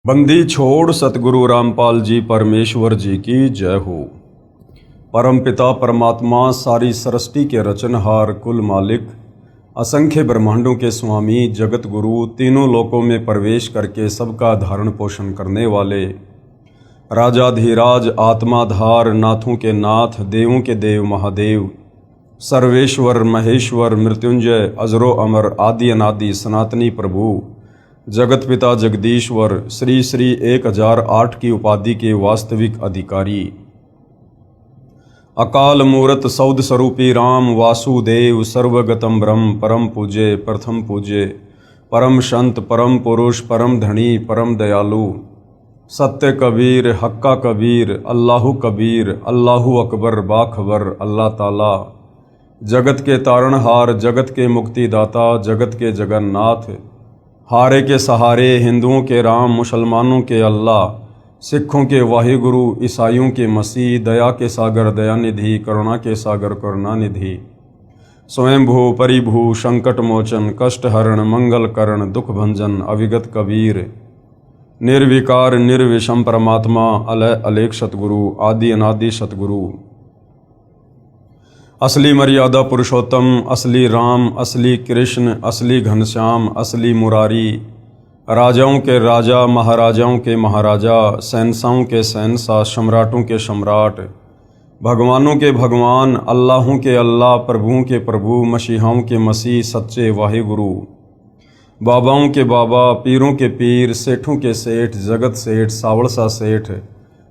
बंदी छोड़ सतगुरु रामपाल जी परमेश्वर जी की जय हो। परम पिता परमात्मा सारी सृष्टि के रचनहार कुल मालिक असंख्य ब्रह्मांडों के स्वामी जगत गुरु तीनों लोकों में प्रवेश करके सबका धारण पोषण करने वाले राजाधिराज आत्माधार नाथों के नाथ देवों के देव महादेव सर्वेश्वर महेश्वर मृत्युंजय अजरो अमर आदि अनादि सनातनी प्रभु जगत पिता जगदीश्वर श्री श्री 1008 की उपाधि के वास्तविक अधिकारी अकाल मूरत सौद स्वरूपी राम वासुदेव सर्वगतम ब्रह्म परम पूज्य प्रथम पूज्य परम संत परम पुरुष परम धनी परम दयालु सत्य कबीर हक्का कबीर अल्लाहु कबीर अल्लाहु अकबर बाखबर अल्लाह ताला जगत के तारणहार जगत के मुक्तिदाता जगत के जगन्नाथ हारे के सहारे हिंदुओं के राम मुसलमानों के अल्लाह सिखों के वाहिगुरु ईसाइयों के मसीह दया के सागर दयानिधि करुणा के सागर करुणानिधि स्वयंभू परिभू संकट मोचन कष्ट हरण मंगल करण दुख भंजन अविगत कबीर निर्विकार निर्विषम परमात्मा अलय अलेख सतगुरु आदि अनादि सतगुरु असली मर्यादा पुरुषोत्तम असली राम असली कृष्ण असली घनश्याम असली मुरारी राजाओं के राजा महाराजाओं के महाराजा शहंशाहों के शहंशाह सम्राटों के सम्राट भगवानों के भगवान अल्लाहों के अल्लाह प्रभुओं के प्रभु मसीहाओं के मसीह सच्चे वाहिगुरु बाबाओं के बाबा पीरों के पीर सेठों के सेठ जगत सेठ सावड़सा सेठ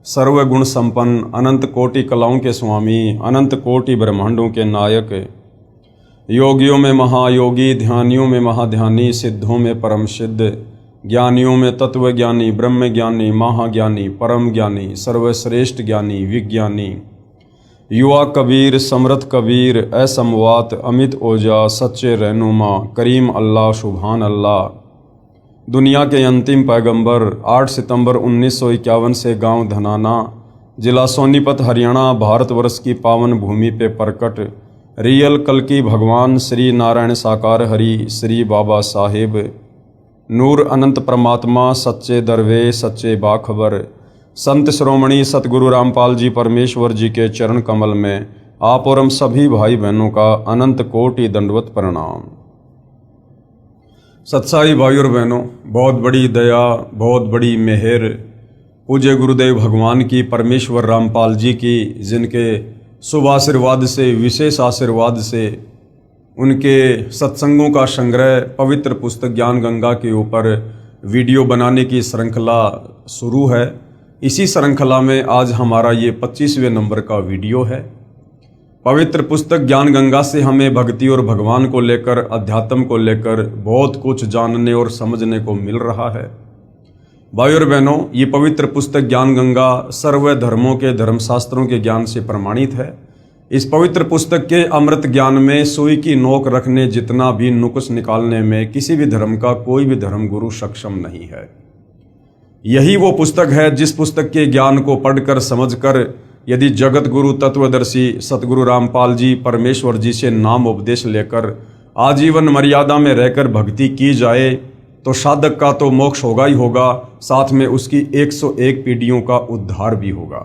सर्वगुण संपन्न अनंत कोटि कलाओं के स्वामी अनंत कोटि ब्रह्मांडों के नायक योगियों में महायोगी ध्यानियों में महाध्यानी सिद्धों में परम सिद्ध ज्ञानियों में तत्वज्ञानी ब्रह्म ज्ञानी महाज्ञानी परम ज्ञानी सर्वश्रेष्ठ ज्ञानी विज्ञानी युवा कबीर समर्थ कबीर असमवात अमित ओजा सच्चे रहनुमा करीम अल्लाह सुभान अल्लाह दुनिया के अंतिम पैगंबर 8 सितंबर 1951 से गांव धनाना जिला सोनीपत हरियाणा भारतवर्ष की पावन भूमि पे प्रकट रियल कल्कि भगवान श्री नारायण साकार हरि श्री बाबा साहेब नूर अनंत परमात्मा सच्चे दरवेश सच्चे बाखबर संत श्रोमणी सतगुरु रामपाल जी परमेश्वर जी के चरण कमल में आप और हम सभी भाई बहनों का अनंत कोटि दंडवत प्रणाम। सत्साई भाई और बहनों, बहुत बड़ी दया बहुत बड़ी मेहर पूज्य गुरुदेव भगवान की परमेश्वर रामपाल जी की जिनके शुभ आशीर्वाद से विशेष आशीर्वाद से उनके सत्संगों का संग्रह पवित्र पुस्तक ज्ञान गंगा के ऊपर वीडियो बनाने की श्रृंखला शुरू है। इसी श्रृंखला में आज हमारा ये 25वें नंबर का वीडियो है। पवित्र पुस्तक ज्ञान गंगा से हमें भक्ति और भगवान को लेकर अध्यात्म को लेकर बहुत कुछ जानने और समझने को मिल रहा है। भाई और बहनों, ये पवित्र पुस्तक ज्ञान गंगा सर्व धर्मों के धर्मशास्त्रों के ज्ञान से प्रमाणित है। इस पवित्र पुस्तक के अमृत ज्ञान में सुई की नोक रखने जितना भी नुक्स निकालने में किसी भी धर्म का कोई भी धर्म गुरु सक्षम नहीं है। यही वो पुस्तक है जिस पुस्तक के ज्ञान को पढ़कर समझकर यदि जगत गुरु तत्वदर्शी सतगुरु रामपाल जी परमेश्वर जी से नाम उपदेश लेकर आजीवन मर्यादा में रहकर भक्ति की जाए तो साधक का तो मोक्ष होगा ही होगा, साथ में उसकी 101 पीढ़ियों का उद्धार भी होगा।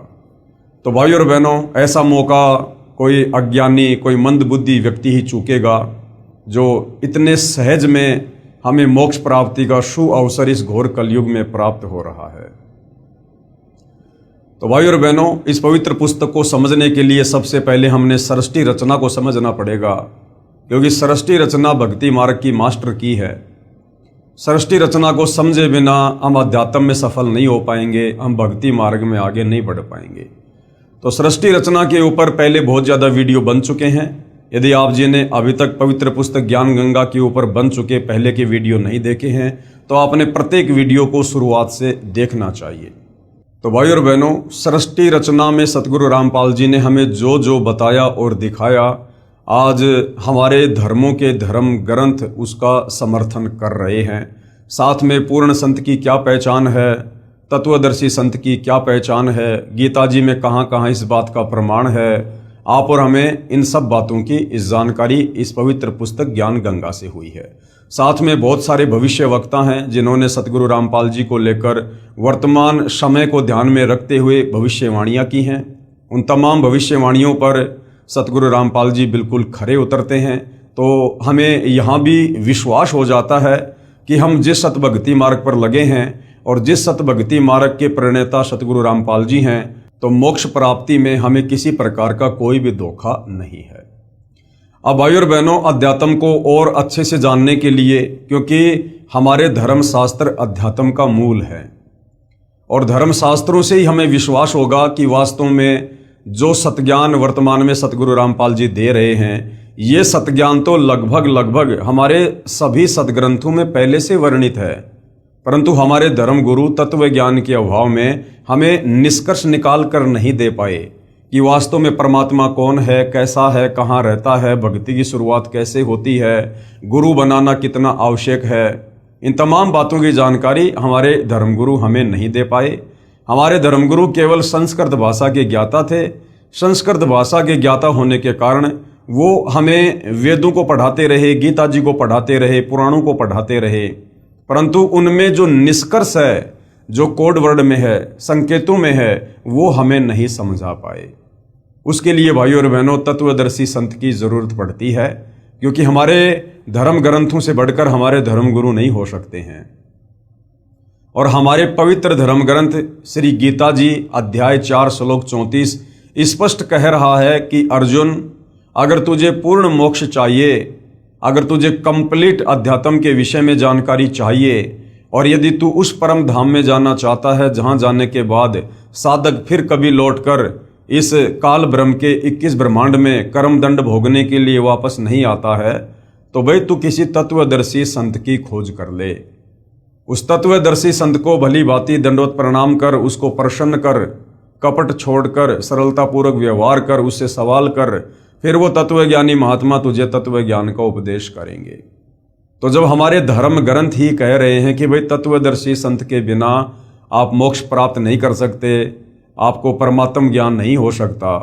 तो भाई और बहनों, ऐसा मौका कोई अज्ञानी कोई मंदबुद्धि व्यक्ति ही चूकेगा जो इतने सहज में हमें मोक्ष प्राप्ति का शु अवसर इस घोर कलयुग में प्राप्त हो रहा है। तो भाई और बहनों, इस पवित्र पुस्तक को समझने के लिए सबसे पहले हमने सृष्टि रचना को समझना पड़ेगा, क्योंकि सृष्टि रचना भक्ति मार्ग की मास्टर की है। सृष्टि रचना को समझे बिना हम अध्यात्म में सफल नहीं हो पाएंगे, हम भक्ति मार्ग में आगे नहीं बढ़ पाएंगे। तो सृष्टि रचना के ऊपर पहले बहुत ज़्यादा वीडियो बन चुके हैं। यदि आप जिन्हें अभी तक पवित्र पुस्तक ज्ञान गंगा के ऊपर बन चुके पहले के वीडियो नहीं देखे हैं तो आपने प्रत्येक वीडियो को शुरुआत से देखना चाहिए। तो भाई और बहनों, सृष्टि रचना में सतगुरु रामपाल जी ने हमें जो जो बताया और दिखाया, आज हमारे धर्मों के धर्म ग्रंथ उसका समर्थन कर रहे हैं। साथ में पूर्ण संत की क्या पहचान है, तत्वदर्शी संत की क्या पहचान है, गीता जी में कहाँ कहाँ इस बात का प्रमाण है, आप और हमें इन सब बातों की इस जानकारी इस पवित्र पुस्तक ज्ञान गंगा से हुई है। साथ में बहुत सारे भविष्य वक्ता हैं जिन्होंने सतगुरु रामपाल जी को लेकर वर्तमान समय को ध्यान में रखते हुए भविष्यवाणियां की हैं। उन तमाम भविष्यवाणियों पर सतगुरु रामपाल जी बिल्कुल खरे उतरते हैं। तो हमें यहाँ भी विश्वास हो जाता है कि हम जिस सतभक्ति मार्ग पर लगे हैं और जिस सतभक्ति मार्ग के प्रणेता सतगुरु रामपाल जी हैं, तो मोक्ष प्राप्ति में हमें किसी प्रकार का कोई भी धोखा नहीं है। अब भाइयों और बहनों, अध्यात्म को और अच्छे से जानने के लिए, क्योंकि हमारे धर्म शास्त्र अध्यात्म का मूल है और धर्म शास्त्रों से ही हमें विश्वास होगा कि वास्तव में जो सतज्ञान वर्तमान में सतगुरु रामपाल जी दे रहे हैं, ये सतज्ञान तो लगभग हमारे सभी सदग्रंथों में पहले से वर्णित है, परंतु हमारे धर्म गुरु तत्व ज्ञान के अभाव में हमें निष्कर्ष निकाल कर नहीं दे पाए कि वास्तव में परमात्मा कौन है, कैसा है, कहाँ रहता है, भक्ति की शुरुआत कैसे होती है, गुरु बनाना कितना आवश्यक है। इन तमाम बातों की जानकारी हमारे धर्मगुरु हमें नहीं दे पाए। हमारे धर्मगुरु केवल संस्कृत भाषा के ज्ञाता थे। संस्कृत भाषा के ज्ञाता होने के कारण वो हमें वेदों को पढ़ाते रहे, गीता जी को पढ़ाते रहे, पुराणों को पढ़ाते रहे, परंतु उनमें जो निष्कर्ष है, जो कोड वर्ड में है, संकेतों में है, वो हमें नहीं समझा पाए। उसके लिए भाइयों और बहनों तत्वदर्शी संत की जरूरत पड़ती है, क्योंकि हमारे धर्म ग्रंथों से बढ़कर हमारे धर्मगुरु नहीं हो सकते हैं। और हमारे पवित्र धर्म ग्रंथ श्री गीता जी अध्याय 4 श्लोक 34 स्पष्ट कह रहा है कि अर्जुन, अगर तुझे पूर्ण मोक्ष चाहिए, अगर तुझे कंप्लीट अध्यात्म के विषय में जानकारी चाहिए और यदि तू उस परम धाम में जाना चाहता है जहां जाने के बाद साधक फिर कभी लौटकर इस काल ब्रह्म के 21 ब्रह्मांड में कर्म दंड भोगने के लिए वापस नहीं आता है, तो भाई तू किसी तत्वदर्शी संत की खोज कर ले। उस तत्वदर्शी संत को भली भांति दंडवत प्रणाम कर, उसको प्रसन्न कर, कपट छोड़कर सरलतापूर्वक व्यवहार कर, उससे सवाल कर, फिर वो तत्वज्ञानी महात्मा तुझे तत्व ज्ञान का उपदेश करेंगे। तो जब हमारे धर्म ग्रंथ ही कह रहे हैं कि भाई तत्वदर्शी संत के बिना आप मोक्ष प्राप्त नहीं कर सकते, आपको परमात्म ज्ञान नहीं हो सकता,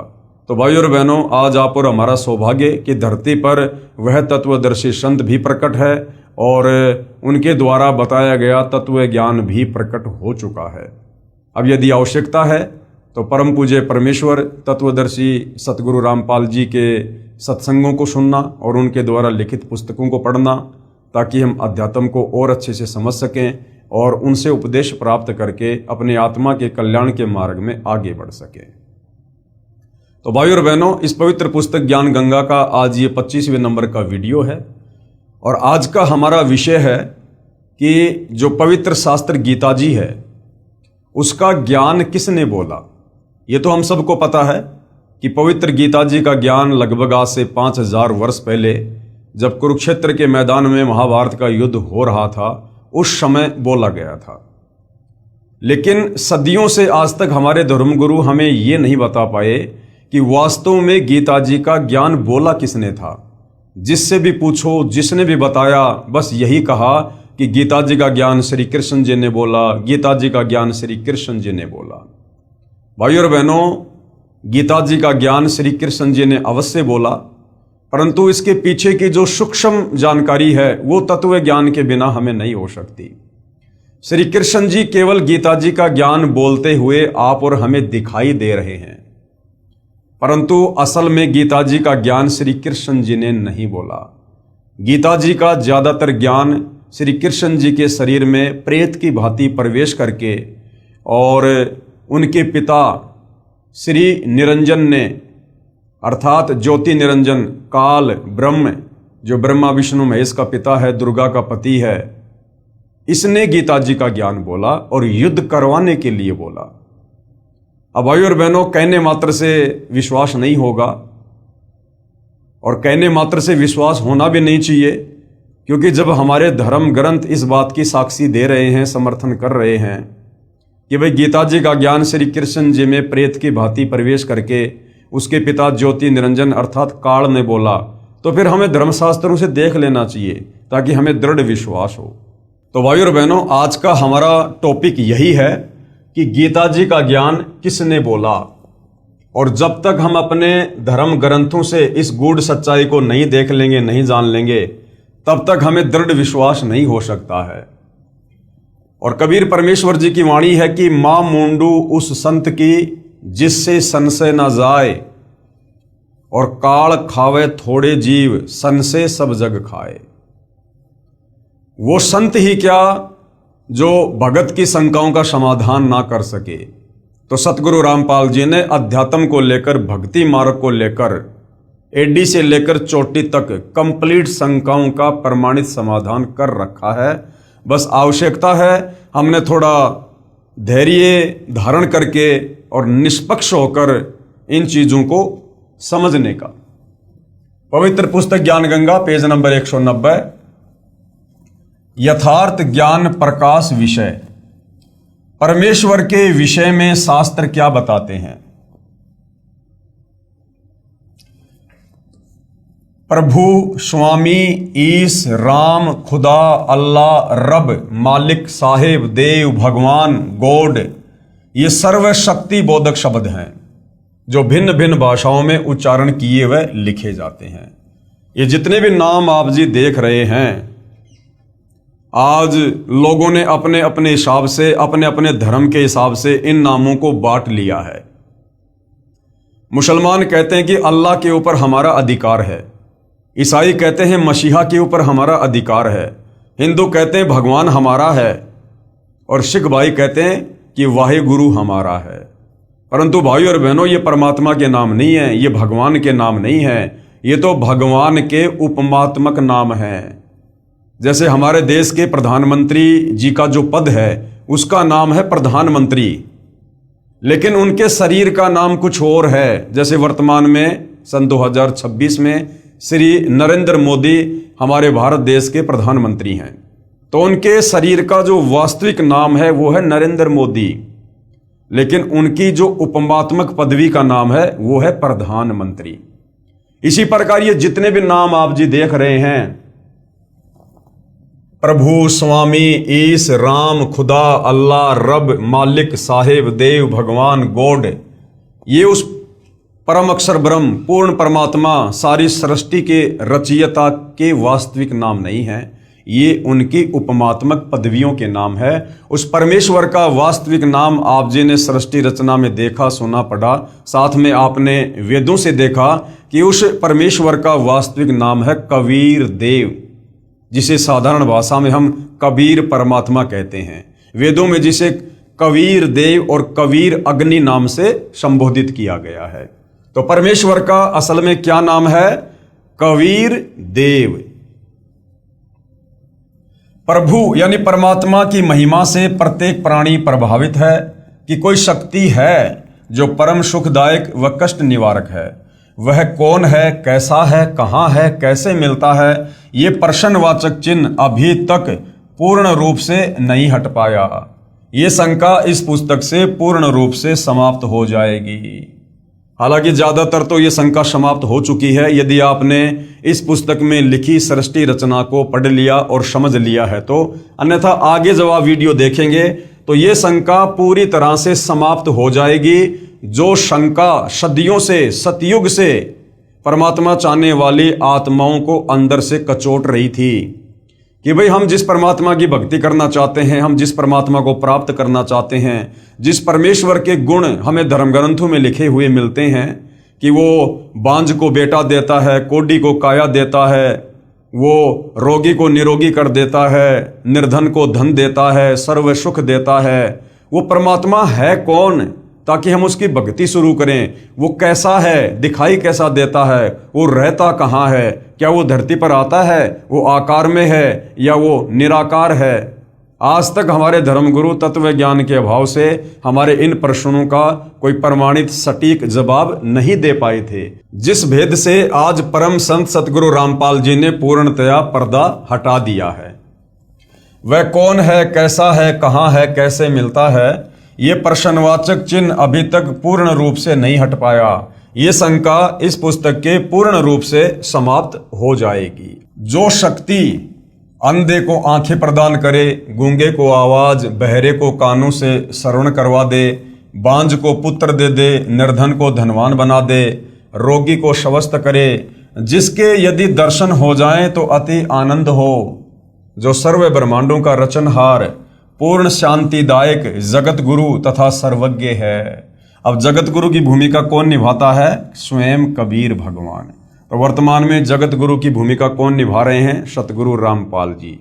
तो भाइयों और बहनों, आज आप और हमारा सौभाग्य कि धरती पर वह तत्वदर्शी संत भी प्रकट है और उनके द्वारा बताया गया तत्व ज्ञान भी प्रकट हो चुका है। अब यदि आवश्यकता है तो परम पूज्य परमेश्वर तत्वदर्शी सतगुरु रामपाल जी के सत्संगों को सुनना और उनके द्वारा लिखित पुस्तकों को पढ़ना, ताकि हम अध्यात्म को और अच्छे से समझ सकें और उनसे उपदेश प्राप्त करके अपने आत्मा के कल्याण के मार्ग में आगे बढ़ सकें। तो भाइयों और बहनों, इस पवित्र पुस्तक ज्ञान गंगा का आज ये 25वें नंबर का वीडियो है और आज का हमारा विषय है कि जो पवित्र शास्त्र गीता जी है उसका ज्ञान किसने बोला। ये तो हम सबको पता है कि पवित्र गीता जी का ज्ञान लगभग आज से 5000 वर्ष पहले जब कुरुक्षेत्र के मैदान में महाभारत का युद्ध हो रहा था उस समय बोला गया था। लेकिन सदियों से आज तक हमारे धर्मगुरु हमें ये नहीं बता पाए कि वास्तव में गीता जी का ज्ञान बोला किसने था। जिससे भी पूछो, जिसने भी बताया, बस यही कहा कि गीता जी का ज्ञान श्री कृष्ण जी ने बोला, गीता जी का ज्ञान श्री कृष्ण जी ने बोला। भाइयों और बहनों, गीता जी का ज्ञान श्री कृष्ण जी ने अवश्य बोला, परंतु इसके पीछे की जो सूक्ष्म जानकारी है वो तत्व ज्ञान के बिना हमें नहीं हो सकती। श्री कृष्ण जी केवल गीता जी का ज्ञान बोलते हुए आप और हमें दिखाई दे रहे हैं, परंतु असल में गीता जी का ज्ञान श्री कृष्ण जी ने नहीं बोला। गीता जी का ज्यादातर ज्ञान श्री कृष्ण जी के शरीर में प्रेत की भांति प्रवेश करके और उनके पिता श्री निरंजन ने, अर्थात ज्योति निरंजन काल ब्रह्म, जो ब्रह्मा विष्णु महेश का पिता है, दुर्गा का पति है, इसने गीता जी का ज्ञान बोला और युद्ध करवाने के लिए बोला। अब भाइयों और बहनों, कहने मात्र से विश्वास नहीं होगा और कहने मात्र से विश्वास होना भी नहीं चाहिए, क्योंकि जब हमारे धर्म ग्रंथ इस बात की साक्षी दे रहे हैं, समर्थन कर रहे हैं कि भाई गीता जी का ज्ञान श्री कृष्ण जी में प्रेत की भांति प्रवेश करके उसके पिता ज्योति निरंजन अर्थात काल ने बोला, तो फिर हमें धर्मशास्त्रों से देख लेना चाहिए ताकि हमें दृढ़ विश्वास हो। तो भाइयों और बहनों, आज का हमारा टॉपिक यही है कि गीता जी का ज्ञान किसने बोला। और जब तक हम अपने धर्म ग्रंथों से इस गूढ़ सच्चाई को नहीं देख लेंगे, नहीं जान लेंगे, तब तक हमें दृढ़ विश्वास नहीं हो सकता है। और कबीर परमेश्वर जी की वाणी है कि मां मूंडू उस संत की जिससे संशय न जाए, और काल खावे थोड़े जीव सन से सब जग खाए। वो संत ही क्या जो भगत की शंकाओं का समाधान ना कर सके। तो सतगुरु रामपाल जी ने अध्यात्म को लेकर, भक्ति मार्ग को लेकर, एडी से लेकर चोटी तक कंप्लीट शंकाओं का प्रमाणित समाधान कर रखा है। बस आवश्यकता है हमने थोड़ा धैर्य धारण करके और निष्पक्ष होकर इन चीजों को समझने का। पवित्र पुस्तक ज्ञान गंगा, पेज नंबर 190, यथार्थ ज्ञान प्रकाश विषय। परमेश्वर के विषय में शास्त्र क्या बताते हैं? प्रभु, स्वामी, ईश, राम, खुदा, अल्लाह, रब, मालिक, साहेब, देव, भगवान, गॉड, ये सर्वशक्ति बोधक शब्द हैं जो भिन्न भिन्न भाषाओं में उच्चारण किए हुए लिखे जाते हैं। ये जितने भी नाम आप जी देख रहे हैं, आज लोगों ने अपने अपने हिसाब से, अपने अपने धर्म के हिसाब से इन नामों को बांट लिया है। मुसलमान कहते हैं कि अल्लाह के ऊपर हमारा अधिकार है, ईसाई कहते हैं मसीहा के ऊपर हमारा अधिकार है, हिंदू कहते हैं भगवान हमारा है, और सिख भाई कहते हैं कि वाहे गुरु हमारा है। परंतु भाई और बहनों, ये परमात्मा के नाम नहीं है, ये भगवान के नाम नहीं है, ये तो भगवान के उपमात्मक नाम हैं। जैसे हमारे देश के प्रधानमंत्री जी का जो पद है उसका नाम है प्रधानमंत्री, लेकिन उनके शरीर का नाम कुछ और है। जैसे वर्तमान में सन 2026 में श्री नरेंद्र मोदी हमारे भारत देश के प्रधानमंत्री हैं, तो उनके शरीर का जो वास्तविक नाम है वो है नरेंद्र मोदी, लेकिन उनकी जो उपमात्मक पदवी का नाम है वो है प्रधानमंत्री। इसी प्रकार ये जितने भी नाम आप जी देख रहे हैं, प्रभु, स्वामी, ईश, राम, खुदा, अल्लाह, रब, मालिक, साहेब, देव, भगवान, गॉड, ये उस परम अक्षर ब्रह्म, पूर्ण परमात्मा, सारी सृष्टि के रचयिता के वास्तविक नाम नहीं हैं। ये उनकी उपमात्मक पदवियों के नाम है। उस परमेश्वर का वास्तविक नाम आप जी ने सृष्टि रचना में देखा, सुना, पढ़ा, साथ में आपने वेदों से देखा कि उस परमेश्वर का वास्तविक नाम है कबीर देव, जिसे साधारण भाषा में हम कबीर परमात्मा कहते हैं। वेदों में जिसे कबीर देव और कबीर अग्नि नाम से संबोधित किया गया है। तो परमेश्वर का असल में क्या नाम है? कबीर देव। प्रभु यानी परमात्मा की महिमा से प्रत्येक प्राणी प्रभावित है कि कोई शक्ति है जो परम सुखदायक व कष्ट निवारक है। वह कौन है, कैसा है, कहाँ है, कैसे मिलता है, ये प्रश्नवाचक चिन्ह अभी तक पूर्ण रूप से नहीं हट पाया। ये शंका इस पुस्तक से पूर्ण रूप से समाप्त हो जाएगी। हालांकि ज़्यादातर तो ये शंका समाप्त हो चुकी है यदि आपने इस पुस्तक में लिखी सृष्टि रचना को पढ़ लिया और समझ लिया है तो, अन्यथा आगे जब आप वीडियो देखेंगे तो ये शंका पूरी तरह से समाप्त हो जाएगी। जो शंका सदियों से, सतयुग से परमात्मा चाहने वाली आत्माओं को अंदर से कचोट रही थी कि भाई हम जिस परमात्मा की भक्ति करना चाहते हैं, हम जिस परमात्मा को प्राप्त करना चाहते हैं, जिस परमेश्वर के गुण हमें धर्म ग्रंथों में लिखे हुए मिलते हैं कि वो बांझ को बेटा देता है, कोढ़ी को काया देता है, वो रोगी को निरोगी कर देता है, निर्धन को धन देता है, सर्व सुख देता है, वो परमात्मा है कौन ताकि हम उसकी भक्ति शुरू करें। वो कैसा है, दिखाई कैसा देता है, वो रहता कहाँ है, क्या वो धरती पर आता है, वो आकार में है या वो निराकार है। आज तक हमारे धर्मगुरु तत्व ज्ञान के अभाव से हमारे इन प्रश्नों का कोई प्रमाणित सटीक जवाब नहीं दे पाए थे, जिस भेद से आज परम संत सतगुरु रामपाल जी ने पूर्णतया पर्दा हटा दिया है। वह कौन है, कैसा है, कहाँ है, कैसे मिलता है, ये प्रश्नवाचक चिन्ह अभी तक पूर्ण रूप से नहीं हट पाया। ये शंका इस पुस्तक के पूर्ण रूप से समाप्त हो जाएगी। जो शक्ति अंधे को आंखें प्रदान करे, गूंगे को आवाज, बहरे को कानों से श्रवण करवा दे, बांझ को पुत्र दे दे, निर्धन को धनवान बना दे, रोगी को स्वस्थ करे, जिसके यदि दर्शन हो जाएं तो अति आनंद हो, जो सर्व ब्रह्मांडों का रचनहार, पूर्ण शांतिदायक जगत गुरु तथा सर्वज्ञ है। अब जगत गुरु की भूमिका कौन निभाता है? स्वयं कबीर भगवान। तो वर्तमान में जगत गुरु की भूमिका कौन निभा रहे हैं? सतगुरु रामपाल जी,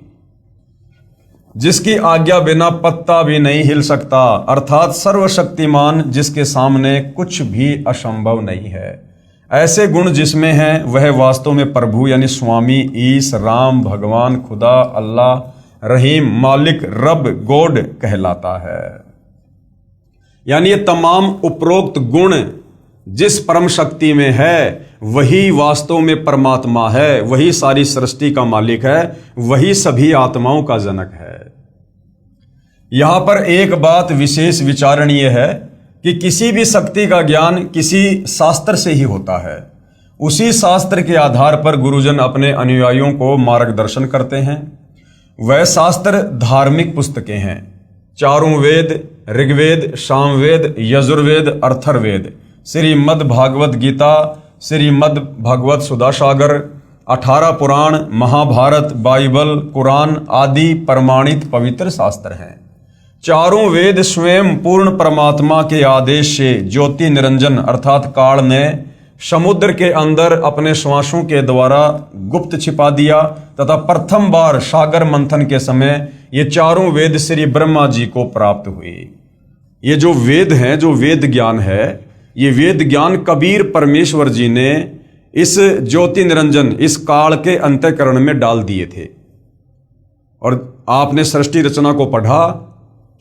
जिसकी आज्ञा बिना पत्ता भी नहीं हिल सकता, अर्थात सर्वशक्तिमान, जिसके सामने कुछ भी असंभव नहीं है। ऐसे गुण जिसमें हैं वह वास्तव में प्रभु यानी स्वामी, ईश, राम, भगवान, खुदा, अल्लाह, रहीम, मालिक, रब, गॉड कहलाता है। यानी ये तमाम उपरोक्त गुण जिस परम शक्ति में है वही वास्तव में परमात्मा है, वही सारी सृष्टि का मालिक है, वही सभी आत्माओं का जनक है। यहां पर एक बात विशेष विचारणीय है कि किसी भी शक्ति का ज्ञान किसी शास्त्र से ही होता है। उसी शास्त्र के आधार पर गुरुजन अपने अनुयायियों को मार्गदर्शन करते हैं। वह शास्त्र धार्मिक पुस्तकें हैं, चारों वेद, ऋग्वेद, सामवेद, यजुर्वेद, अथर्ववेद, श्रीमद् भागवत गीता, श्रीमद् भगवत सुधा सागर, 18 पुराण, महाभारत, बाइबल, कुरान आदि प्रमाणित पवित्र शास्त्र हैं। चारों वेद स्वयं पूर्ण परमात्मा के आदेश से ज्योति निरंजन अर्थात काल ने समुद्र के अंदर अपने श्वासों के द्वारा गुप्त छिपा दिया तथा प्रथम बार सागर मंथन के समय ये चारों वेद श्री ब्रह्मा जी को प्राप्त हुए। ये जो वेद हैं, जो वेद ज्ञान है, ये वेद ज्ञान कबीर परमेश्वर जी ने इस ज्योति निरंजन, इस काल के अंतःकरण में डाल दिए थे। और आपने सृष्टि रचना को पढ़ा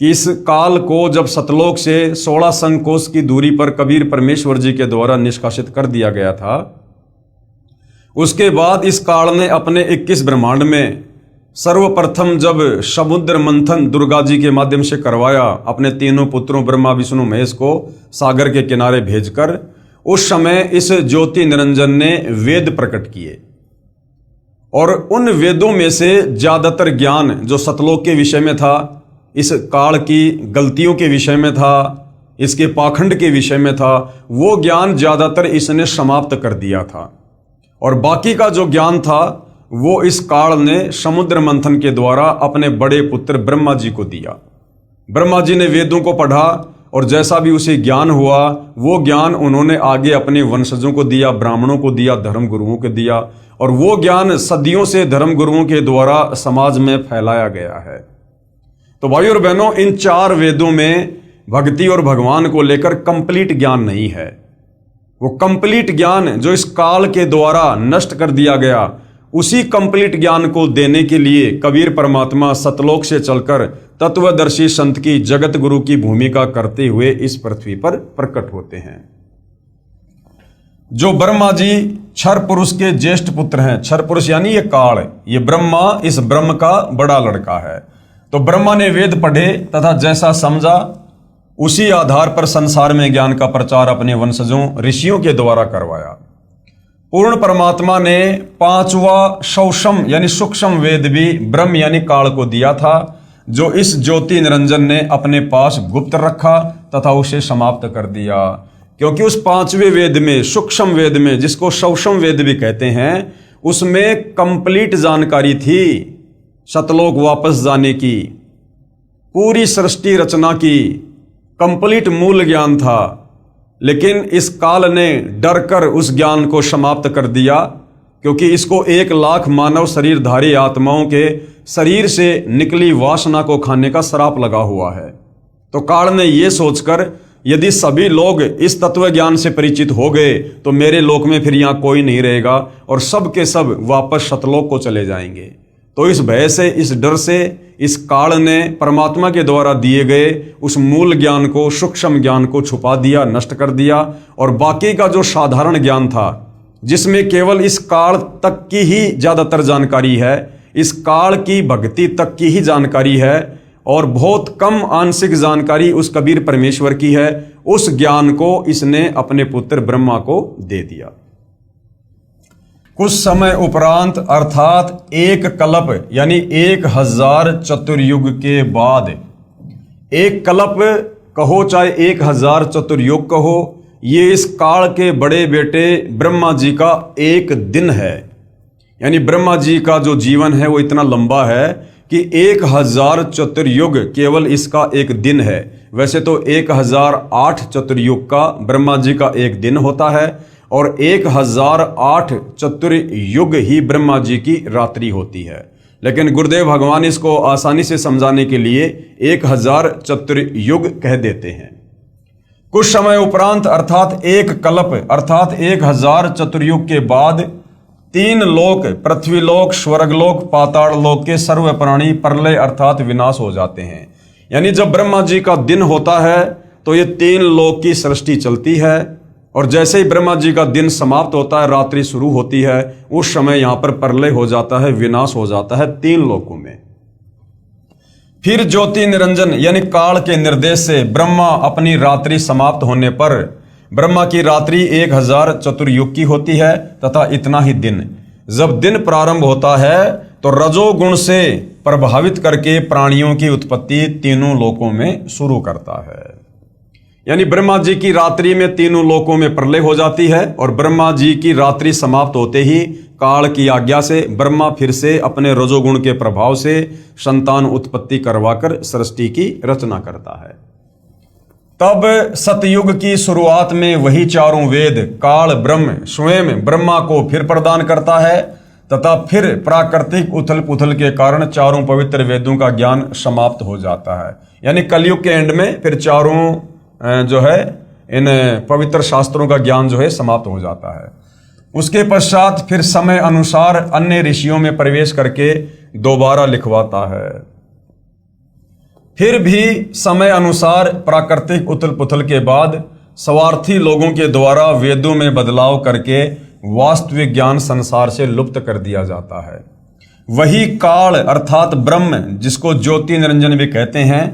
कि इस काल को जब सतलोक से 16 संकोश की दूरी पर कबीर परमेश्वर जी के द्वारा निष्कासित कर दिया गया था, उसके बाद इस काल ने अपने 21 ब्रह्मांड में सर्वप्रथम जब समुद्र मंथन दुर्गा जी के माध्यम से करवाया, अपने तीनों पुत्रों ब्रह्मा विष्णु महेश को सागर के किनारे भेजकर, उस समय इस ज्योति निरंजन ने वेद प्रकट किए। और उन वेदों में से ज्यादातर ज्ञान जो सतलोक के विषय में था, इस काल की गलतियों के विषय में था, इसके पाखंड के विषय में था, वो ज्ञान ज्यादातर इसने समाप्त कर दिया था। और बाकी का जो ज्ञान था वो इस काल ने समुद्र मंथन के द्वारा अपने बड़े पुत्र ब्रह्मा जी को दिया। ब्रह्मा जी ने वेदों को पढ़ा और जैसा भी उसे ज्ञान हुआ वो ज्ञान उन्होंने आगे अपने वंशजों को दिया, ब्राह्मणों को दिया, धर्म गुरुओं को दिया, और वो ज्ञान सदियों से धर्म गुरुओं के द्वारा समाज में फैलाया गया है। तो भाई और बहनों, इन 4 वेदों में भक्ति और भगवान को लेकर कंप्लीट ज्ञान नहीं है। वो कंप्लीट ज्ञान जो इस काल के द्वारा नष्ट कर दिया गया, उसी कंप्लीट ज्ञान को देने के लिए कबीर परमात्मा सतलोक से चलकर तत्वदर्शी संत की, जगत गुरु की भूमिका करते हुए इस पृथ्वी पर प्रकट होते हैं। जो ब्रह्मा जी क्षर पुरुष के ज्येष्ठ पुत्र हैं, क्षर पुरुष यानी ये काल, ये ब्रह्मा इस ब्रह्म का बड़ा लड़का है। तो ब्रह्मा ने वेद पढ़े तथा जैसा समझा उसी आधार पर संसार में ज्ञान का प्रचार अपने वंशजों ऋषियों के द्वारा करवाया। पूर्ण परमात्मा ने 5वां सौषम यानी सूक्ष्म वेद भी ब्रह्म यानी काल को दिया था, जो इस ज्योति निरंजन ने अपने पास गुप्त रखा तथा उसे समाप्त कर दिया। क्योंकि उस 5वें वेद में, सूक्ष्म वेद में, जिसको सौषम वेद भी कहते हैं, उसमें कंप्लीट जानकारी थी सतलोक वापस जाने की, पूरी सृष्टि रचना की, कंप्लीट मूल ज्ञान था। लेकिन इस काल ने डर कर उस ज्ञान को समाप्त कर दिया, क्योंकि इसको 1 लाख मानव शरीरधारी आत्माओं के शरीर से निकली वासना को खाने का श्राप लगा हुआ है। तो काल ने यह सोचकर यदि सभी लोग इस तत्व ज्ञान से परिचित हो गए तो मेरे लोक में फिर यहाँ कोई नहीं रहेगा और सब के सब वापस सतलोक को चले जाएंगे। तो इस भय से, इस डर से इस काल ने परमात्मा के द्वारा दिए गए उस मूल ज्ञान को, सूक्ष्म ज्ञान को छुपा दिया, नष्ट कर दिया। और बाकी का जो साधारण ज्ञान था, जिसमें केवल इस काल तक की ही ज्यादातर जानकारी है, इस काल की भक्ति तक की ही जानकारी है और बहुत कम आंशिक जानकारी उस कबीर परमेश्वर की है, उस ज्ञान को इसने अपने पुत्र ब्रह्मा को दे दिया। कुछ समय उपरांत अर्थात 1 कल्प यानी 1000 चतुर्युग के बाद, 1 कल्प कहो चाहे 1000 चतुर्युग कहो, ये इस काल के बड़े बेटे ब्रह्मा जी का एक दिन है। यानी ब्रह्मा जी का जो जीवन है वो इतना लंबा है कि 1000 चतुर्युग केवल इसका एक दिन है। वैसे तो 1008 चतुर्युग का ब्रह्मा जी का एक दिन होता है और 1008 चतुर्युग ही ब्रह्मा जी की रात्रि होती है, लेकिन गुरुदेव भगवान इसको आसानी से समझाने के लिए 1000 चतुर्युग कह देते हैं। कुछ समय उपरांत अर्थात एक कल्प अर्थात 1000 चतुर्युग के बाद 3 लोक, पृथ्वीलोक, स्वर्गलोक, पाताल लोक के सर्व प्राणी प्रलय अर्थात विनाश हो जाते हैं। यानी जब ब्रह्मा जी का दिन होता है तो ये 3 लोक की सृष्टि चलती है और जैसे ही ब्रह्मा जी का दिन समाप्त होता है, रात्रि शुरू होती है, उस समय यहां पर प्रलय हो जाता है, विनाश हो जाता है 3 लोकों में। फिर ज्योति निरंजन यानी काल के निर्देश से ब्रह्मा अपनी रात्रि समाप्त होने पर, ब्रह्मा की रात्रि 1000 चतुर्युग की होती है तथा इतना ही दिन। जब दिन प्रारंभ होता है तो रजोगुण से प्रभावित करके प्राणियों की उत्पत्ति तीनों लोकों में शुरू करता है। यानी ब्रह्मा जी की रात्रि में तीनों लोकों में प्रलय हो जाती है और ब्रह्मा जी की रात्रि समाप्त होते ही काल की आज्ञा से ब्रह्मा फिर से अपने रजोगुण के प्रभाव से संतान उत्पत्ति करवाकर सृष्टि की रचना करता है। तब सतयुग की शुरुआत में वही चारों वेद काल ब्रह्म स्वयं ब्रह्मा को फिर प्रदान करता है तथा फिर प्राकृतिक उथल पुथल के कारण चारों पवित्र वेदों का ज्ञान समाप्त हो जाता है। यानी कलयुग के एंड में फिर चारों जो है इन पवित्र शास्त्रों का ज्ञान जो है समाप्त हो जाता है। उसके पश्चात फिर समय अनुसार अन्य ऋषियों में प्रवेश करके दोबारा लिखवाता है। फिर भी समय अनुसार प्राकृतिक उथल पुथल के बाद स्वार्थी लोगों के द्वारा वेदों में बदलाव करके वास्तविक ज्ञान संसार से लुप्त कर दिया जाता है। वही काल अर्थात ब्रह्म, जिसको ज्योति निरंजन भी कहते हैं,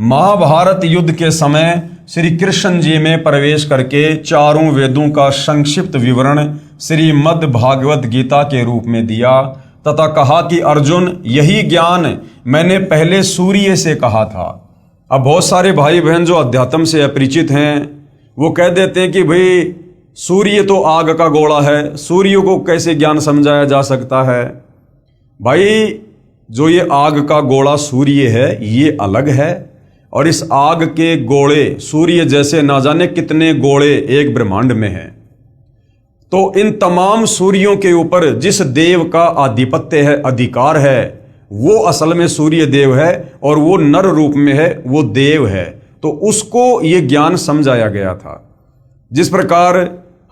महाभारत युद्ध के समय श्री कृष्ण जी में प्रवेश करके चारों वेदों का संक्षिप्त विवरण श्रीमद् भागवत गीता के रूप में दिया तथा कहा कि अर्जुन, यही ज्ञान मैंने पहले सूर्य से कहा था। अब बहुत सारे भाई बहन जो अध्यात्म से अपरिचित हैं वो कह देते हैं कि भाई सूर्य तो आग का गोला है, सूर्य को कैसे ज्ञान समझाया जा सकता है। भाई जो ये आग का गोला सूर्य है ये अलग है और इस आग के गोले सूर्य जैसे ना जाने कितने गोले एक ब्रह्मांड में हैं। तो इन तमाम सूर्यों के ऊपर जिस देव का आधिपत्य है, अधिकार है, वो असल में सूर्य देव है और वो नर रूप में है, वो देव है। तो उसको ये ज्ञान समझाया गया था। जिस प्रकार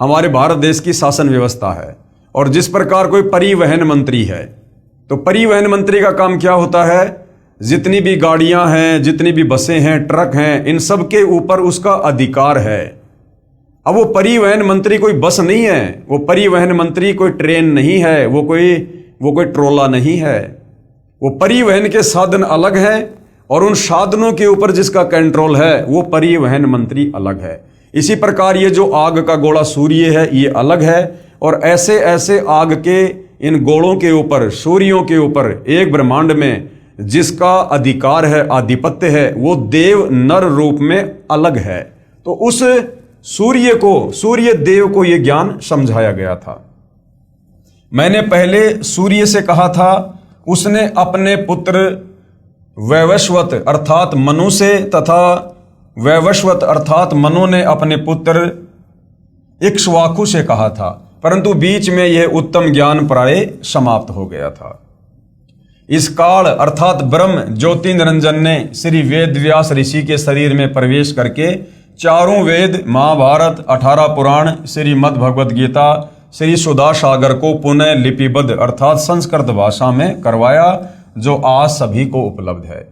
हमारे भारत देश की शासन व्यवस्था है और जिस प्रकार कोई परिवहन मंत्री है, तो परिवहन मंत्री का काम क्या होता है, जितनी भी गाड़ियां हैं, जितनी भी बसें हैं, ट्रक हैं, इन सब के ऊपर उसका अधिकार है। अब वो परिवहन मंत्री कोई बस नहीं है, वो परिवहन मंत्री कोई ट्रेन नहीं है, वो कोई ट्रोला नहीं है। वो परिवहन के साधन अलग हैं और उन साधनों के ऊपर जिसका कंट्रोल है वो परिवहन मंत्री अलग है। इसी प्रकार ये जो आग का गोला सूर्य है ये अलग है और ऐसे ऐसे आग के इन गोलों के ऊपर, सूर्यों के ऊपर एक ब्रह्मांड में जिसका अधिकार है, आधिपत्य है, वो देव नर रूप में अलग है। तो उस सूर्य को, सूर्य देव को यह ज्ञान समझाया गया था। मैंने पहले सूर्य से कहा था, उसने अपने पुत्र वैवस्वत अर्थात मनु से तथा वैवस्वत अर्थात मनु ने अपने पुत्र इक्ष्वाकु से कहा था, परंतु बीच में यह उत्तम ज्ञान प्राय समाप्त हो गया था। इस काल अर्थात ब्रह्म ज्योति निरंजन ने श्री वेद व्यास ऋषि के शरीर में प्रवेश करके चारों वेद, महाभारत, 18 पुराण, श्रीमद् भगवद गीता, श्री सुधा सागर को पुनः लिपिबद्ध अर्थात संस्कृत भाषा में करवाया, जो आज सभी को उपलब्ध है।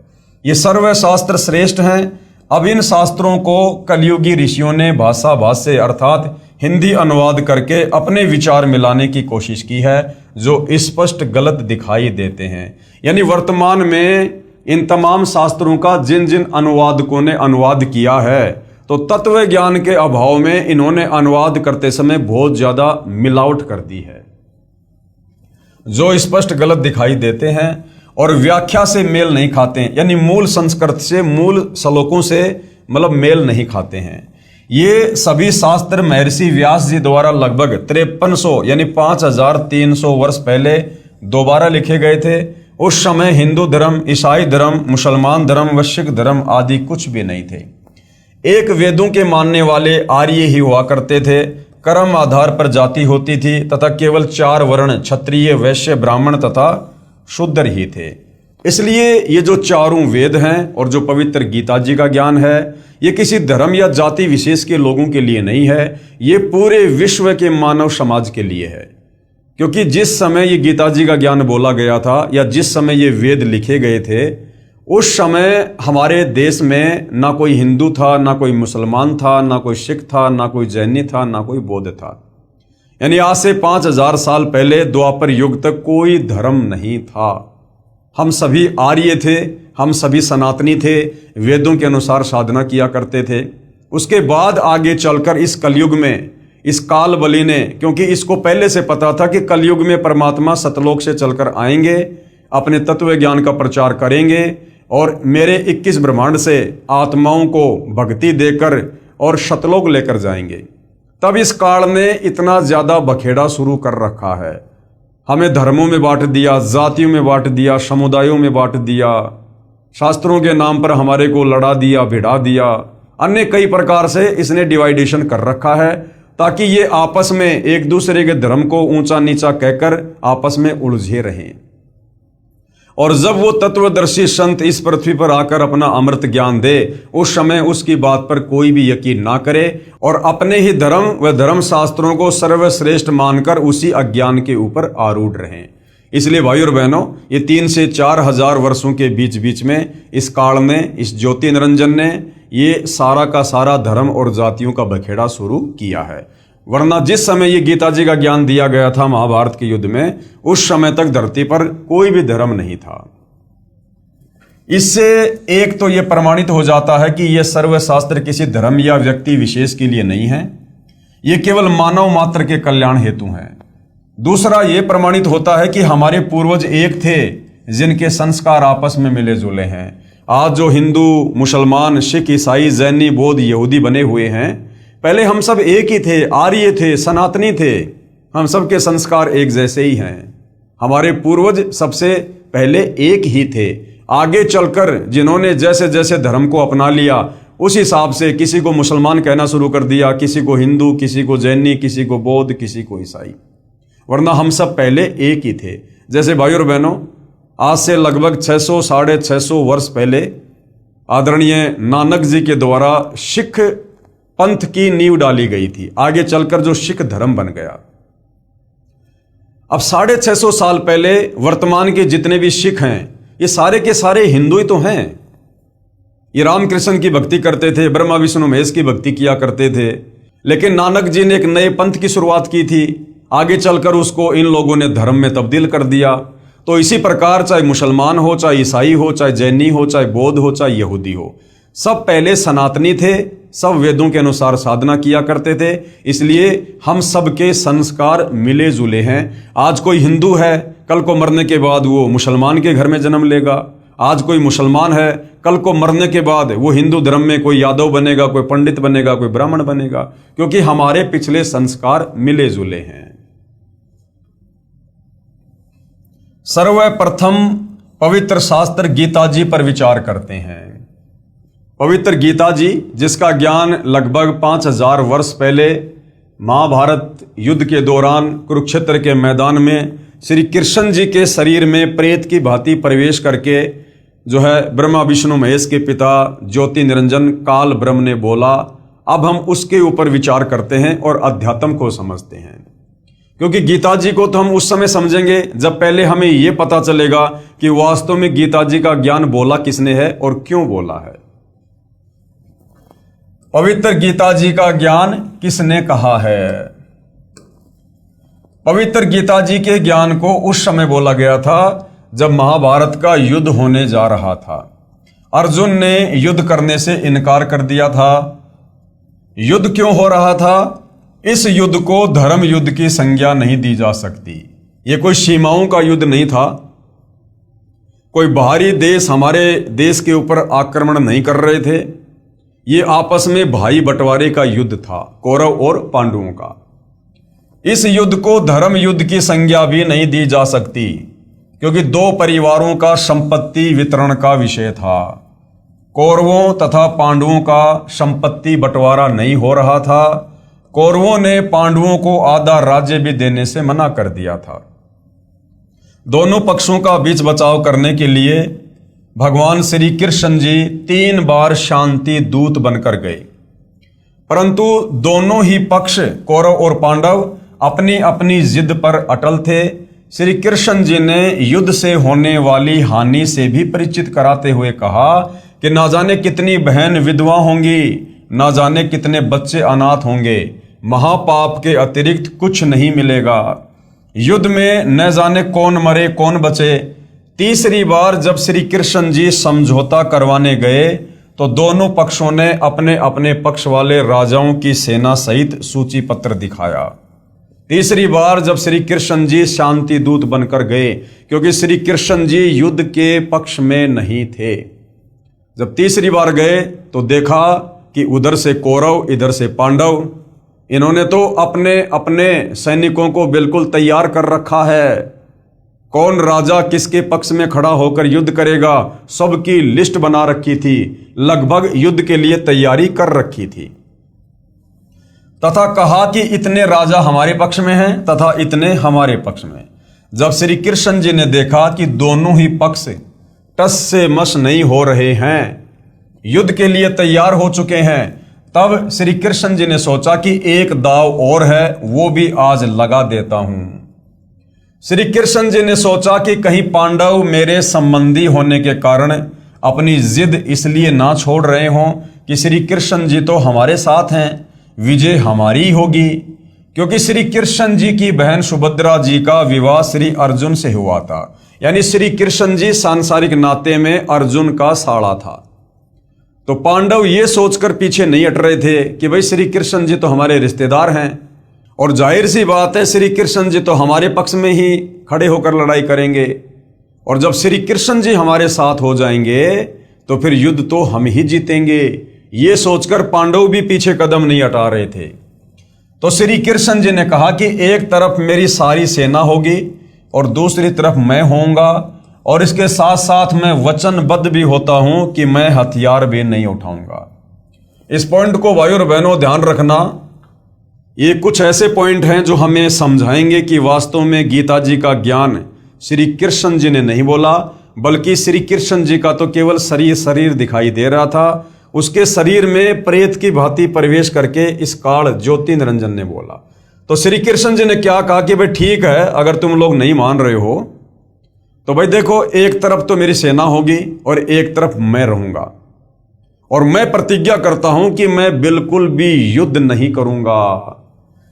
ये सर्व शास्त्र श्रेष्ठ हैं। अब इन शास्त्रों को कलयुगी ऋषियों ने भाषा भाष्य अर्थात हिंदी अनुवाद करके अपने विचार मिलाने की कोशिश की है, जो स्पष्ट गलत दिखाई देते हैं। यानी वर्तमान में इन तमाम शास्त्रों का जिन जिन अनुवादकों ने अनुवाद किया है, तो तत्व ज्ञान के अभाव में इन्होंने अनुवाद करते समय बहुत ज्यादा मिलावट कर दी है, जो स्पष्ट गलत दिखाई देते हैं और व्याख्या से मेल नहीं खाते हैं। यानी मूल संस्कृत से, मूल श्लोकों से मतलब मेल नहीं खाते हैं। ये सभी शास्त्र महर्षि व्यास जी द्वारा लगभग 5300 यानी 5300 वर्ष पहले दोबारा लिखे गए थे। उस समय हिंदू धर्म, ईसाई धर्म, मुसलमान धर्म व सिख धर्म आदि कुछ भी नहीं थे। एक वेदों के मानने वाले आर्य ही हुआ करते थे। कर्म आधार पर जाति होती थी तथा केवल 4 वर्ण क्षत्रिय, वैश्य, ब्राह्मण तथा शूद्र ही थे। इसलिए ये जो चारों वेद हैं और जो पवित्र गीता जी का ज्ञान है, ये किसी धर्म या जाति विशेष के लोगों के लिए नहीं है, ये पूरे विश्व के मानव समाज के लिए है। क्योंकि जिस समय ये गीता जी का ज्ञान बोला गया था या जिस समय ये वेद लिखे गए थे, उस समय हमारे देश में ना कोई हिंदू था, ना कोई मुसलमान था, ना कोई सिख था, ना कोई जैनी था, ना कोई बौद्ध था। यानी आज से 5000 साल पहले द्वापर युग तक कोई धर्म नहीं था। हम सभी आर्य थे, हम सभी सनातनी थे, वेदों के अनुसार साधना किया करते थे। उसके बाद आगे चलकर इस कलयुग में इस काल बलि ने, क्योंकि इसको पहले से पता था कि कलयुग में परमात्मा सतलोक से चलकर आएंगे, अपने तत्व ज्ञान का प्रचार करेंगे और मेरे 21 ब्रह्मांड से आत्माओं को भक्ति देकर और सतलोक लेकर जाएंगे। तब इस काल ने इतना ज्यादा बखेड़ा शुरू कर रखा है। हमें धर्मों में बांट दिया, जातियों में बांट दिया, समुदायों में बांट दिया, शास्त्रों के नाम पर हमारे को लड़ा दिया, भिड़ा दिया, अन्य कई प्रकार से इसने डिवाइडेशन कर रखा है ताकि ये आपस में एक दूसरे के धर्म को ऊंचा नीचा कहकर आपस में उलझे रहें। और जब वो तत्वदर्शी संत इस पृथ्वी पर आकर अपना अमृत ज्ञान दे, उस समय उसकी बात पर कोई भी यकीन ना करे और अपने ही धर्म व धर्म शास्त्रों को सर्वश्रेष्ठ मानकर उसी अज्ञान के ऊपर आरूढ़ रहें। इसलिए भाइयों और बहनों, ये 3 से 4 हजार वर्षों के बीच बीच में इस काल ने, इस ज्योति निरंजन ने ये सारा का सारा धर्म और जातियों का बखेड़ा शुरू किया है। वरना जिस समय ये गीता जी का ज्ञान दिया गया था महाभारत के युद्ध में, उस समय तक धरती पर कोई भी धर्म नहीं था। इससे एक तो ये प्रमाणित हो जाता है कि ये सर्वशास्त्र किसी धर्म या व्यक्ति विशेष के लिए नहीं है, ये केवल मानव मात्र के कल्याण हेतु हैं। दूसरा ये प्रमाणित होता है कि हमारे पूर्वज एक थे जिनके संस्कार आपस में मिले जुले हैं। आज जो हिंदू, मुसलमान, सिख, ईसाई, जैनी, बौद्ध, यहूदी बने हुए हैं, पहले हम सब एक ही थे, आर्य थे, सनातनी थे। हम सब के संस्कार एक जैसे ही हैं। हमारे पूर्वज सबसे पहले एक ही थे। आगे चलकर जिन्होंने जैसे जैसे धर्म को अपना लिया, उस हिसाब से किसी को मुसलमान कहना शुरू कर दिया, किसी को हिंदू, किसी को जैनी, किसी को बौद्ध, किसी को ईसाई। वरना हम सब पहले एक ही थे। जैसे भाइयों और बहनों, आज से लगभग 600 साढ़े 600 वर्ष पहले आदरणीय नानक जी के द्वारा सिख पंथ की नींव डाली गई थी। आगे चलकर जो सिख धर्म बन गया। अब 650 साल पहले वर्तमान के जितने भी सिख हैं, ये सारे के सारे हिंदू ही तो हैं। ये रामकृष्ण की भक्ति करते थे, ब्रह्मा विष्णु महेश की भक्ति किया करते थे। लेकिन नानक जी ने एक नए पंथ की शुरुआत की थी। आगे चलकर उसको इन लोगों ने धर्म में तब्दील कर दिया। तो इसी प्रकार चाहे मुसलमान हो, चाहे ईसाई हो, चाहे जैनी हो, चाहे बौद्ध हो, चाहे यहूदी हो, सब पहले सनातनी थे, सब वेदों के अनुसार साधना किया करते थे। इसलिए हम सबके संस्कार मिले जुले हैं। आज कोई हिंदू है, कल को मरने के बाद वो मुसलमान के घर में जन्म लेगा। आज कोई मुसलमान है, कल को मरने के बाद वो हिंदू धर्म में कोई यादव बनेगा, कोई पंडित बनेगा, कोई ब्राह्मण बनेगा, क्योंकि हमारे पिछले संस्कार मिले जुले हैं। सर्वप्रथम पवित्र शास्त्र गीता जी पर विचार करते हैं। पवित्र गीता जी, जिसका ज्ञान लगभग 5000 वर्ष पहले महाभारत युद्ध के दौरान कुरुक्षेत्र के मैदान में श्री कृष्ण जी के शरीर में प्रेत की भांति प्रवेश करके जो है ब्रह्मा विष्णु महेश के पिता ज्योति निरंजन काल ब्रह्म ने बोला, अब हम उसके ऊपर विचार करते हैं और अध्यात्म को समझते हैं। क्योंकि गीता जी को तो हम उस समय समझेंगे जब पहले हमें यह पता चलेगा कि वास्तव में गीता जी का ज्ञान बोला किसने है और क्यों बोला है। पवित्र गीता जी का ज्ञान किसने कहा है? पवित्र गीता जी के ज्ञान को उस समय बोला गया था जब महाभारत का युद्ध होने जा रहा था। अर्जुन ने युद्ध करने से इनकार कर दिया था। युद्ध क्यों हो रहा था? इस युद्ध को धर्म युद्ध की संज्ञा नहीं दी जा सकती। यह कोई सीमाओं का युद्ध नहीं था। कोई बाहरी देश हमारे देश के ऊपर आक्रमण नहीं कर रहे थे। ये आपस में भाई बंटवारे का युद्ध था, कौरव और पांडवों का। इस युद्ध को धर्म युद्ध की संज्ञा भी नहीं दी जा सकती, क्योंकि दो परिवारों का संपत्ति वितरण का विषय था। कौरवों तथा पांडवों का संपत्ति बंटवारा नहीं हो रहा था। कौरवों ने पांडवों को आधा राज्य भी देने से मना कर दिया था। दोनों पक्षों का बीच बचाव करने के लिए भगवान श्री कृष्ण जी 3 बार शांति दूत बनकर गए, परंतु दोनों ही पक्ष कौरव और पांडव अपनी अपनी जिद पर अटल थे। श्री कृष्ण जी ने युद्ध से होने वाली हानि से भी परिचित कराते हुए कहा कि ना जाने कितनी बहन विधवा होंगी, ना जाने कितने बच्चे अनाथ होंगे, महापाप के अतिरिक्त कुछ नहीं मिलेगा। युद्ध में न जाने कौन मरे कौन बचे। तीसरी बार जब श्री कृष्ण जी समझौता करवाने गए तो दोनों पक्षों ने अपने अपने पक्ष वाले राजाओं की सेना सहित सूची पत्र दिखाया। तीसरी बार जब श्री कृष्ण जी शांति दूत बनकर गए, क्योंकि श्री कृष्ण जी युद्ध के पक्ष में नहीं थे। जब तीसरी बार गए तो देखा कि उधर से कौरव इधर से पांडव, इन्होंने तो अपने अपने सैनिकों को बिल्कुल तैयार कर रखा है। कौन राजा किसके पक्ष में खड़ा होकर युद्ध करेगा, सबकी लिस्ट बना रखी थी, लगभग युद्ध के लिए तैयारी कर रखी थी। तथा कहा कि इतने राजा हमारे पक्ष में हैं तथा इतने हमारे पक्ष में। जब श्री कृष्ण जी ने देखा कि दोनों ही पक्ष टस से मस नहीं हो रहे हैं, युद्ध के लिए तैयार हो चुके हैं, तब श्री कृष्ण जी ने सोचा कि एक दाव और है, वो भी आज लगा देता हूं। श्री कृष्ण जी ने सोचा कि कहीं पांडव मेरे संबंधी होने के कारण अपनी जिद इसलिए ना छोड़ रहे हों कि श्री कृष्ण जी तो हमारे साथ हैं, विजय हमारी होगी। क्योंकि श्री कृष्ण जी की बहन सुभद्रा जी का विवाह श्री अर्जुन से हुआ था, यानी श्री कृष्ण जी सांसारिक नाते में अर्जुन का साड़ा था। तो पांडव ये सोचकर पीछे नहीं हट रहे थे कि भाई श्री कृष्ण जी तो हमारे रिश्तेदार हैं, और जाहिर सी बात है श्री कृष्ण जी तो हमारे पक्ष में ही खड़े होकर लड़ाई करेंगे, और जब श्री कृष्ण जी हमारे साथ हो जाएंगे तो फिर युद्ध तो हम ही जीतेंगे। ये सोचकर पांडव भी पीछे कदम नहीं हटा रहे थे। तो श्री कृष्ण जी ने कहा कि एक तरफ मेरी सारी सेना होगी और दूसरी तरफ मैं होऊंगा, और इसके साथ साथ मैं वचनबद्ध भी होता हूं कि मैं हथियार भी नहीं उठाऊंगा। इस पॉइंट को भाई और बहनों ध्यान रखना। ये कुछ ऐसे पॉइंट हैं जो हमें समझाएंगे कि वास्तव में गीता जी का ज्ञान श्री कृष्ण जी ने नहीं बोला, बल्कि श्री कृष्ण जी का तो केवल शरीर दिखाई दे रहा था। उसके शरीर में प्रेत की भांति प्रवेश करके इस काल ज्योति निरंजन ने बोला। तो श्री कृष्ण जी ने क्या कहा कि भाई ठीक है, अगर तुम लोग नहीं मान रहे हो तो भाई देखो, एक तरफ तो मेरी सेना होगी और एक तरफ मैं रहूंगा, और मैं प्रतिज्ञा करता हूं कि मैं बिल्कुल भी युद्ध नहीं करूंगा।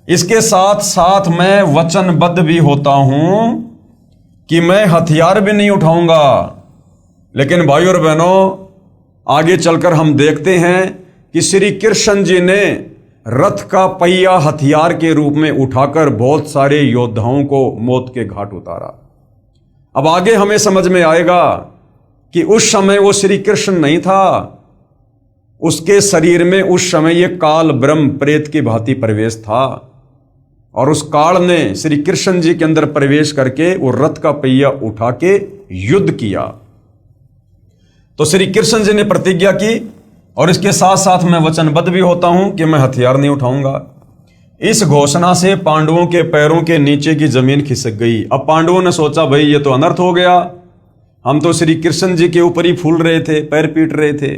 इसके साथ साथ मैं वचनबद्ध भी होता हूं कि मैं हथियार भी नहीं उठाऊंगा। लेकिन भाई और बहनों, आगे चलकर हम देखते हैं कि श्री कृष्ण जी ने रथ का पहिया हथियार के रूप में उठाकर बहुत सारे योद्धाओं को मौत के घाट उतारा। अब आगे हमें समझ में आएगा कि उस समय वो श्री कृष्ण नहीं था, उसके शरीर में उस समय ये काल ब्रह्म प्रेत की भांति प्रवेश था, और उस काल ने श्री कृष्ण जी के अंदर प्रवेश करके वो रथ का पहिया उठा के युद्ध किया। तो श्री कृष्ण जी ने प्रतिज्ञा की, और इसके साथ साथ मैं वचनबद्ध भी होता हूं कि मैं हथियार नहीं उठाऊंगा। इस घोषणा से पांडवों के पैरों के नीचे की जमीन खिसक गई। अब पांडवों ने सोचा भाई ये तो अनर्थ हो गया, हम तो श्री कृष्ण जी के ऊपर ही फूल रहे थे, पैर पीट रहे थे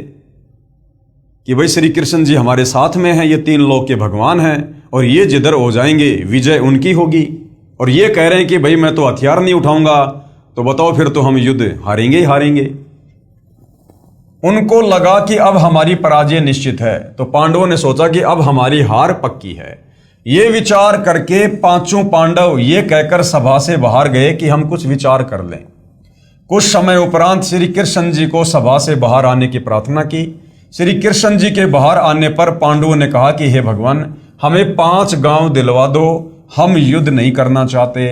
कि भाई श्री कृष्ण जी हमारे साथ में हैं, ये 3 लोक के भगवान हैं, और ये जिधर हो जाएंगे विजय उनकी होगी, और ये कह रहे हैं कि भाई मैं तो हथियार नहीं उठाऊंगा, तो बताओ फिर तो हम युद्ध हारेंगे ही हारेंगे। उनको लगा कि अब हमारी पराजय निश्चित है। तो पांडवों ने सोचा कि अब हमारी हार पक्की है। ये विचार करके 5 पांडव ये कहकर सभा से बाहर गए कि हम कुछ विचार कर लें। कुछ समय उपरांत श्री कृष्ण जी को सभा से बाहर आने की प्रार्थना की। श्री कृष्ण जी के बाहर आने पर पांडवों ने कहा कि हे भगवान, हमें 5 गांव दिलवा दो, हम युद्ध नहीं करना चाहते,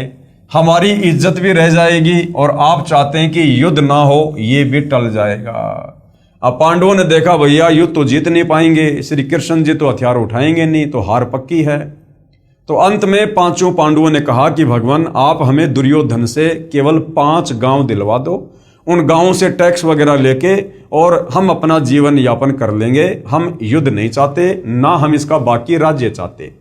हमारी इज्जत भी रह जाएगी, और आप चाहते हैं कि युद्ध ना हो, ये भी टल जाएगा। अब पांडवों ने देखा भैया युद्ध तो जीत नहीं पाएंगे, श्री कृष्ण जी तो हथियार उठाएंगे नहीं, तो हार पक्की है। तो अंत में पांचों पांडवों ने कहा कि भगवान आप हमें दुर्योधन से केवल 5 गांव दिलवा दो, उन गांवों से टैक्स वगैरह लेके और हम अपना जीवन यापन कर लेंगे, हम युद्ध नहीं चाहते, ना हम इसका बाकी राज्य चाहते।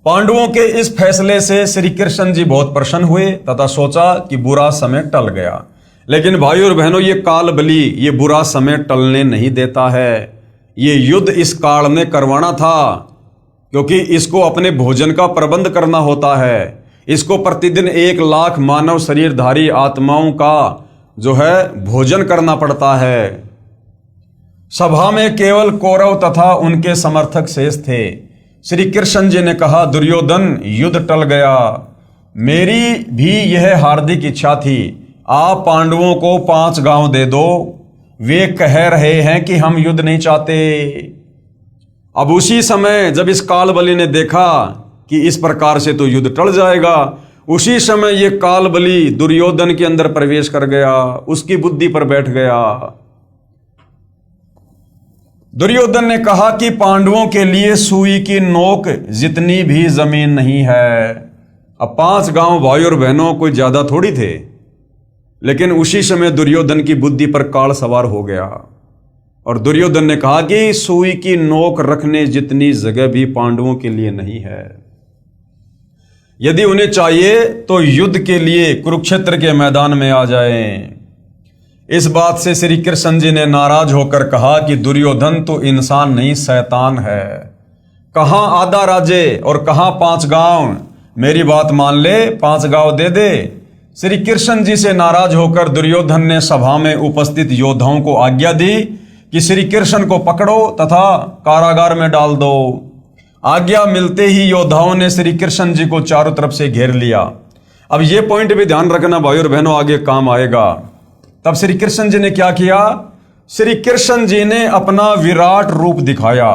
पांडवों के इस फैसले से श्री कृष्ण जी बहुत प्रसन्न हुए तथा सोचा कि बुरा समय टल गया। लेकिन भाई और बहनों, ये काल बलि ये बुरा समय टलने नहीं देता है। ये युद्ध इस काल ने करवाना था, क्योंकि इसको अपने भोजन का प्रबंध करना होता है। इसको प्रतिदिन 1 लाख मानव शरीरधारी आत्माओं का जो है भोजन करना पड़ता है। सभा में केवल कौरव तथा उनके समर्थक शेष थे। श्री कृष्ण जी ने कहा, दुर्योधन युद्ध टल गया, मेरी भी यह हार्दिक इच्छा थी, आप पांडवों को 5 गांव दे दो, वे कह रहे हैं कि हम युद्ध नहीं चाहते। अब उसी समय जब इस काल बलि ने देखा कि इस प्रकार से तो युद्ध टल जाएगा, उसी समय ये काल बलि दुर्योधन के अंदर प्रवेश कर गया, उसकी बुद्धि पर बैठ गया। दुर्योधन ने कहा कि पांडवों के लिए सुई की नोक जितनी भी जमीन नहीं है। अब 5 गांव भाई और बहनों कोई ज्यादा थोड़ी थे, लेकिन उसी समय दुर्योधन की बुद्धि पर काल सवार हो गया और दुर्योधन ने कहा कि सुई की नोक रखने जितनी जगह भी पांडवों के लिए नहीं है। यदि उन्हें चाहिए तो युद्ध के लिए कुरुक्षेत्र के मैदान में आ जाएं। इस बात से श्री कृष्ण जी ने नाराज होकर कहा कि दुर्योधन तो इंसान नहीं शैतान है, कहां आधा राज्य और कहां 5 गांव, मेरी बात मान ले, 5 गांव दे दे। श्री कृष्ण जी से नाराज होकर दुर्योधन ने सभा में उपस्थित योद्धाओं को आज्ञा दी कि श्री कृष्ण को पकड़ो तथा कारागार में डाल दो। आज्ञा मिलते ही योद्धाओं ने श्री कृष्ण जी को चारों तरफ से घेर लिया। अब ये पॉइंट भी ध्यान रखना भाई और बहनों, आगे काम आएगा। तब श्री कृष्ण जी ने क्या किया? श्री कृष्ण जी ने अपना विराट रूप दिखाया।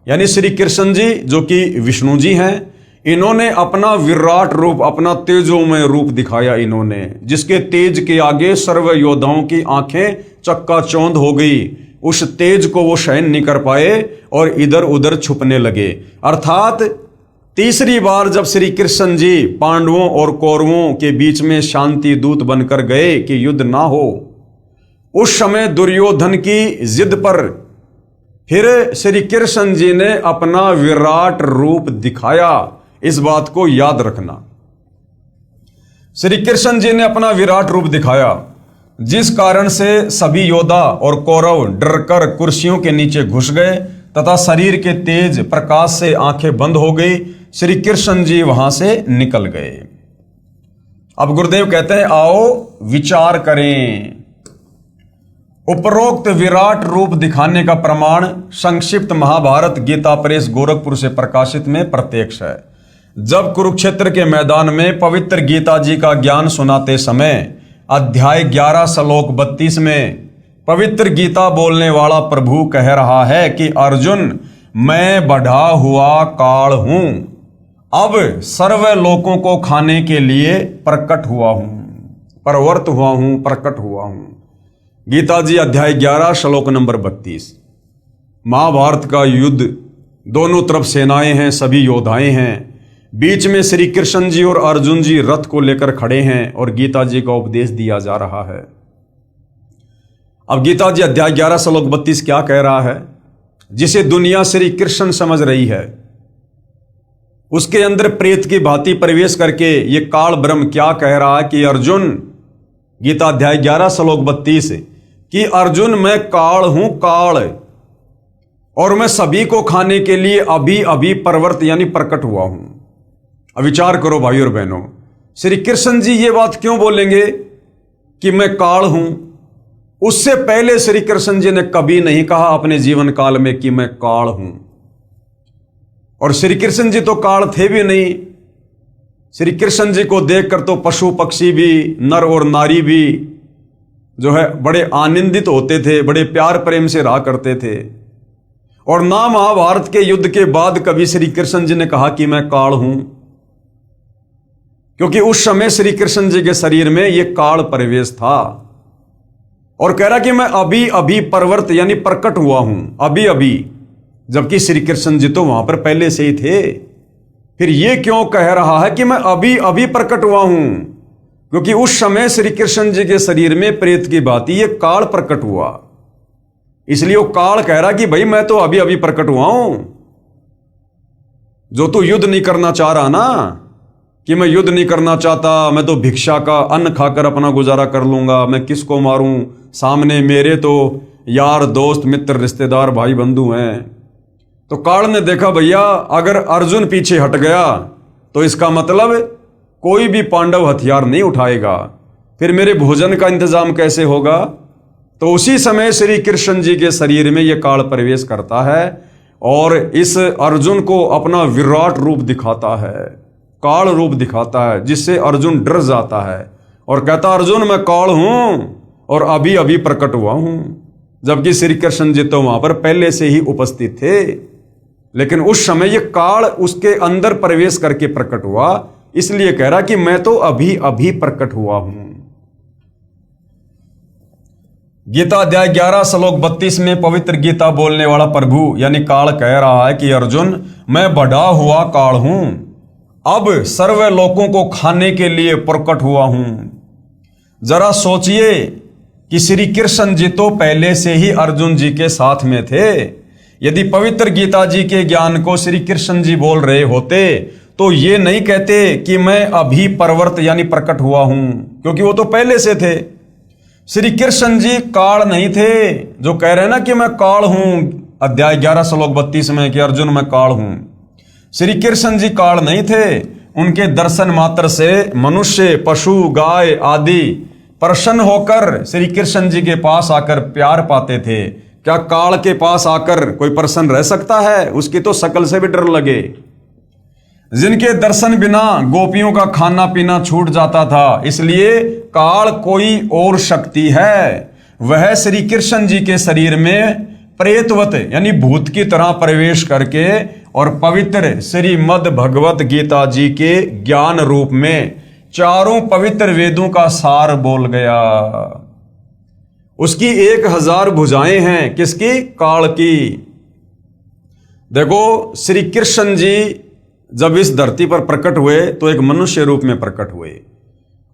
यानी श्री कृष्ण जी जो कि विष्णु जी हैं, इन्होंने अपना विराट रूप, अपना तेजोमय रूप दिखाया इन्होंने, जिसके तेज के आगे सर्व योद्धाओं की आंखें चक्काचौंध हो गई। उस तेज को वो सहन नहीं कर पाए और इधर उधर छुपने लगे। अर्थात तीसरी बार जब श्री कृष्ण जी पांडवों और कौरवों के बीच में शांति दूत बनकर गए कि युद्ध ना हो, उस समय दुर्योधन की जिद पर फिर श्री कृष्ण जी ने अपना विराट रूप दिखाया। इस बात को याद रखना, श्री कृष्ण जी ने अपना विराट रूप दिखाया, जिस कारण से सभी योद्धा और कौरव डरकर कुर्सियों के नीचे घुस गए तथा शरीर के तेज प्रकाश से आंखें बंद हो गई। श्री कृष्ण जी वहां से निकल गए। अब गुरुदेव कहते हैं, आओ विचार करें। उपरोक्त विराट रूप दिखाने का प्रमाण संक्षिप्त महाभारत गीता प्रेस गोरखपुर से प्रकाशित में प्रत्यक्ष है। जब कुरुक्षेत्र के मैदान में पवित्र गीता जी का ज्ञान सुनाते समय अध्याय 11 श्लोक 32 में पवित्र गीता बोलने वाला प्रभु कह रहा है कि अर्जुन, मैं बढ़ा हुआ काल हूं, अब सर्व लोकों को खाने के लिए प्रकट हुआ हूं, प्रवृत्त हुआ हूं, प्रकट हुआ हूं। गीता जी अध्याय 11 श्लोक नंबर 32। महाभारत का युद्ध, दोनों तरफ सेनाएं हैं, सभी योद्धाएं हैं, बीच में श्री कृष्ण जी और अर्जुन जी रथ को लेकर खड़े हैं और गीता जी का उपदेश दिया जा रहा है। अब गीता जी अध्याय 11 श्लोक 32 क्या कह रहा है? जिसे दुनिया श्री कृष्ण समझ रही है, उसके अंदर प्रेत की भांति प्रवेश करके ये काल ब्रह्म क्या कह रहा है कि अर्जुन, गीता अध्याय 11 श्लोक 32 कि अर्जुन, मैं काल हूं, काल, और मैं सभी को खाने के लिए अभी अभी प्रवृत्त यानी प्रकट हुआ हूं। अब विचार करो भाई और बहनों, श्री कृष्ण जी ये बात क्यों बोलेंगे कि मैं काल हूं? उससे पहले श्री कृष्ण जी ने कभी नहीं कहा अपने जीवन काल में कि मैं काल हूं। और श्री कृष्ण जी तो काल थे भी नहीं। श्री कृष्ण जी को देखकर तो पशु पक्षी भी, नर और नारी भी जो है बड़े आनंदित होते थे, बड़े प्यार प्रेम से रहा करते थे। और ना महाभारत के युद्ध के बाद कभी श्री कृष्ण जी ने कहा कि मैं काल हूं, क्योंकि उस समय श्री कृष्ण जी के शरीर में यह काल प्रवेश था। और कह रहा कि मैं अभी अभी परवर्त यानी प्रकट हुआ हूं, अभी अभी, जबकि श्री कृष्ण जी तो वहां पर पहले से ही थे। फिर ये क्यों कह रहा है कि मैं अभी अभी प्रकट हुआ हूं? क्योंकि उस समय श्री कृष्ण जी के शरीर में प्रेत की भांति ये काल प्रकट हुआ, इसलिए वो काल कह रहा कि भाई मैं तो अभी अभी प्रकट हुआ हूं। जो तू युद्ध नहीं करना चाह रहा ना, कि मैं युद्ध नहीं करना चाहता, मैं तो भिक्षा का अन्न खाकर अपना गुजारा कर लूंगा, मैं किसको मारूं, सामने मेरे तो यार दोस्त मित्र रिश्तेदार भाई बंधु हैं। तो काल ने देखा भैया अगर अर्जुन पीछे हट गया तो इसका मतलब कोई भी पांडव हथियार नहीं उठाएगा, फिर मेरे भोजन का इंतजाम कैसे होगा? तो उसी समय श्री कृष्ण जी के शरीर में यह काल प्रवेश करता है और इस अर्जुन को अपना विराट रूप दिखाता है, काल रूप दिखाता है, जिससे अर्जुन डर जाता है और कहता अर्जुन मैं काल हूं और अभी अभी प्रकट हुआ हूं। जबकि श्री कृष्ण जी तो वहां पर पहले से ही उपस्थित थे, लेकिन उस समय यह काल उसके अंदर प्रवेश करके प्रकट हुआ, इसलिए कह रहा कि मैं तो अभी अभी प्रकट हुआ हूं। गीता अध्याय 11 श्लोक 32 में पवित्र गीता बोलने वाला प्रभु यानी काल कह रहा है कि अर्जुन मैं बढ़ा हुआ काल हूं, अब सर्व लोगों को खाने के लिए प्रकट हुआ हूं। जरा सोचिए कि श्री कृष्ण जी तो पहले से ही अर्जुन जी के साथ में थे। यदि पवित्र गीता जी के ज्ञान को श्री कृष्ण जी बोल रहे होते तो ये नहीं कहते कि मैं अभी परवर्त यानी प्रकट हुआ हूं, क्योंकि वो तो पहले से थे। श्री कृष्ण जी काल नहीं थे, जो कह रहे हैं ना कि मैं काल हूं, अध्याय 11 श्लोक 32 में कि अर्जुन मैं काल हूं। श्री कृष्ण जी काल नहीं थे, उनके दर्शन मात्र से मनुष्य पशु गाय आदि प्रसन्न होकर श्री कृष्ण जी के पास आकर प्यार पाते थे। क्या काल के पास आकर कोई प्रसन्न रह सकता है? उसकी तो शकल से भी डर लगे। जिनके दर्शन बिना गोपियों का खाना पीना छूट जाता था, इसलिए काल कोई और शक्ति है, वह श्री कृष्ण जी के शरीर में प्रेतवत यानी भूत की तरह प्रवेश करके और पवित्र श्रीमद् भगवत गीता जी के ज्ञान रूप में चारों पवित्र वेदों का सार बोल गया। उसकी 1000 भुजाएं हैं, किसकी? काल की। देखो श्री कृष्ण जी जब इस धरती पर प्रकट हुए तो एक मनुष्य रूप में प्रकट हुए,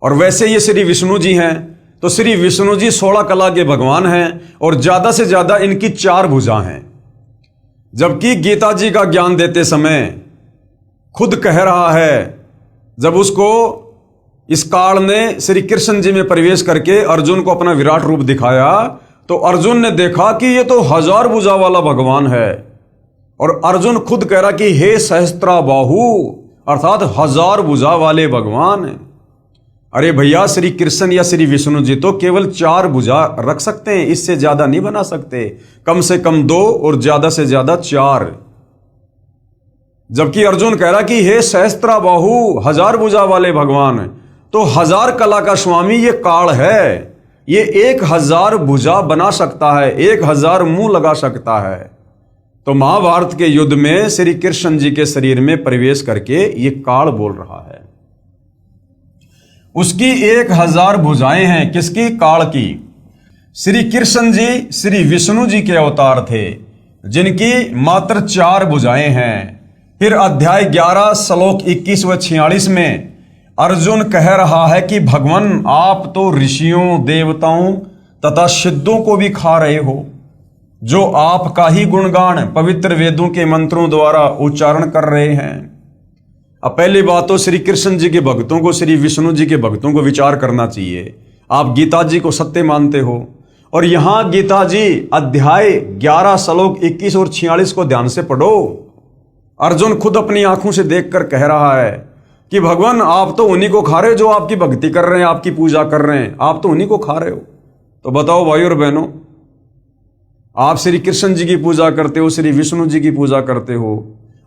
और वैसे ये श्री विष्णु जी हैं, तो श्री विष्णु जी 16 कला के भगवान हैं और ज्यादा से ज्यादा इनकी 4 भुजा हैं। जबकि गीता जी का ज्ञान देते समय खुद कह रहा है, जब उसको इस काल ने श्री कृष्ण जी में प्रवेश करके अर्जुन को अपना विराट रूप दिखाया, तो अर्जुन ने देखा कि ये तो 1000 भुजा वाला भगवान है, और अर्जुन खुद कह रहा कि हे सहस्त्रा बाहु, अर्थात 1000 भुजा वाले भगवान। अरे भैया श्री कृष्ण या श्री विष्णु जी तो केवल 4 भुजा रख सकते हैं, इससे ज्यादा नहीं बना सकते, कम से कम 2 और ज्यादा से ज्यादा 4। जबकि अर्जुन कह रहा कि हे सहस्त्रा बाहु, 1000 भुजा वाले भगवान, तो 1000 कला का स्वामी ये काल है, ये 1000 भुजा बना सकता है, 1000 मुंह लगा सकता है। तो महाभारत के युद्ध में श्री कृष्ण जी के शरीर में प्रवेश करके ये काल बोल रहा है। उसकी 1000 भुजाएं हैं, किसकी? काल की। श्री कृष्ण जी श्री विष्णु जी के अवतार थे, जिनकी मात्र 4 भुजाएं हैं। फिर अध्याय 11 श्लोक 21 व 46 में अर्जुन कह रहा है कि भगवान आप तो ऋषियों देवताओं तथा सिद्धों को भी खा रहे हो, जो आपका ही गुणगान पवित्र वेदों के मंत्रों द्वारा उच्चारण कर रहे हैं। अब पहली बात तो श्री कृष्ण जी के भक्तों को, श्री विष्णु जी के भक्तों को विचार करना चाहिए। आप गीता जी को सत्य मानते हो, और यहां गीता जी अध्याय 11 श्लोक 21 और 46 को ध्यान से पढ़ो। अर्जुन खुद अपनी आंखों से देखकर कह रहा है कि भगवान आप तो उन्हीं को खा रहे हो जो आपकी भक्ति कर रहे हैं, आपकी पूजा कर रहे हैं, आप तो उन्हीं को खा रहे हो। तो बताओ भाई और बहनों, आप श्री कृष्ण जी की पूजा करते हो, श्री विष्णु जी की पूजा करते हो,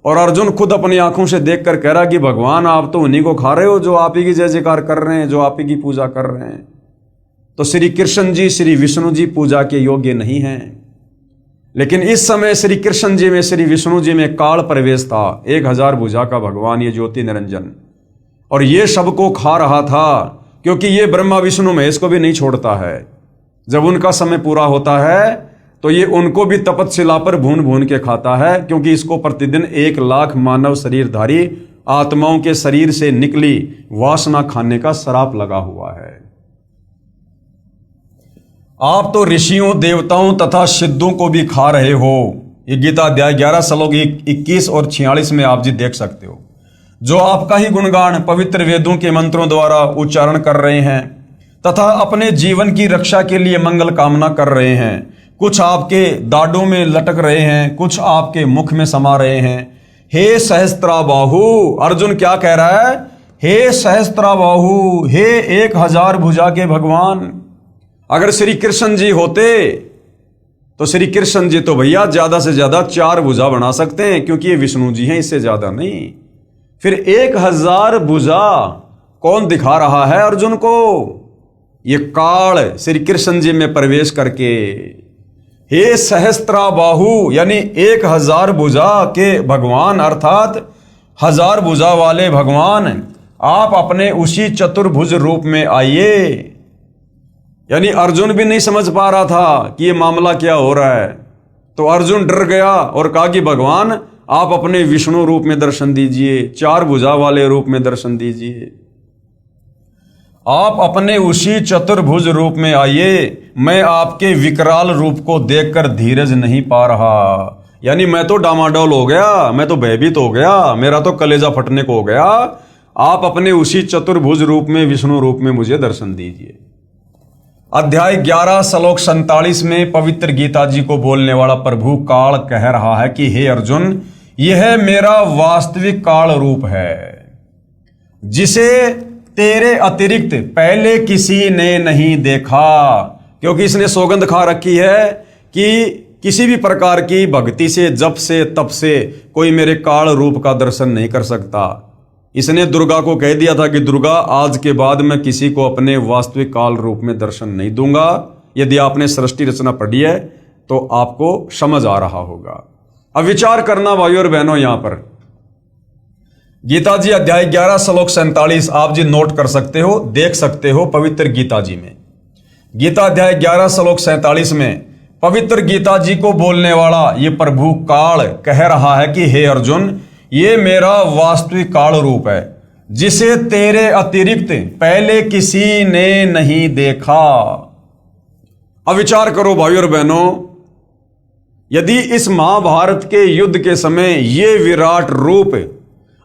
और अर्जुन खुद अपनी आंखों से देखकर कह रहा कि भगवान आप तो उन्हीं को खा रहे हो जो आप ही की जय जयकार कर रहे हैं, जो आप ही की पूजा कर रहे हैं। तो श्री कृष्ण जी श्री विष्णु जी पूजा के योग्य नहीं हैं। लेकिन इस समय श्री कृष्ण जी में, श्री विष्णु जी में काल प्रवेश था, 1000 भुजा का भगवान, ये ज्योति निरंजन, और ये सबको खा रहा था, क्योंकि ये ब्रह्मा विष्णु महेश को भी नहीं छोड़ता है। जब उनका समय पूरा होता है तो ये उनको भी तपतशिला पर भून भून के खाता है, क्योंकि इसको प्रतिदिन 1 लाख मानव शरीरधारी आत्माओं के शरीर से निकली वासना खाने का श्राप लगा हुआ है। आप तो ऋषियों, देवताओं तथा सिद्धों को भी खा रहे हो। ये गीता अध्याय 11 श्लोक 21 और 46 में आप जी देख सकते हो। जो आपका ही गुणगान पवित्र वेदों के मंत्रों द्वारा उच्चारण कर रहे हैं तथा अपने जीवन की रक्षा के लिए मंगल कामना कर रहे हैं। कुछ आपके दाढ़ों में लटक रहे हैं, कुछ आपके मुख में समा रहे हैं। हे सहस्त्राबाहु, अर्जुन क्या कह रहा है? हे सहस्त्राबाहु, हे 1000 भुजा के भगवान। अगर श्री कृष्ण जी होते तो श्री कृष्ण जी तो भैया ज्यादा से ज्यादा 4 भुजा बना सकते हैं, क्योंकि ये विष्णु जी हैं, इससे ज्यादा नहीं। फिर 1000 भुजा कौन दिखा रहा है अर्जुन को? ये काल श्री कृष्ण जी में प्रवेश करके। हे सहस्त्राबाहु यानी 1000 भुजा के भगवान, अर्थात 1000 भुजा वाले भगवान, आप अपने उसी चतुर्भुज रूप में आइए। यानी अर्जुन भी नहीं समझ पा रहा था कि ये मामला क्या हो रहा है, तो अर्जुन डर गया और कहा कि भगवान आप अपने विष्णु रूप में दर्शन दीजिए, 4 भुजा वाले रूप में दर्शन दीजिए। आप अपने उसी चतुर्भुज रूप में आइए। मैं आपके विकराल रूप को देखकर धीरज नहीं पा रहा। यानी मैं तो डामाडोल हो गया, मैं तो भयभीत हो गया, मेरा तो कलेजा फटने को हो गया। आप अपने उसी चतुर्भुज रूप में, विष्णु रूप में मुझे दर्शन दीजिए। अध्याय 11 श्लोक 47 में पवित्र गीता जी को बोलने वाला प्रभु काल कह रहा है कि हे अर्जुन, यह मेरा वास्तविक काल रूप है, जिसे तेरे अतिरिक्त पहले किसी ने नहीं देखा। क्योंकि इसने सौगंध खा रखी है कि किसी भी प्रकार की भक्ति से, जप से, तप से कोई मेरे काल रूप का दर्शन नहीं कर सकता। इसने दुर्गा को कह दिया था कि दुर्गा, आज के बाद मैं किसी को अपने वास्तविक काल रूप में दर्शन नहीं दूंगा। यदि आपने सृष्टि रचना पढ़ी है तो आपको समझ आ रहा होगा। अब विचार करना भाइयों और बहनों, यहां पर गीता जी अध्याय 11 श्लोक 47 आप जी नोट कर सकते हो, देख सकते हो पवित्र गीता जी में। गीता अध्याय 11 श्लोक 47 में पवित्र गीता जी को बोलने वाला ये प्रभु काल कह रहा है कि हे अर्जुन, ये मेरा वास्तविक काल रूप है, जिसे तेरे अतिरिक्त पहले किसी ने नहीं देखा। अब विचार करो भाइयों और बहनों, यदि इस महाभारत के युद्ध के समय ये विराट रूप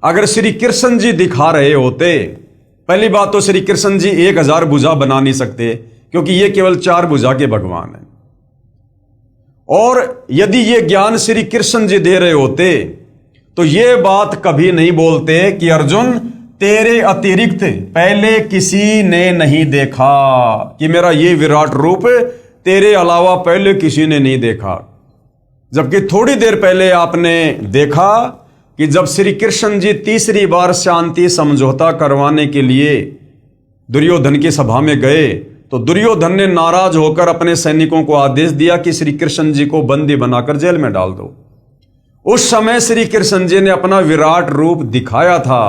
अगर श्री कृष्ण जी दिखा रहे होते, पहली बात तो श्री कृष्ण जी 1000 भुजा बना नहीं सकते, क्योंकि ये केवल 4 भुजा के भगवान हैं। और यदि ये ज्ञान श्री कृष्ण जी दे रहे होते तो ये बात कभी नहीं बोलते कि अर्जुन, तेरे अतिरिक्त पहले किसी ने नहीं देखा, कि मेरा ये विराट रूप तेरे अलावा पहले किसी ने नहीं देखा। जबकि थोड़ी देर पहले आपने देखा कि जब श्री कृष्ण जी तीसरी बार शांति समझौता करवाने के लिए दुर्योधन की सभा में गए, तो दुर्योधन ने नाराज होकर अपने सैनिकों को आदेश दिया कि श्री कृष्ण जी को बंदी बनाकर जेल में डाल दो। उस समय श्री कृष्ण जी ने अपना विराट रूप दिखाया था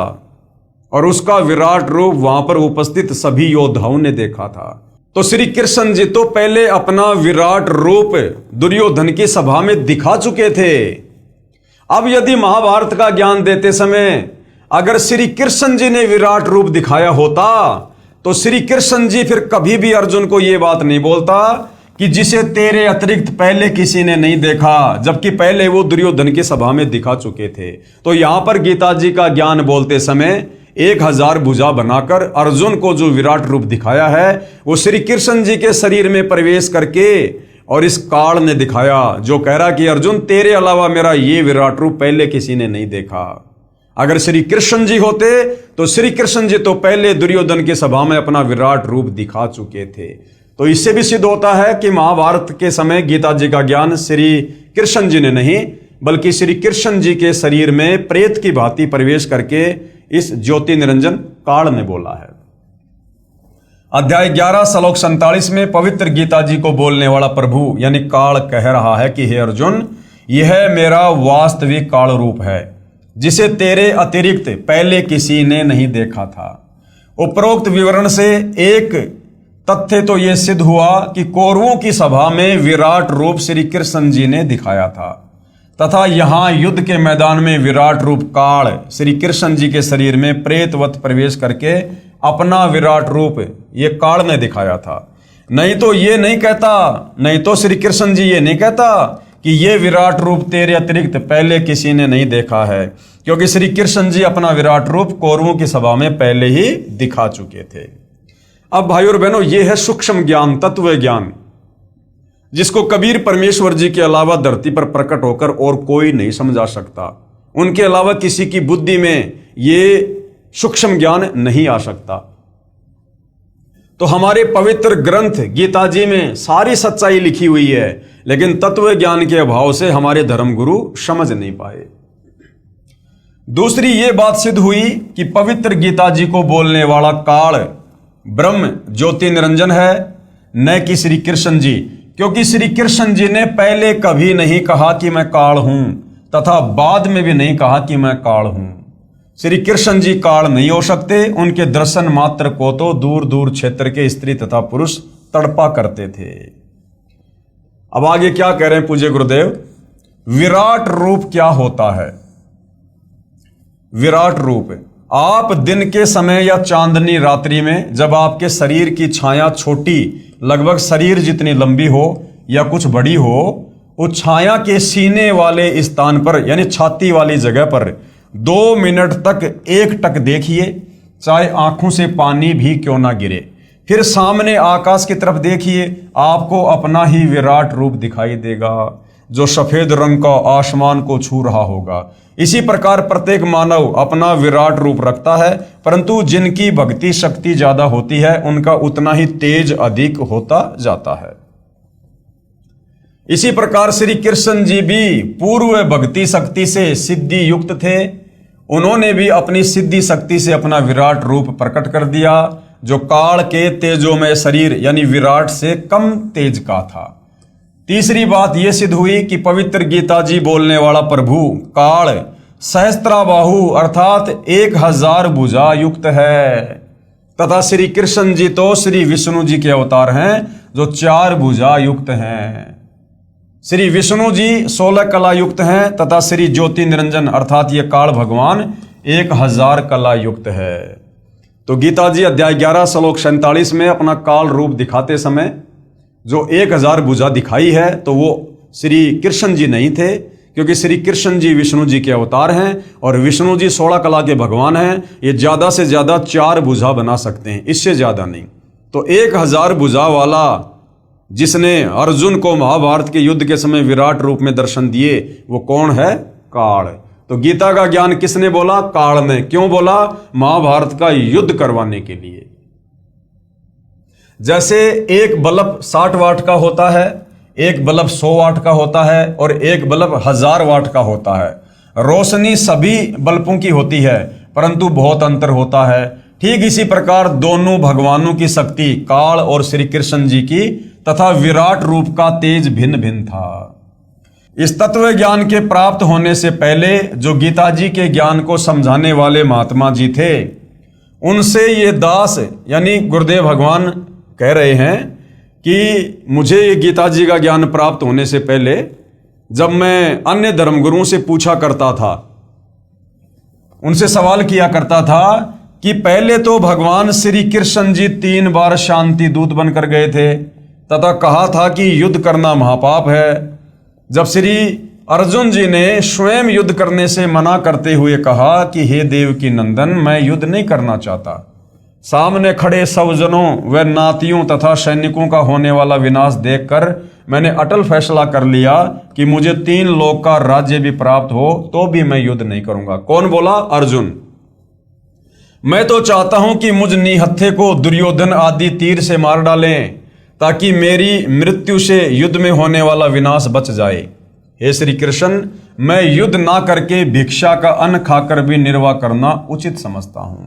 और उसका विराट रूप वहां पर उपस्थित सभी योद्धाओं ने देखा था। तो श्री कृष्ण जी तो पहले अपना विराट रूप दुर्योधन की सभा में दिखा चुके थे। अब यदि महाभारत का ज्ञान देते समय अगर श्री कृष्ण जी ने विराट रूप दिखाया होता तो श्री कृष्ण जी फिर कभी भी अर्जुन को यह बात नहीं बोलता कि जिसे तेरे अतिरिक्त पहले किसी ने नहीं देखा, जबकि पहले वो दुर्योधन की सभा में दिखा चुके थे। तो यहां पर गीता जी का ज्ञान बोलते समय 1000 भुजा बनाकर अर्जुन को जो विराट रूप दिखाया है वो श्री कृष्ण जी के शरीर में प्रवेश करके और इस काल ने दिखाया, जो कह रहा कि अर्जुन, तेरे अलावा मेरा ये विराट रूप पहले किसी ने नहीं देखा। अगर श्री कृष्ण जी होते तो श्री कृष्ण जी तो पहले दुर्योधन की सभा में अपना विराट रूप दिखा चुके थे। तो इससे भी सिद्ध होता है कि महाभारत के समय गीता जी का ज्ञान श्री कृष्ण जी ने नहीं, बल्कि श्री कृष्ण जी के शरीर में प्रेत की भांति प्रवेश करके इस ज्योति निरंजन काल ने बोला है। अध्याय 11 श्लोक 47 में पवित्र गीता जी को बोलने वाला प्रभु यानी काल कह रहा है कि हे अर्जुन, यह मेरा वास्तविक काल रूप है, जिसे तेरे अतिरिक्त पहले किसी ने नहीं देखा था। उपरोक्त विवरण से एक तथ्य तो ये सिद्ध हुआ कि कौरवों की सभा में विराट रूप श्री कृष्ण जी ने दिखाया था, तथा यहाँ युद्ध के मैदान में विराट रूप काल श्री कृष्ण जी के शरीर में प्रेतवत प्रवेश करके अपना विराट रूप ये काल ने दिखाया था। नहीं तो ये नहीं कहता, नहीं तो श्री कृष्ण जी ये नहीं कहता कि ये विराट रूप तेरे अतिरिक्त पहले किसी ने नहीं देखा है, क्योंकि श्री कृष्ण जी अपना विराट रूप कौरवों की सभा में पहले ही दिखा चुके थे। अब भाइयों और बहनों, ये है सूक्ष्म ज्ञान, तत्व ज्ञान, जिसको कबीर परमेश्वर जी के अलावा धरती पर प्रकट होकर और कोई नहीं समझा सकता। उनके अलावा किसी की बुद्धि में ये सूक्ष्म ज्ञान नहीं आ सकता। तो हमारे पवित्र ग्रंथ गीता जी में सारी सच्चाई लिखी हुई है, लेकिन तत्व ज्ञान के अभाव से हमारे धर्मगुरु समझ नहीं पाए। दूसरी ये बात सिद्ध हुई कि पवित्र गीता जी को बोलने वाला काल ब्रह्म ज्योति निरंजन है, न कि श्री कृष्ण जी, क्योंकि श्री कृष्ण जी ने पहले कभी नहीं कहा कि मैं काल हूं, तथा बाद में भी नहीं कहा कि मैं काल हूं। श्री कृष्ण जी काल नहीं हो सकते, उनके दर्शन मात्र को तो दूर दूर क्षेत्र के स्त्री तथा पुरुष तड़पा करते थे। अब आगे क्या कह रहे हैं पूज्य गुरुदेव, विराट रूप क्या होता है? विराट रूप, आप दिन के समय या चांदनी रात्रि में जब आपके शरीर की छाया छोटी, लगभग शरीर जितनी लंबी हो या कुछ बड़ी हो, उस छाया के सीने वाले स्थान पर यानी छाती वाली जगह पर 2 मिनट तक एकटक देखिए, चाहे आंखों से पानी भी क्यों ना गिरे। फिर सामने आकाश की तरफ देखिए, आपको अपना ही विराट रूप दिखाई देगा, जो सफेद रंग का आसमान को छू रहा होगा। इसी प्रकार प्रत्येक मानव अपना विराट रूप रखता है, परंतु जिनकी भक्ति शक्ति ज्यादा होती है उनका उतना ही तेज अधिक होता जाता है। इसी प्रकार श्री कृष्ण जी भी पूर्व भक्ति शक्ति से सिद्धि युक्त थे। उन्होंने भी अपनी सिद्धि शक्ति से अपना विराट रूप प्रकट कर दिया, जो काल के तेजोमय शरीर यानी विराट से कम तेज का था। तीसरी बात यह सिद्ध हुई कि पवित्र गीता जी बोलने वाला प्रभु काल सहस्त्राबाहु अर्थात 1000 भुजा युक्त है, तथा श्री कृष्ण जी तो श्री विष्णु जी के अवतार हैं, जो 4 भुजा युक्त हैं। श्री विष्णु जी 16 कला युक्त हैं, तथा श्री ज्योति निरंजन अर्थात ये काल भगवान 1000 कला युक्त है। तो गीता जी अध्याय 11 श्लोक 47 में अपना काल रूप दिखाते समय जो 1000 भुजा दिखाई है, तो वो श्री कृष्ण जी नहीं थे, क्योंकि श्री कृष्ण जी विष्णु जी के अवतार हैं और विष्णु जी 16 कला के भगवान हैं। ये ज्यादा से ज्यादा 4 भुजा बना सकते हैं, इससे ज्यादा नहीं। तो 1000 भुजा वाला जिसने अर्जुन को महाभारत के युद्ध के समय विराट रूप में दर्शन दिए, वो कौन है? काल। तो गीता का ज्ञान किसने बोला? काल ने। क्यों बोला? महाभारत का युद्ध करवाने के लिए। जैसे एक बल्ब 60 वाट का होता है, एक बल्ब 100 वाट का होता है और एक बल्ब 1000 वाट का होता है। रोशनी सभी बल्बों की होती है, परंतु बहुत अंतर होता है। ठीक इसी प्रकार दोनों भगवानों की शक्ति काल और श्री कृष्ण जी की तथा विराट रूप का तेज भिन्न भिन्न था। इस तत्व ज्ञान के प्राप्त होने से पहले जो गीता जी के ज्ञान को समझाने वाले महात्मा जी थे, उनसे ये दास यानी गुरुदेव भगवान कह रहे हैं कि मुझे ये गीता जी का ज्ञान प्राप्त होने से पहले जब मैं अन्य धर्मगुरुओं से पूछा करता था, उनसे सवाल किया करता था कि पहले तो भगवान श्री कृष्ण जी 3 बार शांति दूत बनकर गए थे, तथा कहा था कि युद्ध करना महापाप है। जब श्री अर्जुन जी ने स्वयं युद्ध करने से मना करते हुए कहा कि हे देवकी नंदन, मैं युद्ध नहीं करना चाहता, सामने खड़े सब जनों व नातियों तथा सैनिकों का होने वाला विनाश देखकर मैंने अटल फैसला कर लिया कि मुझे 3 लोक का राज्य भी प्राप्त हो तो भी मैं युद्ध नहीं करूंगा। कौन बोला? अर्जुन। मैं तो चाहता हूं कि मुझ निहत्थे को दुर्योधन आदि तीर से मार डालें, ताकि मेरी मृत्यु से युद्ध में होने वाला विनाश बच जाए। हे श्री कृष्ण, मैं युद्ध ना करके भिक्षा का अन्न खाकर भी निर्वाह करना उचित समझता हूं।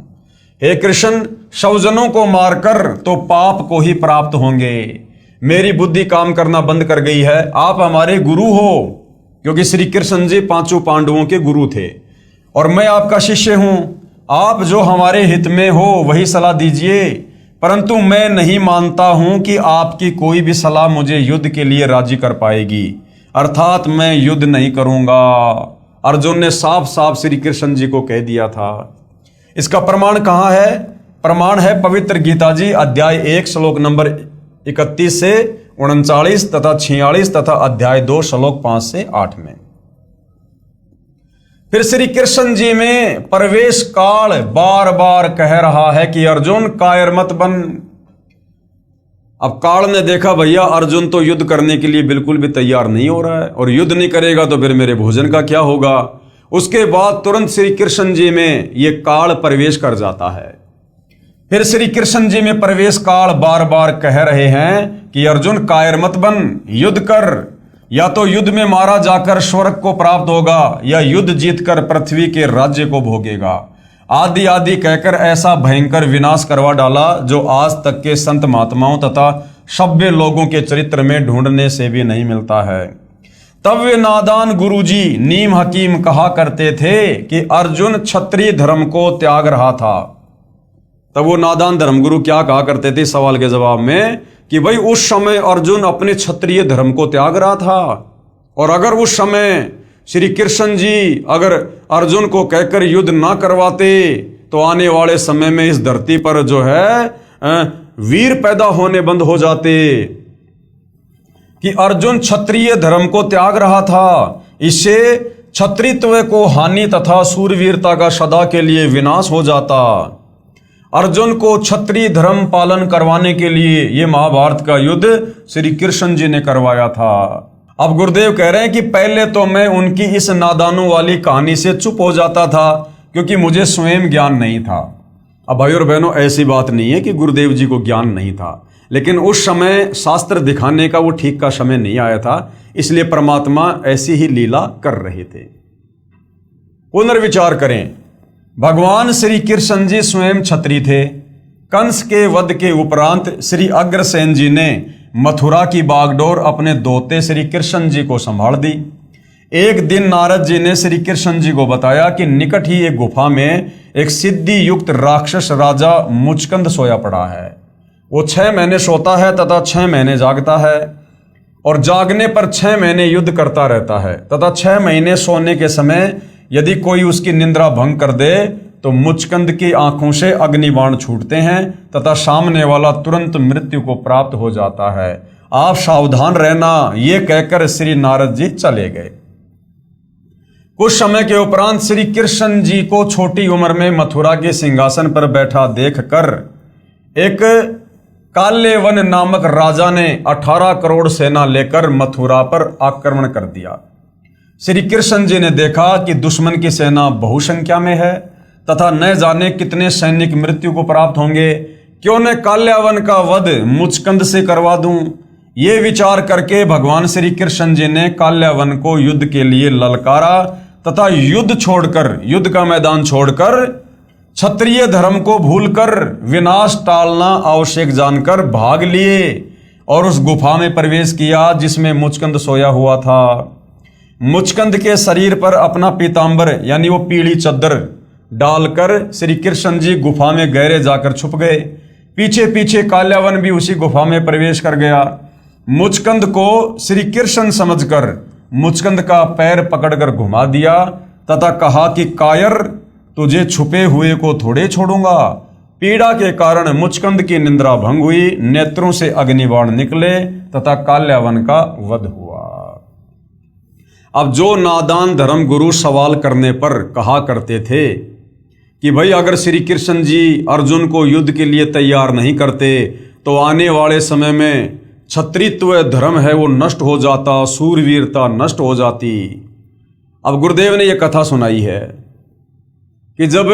हे कृष्ण, सौजनों को मारकर तो पाप को ही प्राप्त होंगे। मेरी बुद्धि काम करना बंद कर गई है। आप हमारे गुरु हो, क्योंकि श्री कृष्ण जी 5 पांडवों के गुरु थे, और मैं आपका शिष्य हूं। आप जो हमारे हित में हो वही सलाह दीजिए। परंतु मैं नहीं मानता हूं कि आपकी कोई भी सलाह मुझे युद्ध के लिए राजी कर पाएगी, अर्थात मैं युद्ध नहीं करूंगा। अर्जुन ने साफ साफ श्री कृष्ण जी को कह दिया था। इसका प्रमाण कहाँ है? प्रमाण है पवित्र गीता जी अध्याय 1 श्लोक नंबर 31 से 39 तथा 46 तथा अध्याय 2 श्लोक 5 से 8 में। फिर श्री कृष्ण जी में प्रवेश काल बार बार कह रहा है कि अर्जुन कायर मत बन। अब काल ने देखा भैया अर्जुन तो युद्ध करने के लिए बिल्कुल भी तैयार नहीं हो रहा है, और युद्ध नहीं करेगा तो फिर मेरे भोजन का क्या होगा। उसके बाद तुरंत श्री कृष्ण जी में ये काल प्रवेश कर जाता है। फिर श्री कृष्ण जी में प्रवेश काल बार बार कह रहे हैं कि अर्जुन कायर मत बन, युद्ध कर, या तो युद्ध में मारा जाकर स्वर्ग को प्राप्त होगा या युद्ध जीतकर पृथ्वी के राज्य को भोगेगा, आदि आदि कहकर ऐसा भयंकर विनाश करवा डाला जो आज तक के संत महात्माओं तथा सभ्य लोगों के चरित्र में ढूंढने से भी नहीं मिलता है। तब वे नादान गुरुजी नीम हकीम कहा करते थे कि अर्जुन क्षत्रिय धर्म को त्याग रहा था। तब वो नादान धर्मगुरु क्या कहा करते थे सवाल के जवाब में कि भाई उस समय अर्जुन अपने क्षत्रिय धर्म को त्याग रहा था, और अगर उस समय श्री कृष्ण जी अगर अर्जुन को कहकर युद्ध ना करवाते तो आने वाले समय में इस धरती पर जो है वीर पैदा होने बंद हो जाते। कि अर्जुन क्षत्रिय धर्म को त्याग रहा था, इससे क्षत्रित्व को हानि तथा सूरवीरता का सदा के लिए विनाश हो जाता। अर्जुन को क्षत्रिय धर्म पालन करवाने के लिए ये महाभारत का युद्ध श्री कृष्ण जी ने करवाया था। अब गुरुदेव कह रहे हैं कि पहले तो मैं उनकी इस नादानों वाली कहानी से चुप हो जाता था क्योंकि मुझे स्वयं ज्ञान नहीं था। अब भाई और बहनों ऐसी बात नहीं है कि गुरुदेव जी को ज्ञान नहीं था, लेकिन उस समय शास्त्र दिखाने का वो ठीक का समय नहीं आया था, इसलिए परमात्मा ऐसी ही लीला कर रहे थे। पुनर्विचार करें, भगवान श्री कृष्ण जी स्वयं क्षत्रिय थे। कंस के वध के उपरांत श्री अग्रसेन जी ने मथुरा की बागडोर अपने दोते श्री कृष्ण जी को संभाल दी। एक दिन नारद जी ने श्री कृष्ण जी को बताया कि निकट ही एक गुफा में एक सिद्धि युक्त राक्षस राजा मुचकंद सोया पड़ा है। वो 6 महीने सोता है तथा 6 महीने जागता है, और जागने पर 6 महीने युद्ध करता रहता है तथा 6 महीने सोने के समय यदि कोई उसकी निद्रा भंग कर दे तो मुचकंद की आंखों से अग्निबाण छूटते हैं तथा सामने वाला तुरंत मृत्यु को प्राप्त हो जाता है। आप सावधान रहना, ये कहकर श्री नारद जी चले गए। कुछ समय के उपरांत श्री कृष्ण जी को छोटी उम्र में मथुरा के सिंहासन पर बैठा देखकर एक काल्यवन नामक राजा ने 18 करोड़ सेना लेकर मथुरा पर आक्रमण कर दिया। श्री कृष्ण जी ने देखा कि दुश्मन की सेना बहुसंख्या में है तथा न जाने कितने सैनिक मृत्यु को प्राप्त होंगे, क्यों न काल्यावन का वध मुचकंद से करवा दूं। ये विचार करके भगवान श्री कृष्ण जी ने काल्यावन को युद्ध के लिए ललकारा तथा युद्ध का मैदान छोड़कर क्षत्रिय धर्म को भूलकर विनाश टालना आवश्यक जानकर भाग लिए और उस गुफा में प्रवेश किया जिसमें मुचकंद सोया हुआ था। मुचकंद के शरीर पर अपना पीतांबर यानी वो पीली चद्दर डालकर श्री कृष्ण जी गुफा में गहरे जाकर छुप गए। पीछे पीछे काल्यावन भी उसी गुफा में प्रवेश कर गया। मुचकंद को श्री कृष्ण समझकर मुचकंद का पैर पकड़कर घुमा दिया तथा कहा कि कायर, तुझे छुपे हुए को थोड़े छोड़ूंगा। पीड़ा के कारण मुचकंद की निंद्रा भंग हुई, नेत्रों से अग्निबाण निकले तथा काल्यावन का वध हुआ। अब जो नादान धर्म गुरु सवाल करने पर कहा करते थे कि भाई अगर श्री कृष्ण जी अर्जुन को युद्ध के लिए तैयार नहीं करते तो आने वाले समय में क्षत्रित्व धर्म है वो नष्ट हो जाता, सूरवीरता नष्ट हो जाती। अब गुरुदेव ने यह कथा सुनाई है कि जब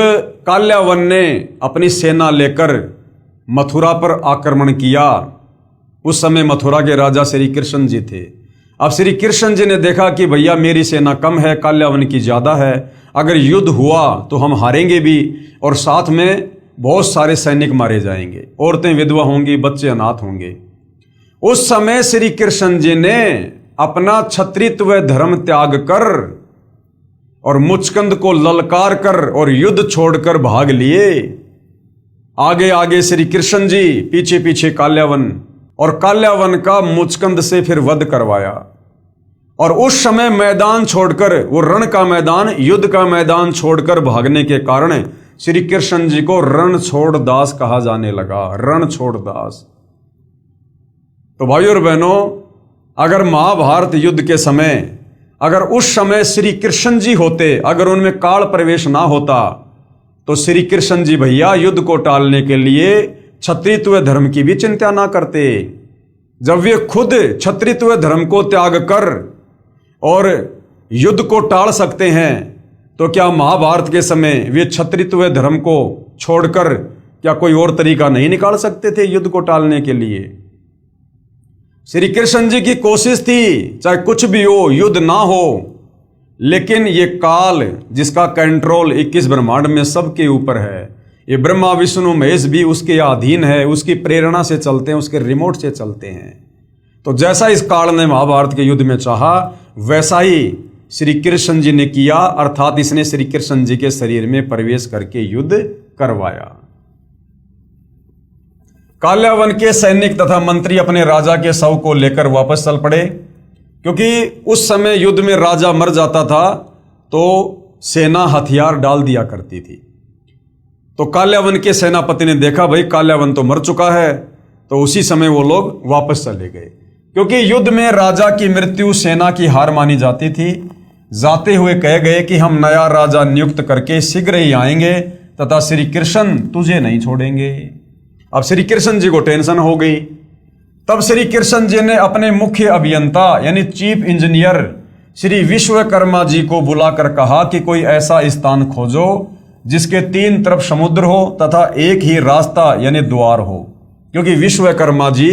काल्यावन ने अपनी सेना लेकर मथुरा पर आक्रमण किया, उस समय मथुरा के राजा श्री कृष्ण जी थे। अब श्री कृष्ण जी ने देखा कि भैया मेरी सेना कम है, काल्यावन की ज्यादा है, अगर युद्ध हुआ तो हम हारेंगे भी और साथ में बहुत सारे सैनिक मारे जाएंगे, औरतें विधवा होंगी, बच्चे अनाथ होंगे। उस समय श्री कृष्ण जी ने अपना क्षत्रित्व धर्म त्याग कर और मुचकंद को ललकार कर और युद्ध छोड़कर भाग लिए। आगे आगे श्री कृष्ण जी, पीछे पीछे काल्यावन, और काल्यावन का मुचकंद से फिर वध करवाया। और उस समय मैदान छोड़कर, वो रण का मैदान, युद्ध का मैदान छोड़कर भागने के कारण श्री कृष्ण जी को रणछोड़ दास कहा जाने लगा। रणछोड़ दास। तो भाइयों और बहनों, अगर महाभारत युद्ध के समय, अगर उस समय श्री कृष्ण जी होते, अगर उनमें काल प्रवेश ना होता, तो श्री कृष्ण जी भैया युद्ध को टालने के लिए क्षत्रित्व धर्म की भी चिंता ना करते। जब वे खुद क्षत्रित्व धर्म को त्याग कर और युद्ध को टाल सकते हैं, तो क्या महाभारत के समय वे क्षत्रित्व धर्म को छोड़कर क्या कोई और तरीका नहीं निकाल सकते थे युद्ध को टालने के लिए? श्री कृष्ण जी की कोशिश थी, चाहे कुछ भी हो, युद्ध ना हो, लेकिन ये काल जिसका कंट्रोल 21 ब्रह्मांड में सबके ऊपर है, ये ब्रह्मा विष्णु महेश भी उसके अधीन है, उसकी प्रेरणा से चलते हैं, उसके रिमोट से चलते हैं। तो जैसा इस काल ने महाभारत के युद्ध में चाहा, वैसा ही श्री कृष्ण जी ने किया, अर्थात इसने श्री कृष्ण जी के शरीर में प्रवेश करके युद्ध करवाया। काल्यावन के सैनिक तथा मंत्री अपने राजा के शव को लेकर वापस चल पड़े, क्योंकि उस समय युद्ध में राजा मर जाता था तो सेना हथियार डाल दिया करती थी। तो काल्यावन के सेनापति ने देखा भाई काल्यावन तो मर चुका है, तो उसी समय वो लोग वापस चले गए, क्योंकि युद्ध में राजा की मृत्यु सेना की हार मानी जाती थी। जाते हुए कह गए कि हम नया राजा नियुक्त करके शीघ्र ही आएंगे तथा श्री कृष्ण तुझे नहीं छोड़ेंगे। अब श्री कृष्ण जी को टेंशन हो गई। तब श्री कृष्ण जी ने अपने मुख्य अभियंता यानी चीफ इंजीनियर श्री विश्वकर्मा जी को बुलाकर कहा कि कोई ऐसा स्थान खोजो जिसके 3 तरफ समुद्र हो तथा एक ही रास्ता यानी द्वार हो, क्योंकि विश्वकर्मा जी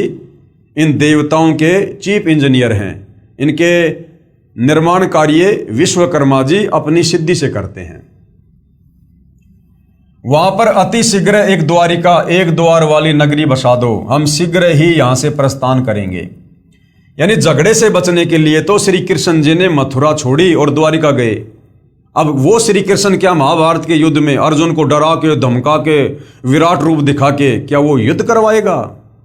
इन देवताओं के चीफ इंजीनियर हैं। इनके निर्माण कार्य विश्वकर्मा जी अपनी सिद्धि से करते हैं। वहां पर अति शीघ्र एक द्वार वाली नगरी बसा दो, हम शीघ्र ही यहां से प्रस्थान करेंगे। यानी झगड़े से बचने के लिए तो श्री कृष्ण जी ने मथुरा छोड़ी और द्वारिका गए। अब वो श्री कृष्ण क्या महाभारत के युद्ध में अर्जुन को डरा के, धमका के, विराट रूप दिखा के क्या वो युद्ध करवाएगा?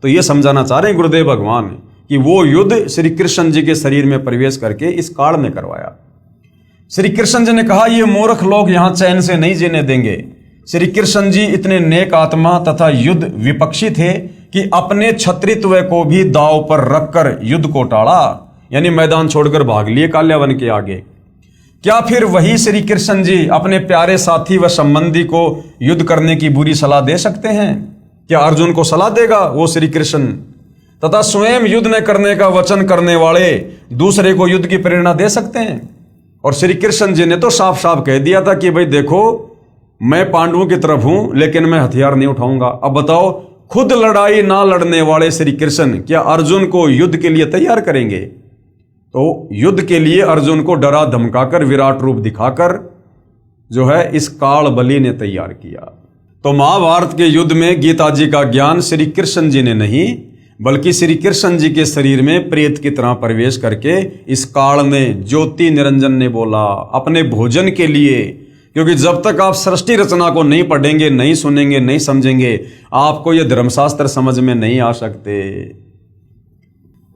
तो ये समझाना चाह रहे हैं गुरुदेव भगवान कि वो युद्ध श्री कृष्ण जी के शरीर में प्रवेश करके इस काल ने करवाया। श्री कृष्ण जी ने कहा ये मूर्ख लोग यहां चैन से नहीं जीने देंगे। श्री कृष्ण जी इतने नेक आत्मा तथा युद्ध विपक्षी थे कि अपने क्षत्रित्व को भी दांव पर रखकर युद्ध को टाला, यानी मैदान छोड़कर भाग लिए काल्यावन के आगे। क्या फिर वही श्री कृष्ण जी अपने प्यारे साथी व संबंधी को युद्ध करने की बुरी सलाह दे सकते हैं? क्या अर्जुन को सलाह देगा वो श्री कृष्ण? तथा स्वयं युद्ध न करने का वचन करने वाले दूसरे को युद्ध की प्रेरणा दे सकते हैं? और श्री कृष्ण जी ने तो साफ साफ कह दिया था कि भाई देखो, मैं पांडवों की तरफ हूं लेकिन मैं हथियार नहीं उठाऊंगा। अब बताओ, खुद लड़ाई ना लड़ने वाले श्री कृष्ण क्या अर्जुन को युद्ध के लिए तैयार करेंगे? तो युद्ध के लिए अर्जुन को डरा धमकाकर, विराट रूप दिखाकर जो है इस काल बलि ने तैयार किया। तो महाभारत के युद्ध में गीता जी का ज्ञान श्री कृष्ण जी ने नहीं, बल्कि श्री कृष्ण जी के शरीर में प्रेत की तरह प्रवेश करके इस काल ने, ज्योति निरंजन ने बोला अपने भोजन के लिए। क्योंकि जब तक आप सृष्टि रचना को नहीं पढ़ेंगे, नहीं सुनेंगे, नहीं समझेंगे, आपको यह धर्मशास्त्र समझ में नहीं आ सकते।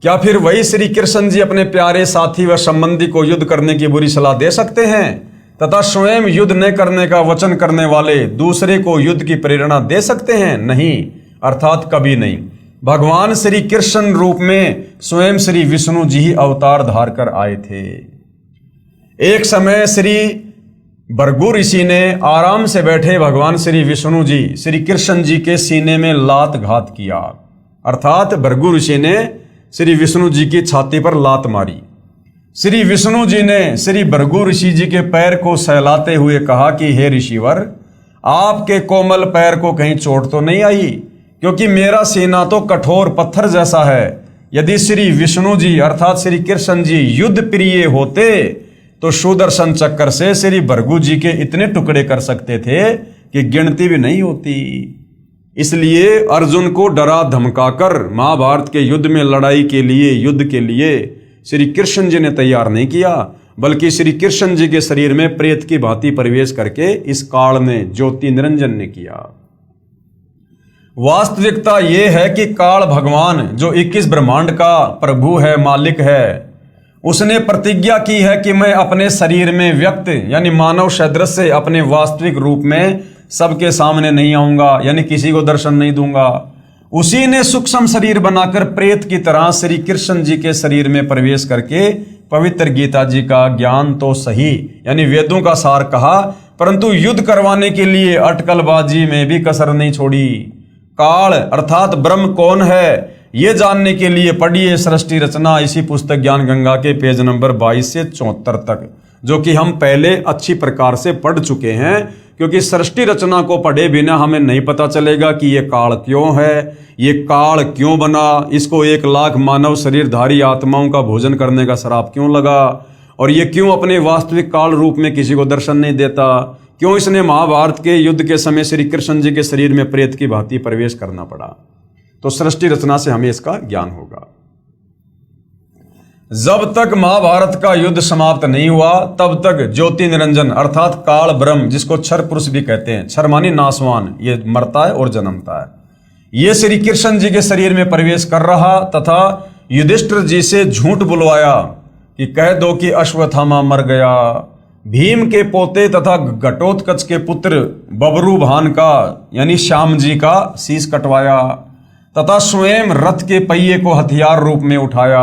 क्या फिर वही श्री कृष्ण जी अपने प्यारे साथी व संबंधी को युद्ध करने की बुरी सलाह दे सकते हैं तथा स्वयं युद्ध न करने का वचन करने वाले दूसरे को युद्ध की प्रेरणा दे सकते हैं? नहीं, अर्थात कभी नहीं। भगवान श्री कृष्ण रूप में स्वयं श्री विष्णु जी ही अवतार धार कर आए थे। एक समय श्री भृगु ऋषि ने आराम से बैठे भगवान श्री विष्णु जी श्री कृष्ण जी के सीने में लात घात किया, अर्थात भृगु ऋषि ने श्री विष्णु जी की छाती पर लात मारी। श्री विष्णु जी ने श्री भृगु ऋषि जी के पैर को सहलाते हुए कहा कि हे ऋषिवर, आपके कोमल पैर को कहीं चोट तो नहीं आई? क्योंकि मेरा सीना तो कठोर पत्थर जैसा है। यदि श्री विष्णु जी अर्थात श्री कृष्ण जी युद्ध प्रिय होते तो सुदर्शन चक्र से श्री भृगु जी के इतने टुकड़े कर सकते थे कि गिनती भी नहीं होती। इसलिए अर्जुन को डरा धमकाकर महाभारत के युद्ध में लड़ाई के लिए, युद्ध के लिए श्री कृष्ण जी ने तैयार नहीं किया, बल्कि श्री कृष्ण जी के शरीर में प्रेत की भांति प्रवेश करके इस काल ने, ज्योति निरंजन ने किया। वास्तविकता ये है कि काल भगवान जो 21 ब्रह्मांड का प्रभु है, मालिक है, उसने प्रतिज्ञा की है कि मैं अपने शरीर में व्यक्त यानी मानव सदृश से अपने वास्तविक रूप में सबके सामने नहीं आऊंगा, यानी किसी को दर्शन नहीं दूंगा। उसी ने सूक्ष्म शरीर बनाकर प्रेत की तरह श्री कृष्ण जी के शरीर में प्रवेश करके पवित्र गीता जी का ज्ञान तो सही यानी वेदों का सार कहा, परंतु युद्ध करवाने के लिए अटकलबाजी में भी कसर नहीं छोड़ी। काल अर्थात ब्रह्म कौन है ये जानने के लिए पढ़िए सृष्टि रचना, इसी पुस्तक ज्ञान गंगा के पेज नंबर 22 से 74 तक, जो कि हम पहले अच्छी प्रकार से पढ़ चुके हैं। क्योंकि सृष्टि रचना को पढ़े बिना हमें नहीं पता चलेगा कि ये काल क्यों है, ये काल क्यों बना, इसको 1 लाख मानव शरीरधारी आत्माओं का भोजन करने का श्राप क्यों लगा, और ये क्यों अपने वास्तविक काल रूप में किसी को दर्शन नहीं देता, क्यों इसने महाभारत के युद्ध के समय श्री कृष्ण जी के शरीर में प्रेत की भांति प्रवेश करना पड़ा। तो सृष्टि रचना से हमें इसका ज्ञान होगा। जब तक महाभारत का युद्ध समाप्त नहीं हुआ तब तक ज्योति निरंजन अर्थात काल ब्रह्म, जिसको क्षर पुरुष भी कहते हैं, क्षर मानी नासवान, ये मरता है और जन्मता है, ये श्री कृष्ण जी के शरीर में प्रवेश कर रहा तथा युधिष्ठिर जी से झूठ बुलवाया कि कह दो कि अश्वत्थामा मर गया। भीम के पोते तथा घटोत्कच के पुत्र बबरू भान का यानी श्याम जी का शीश कटवाया तथा स्वयं रथ के पहिए को हथियार रूप में उठाया,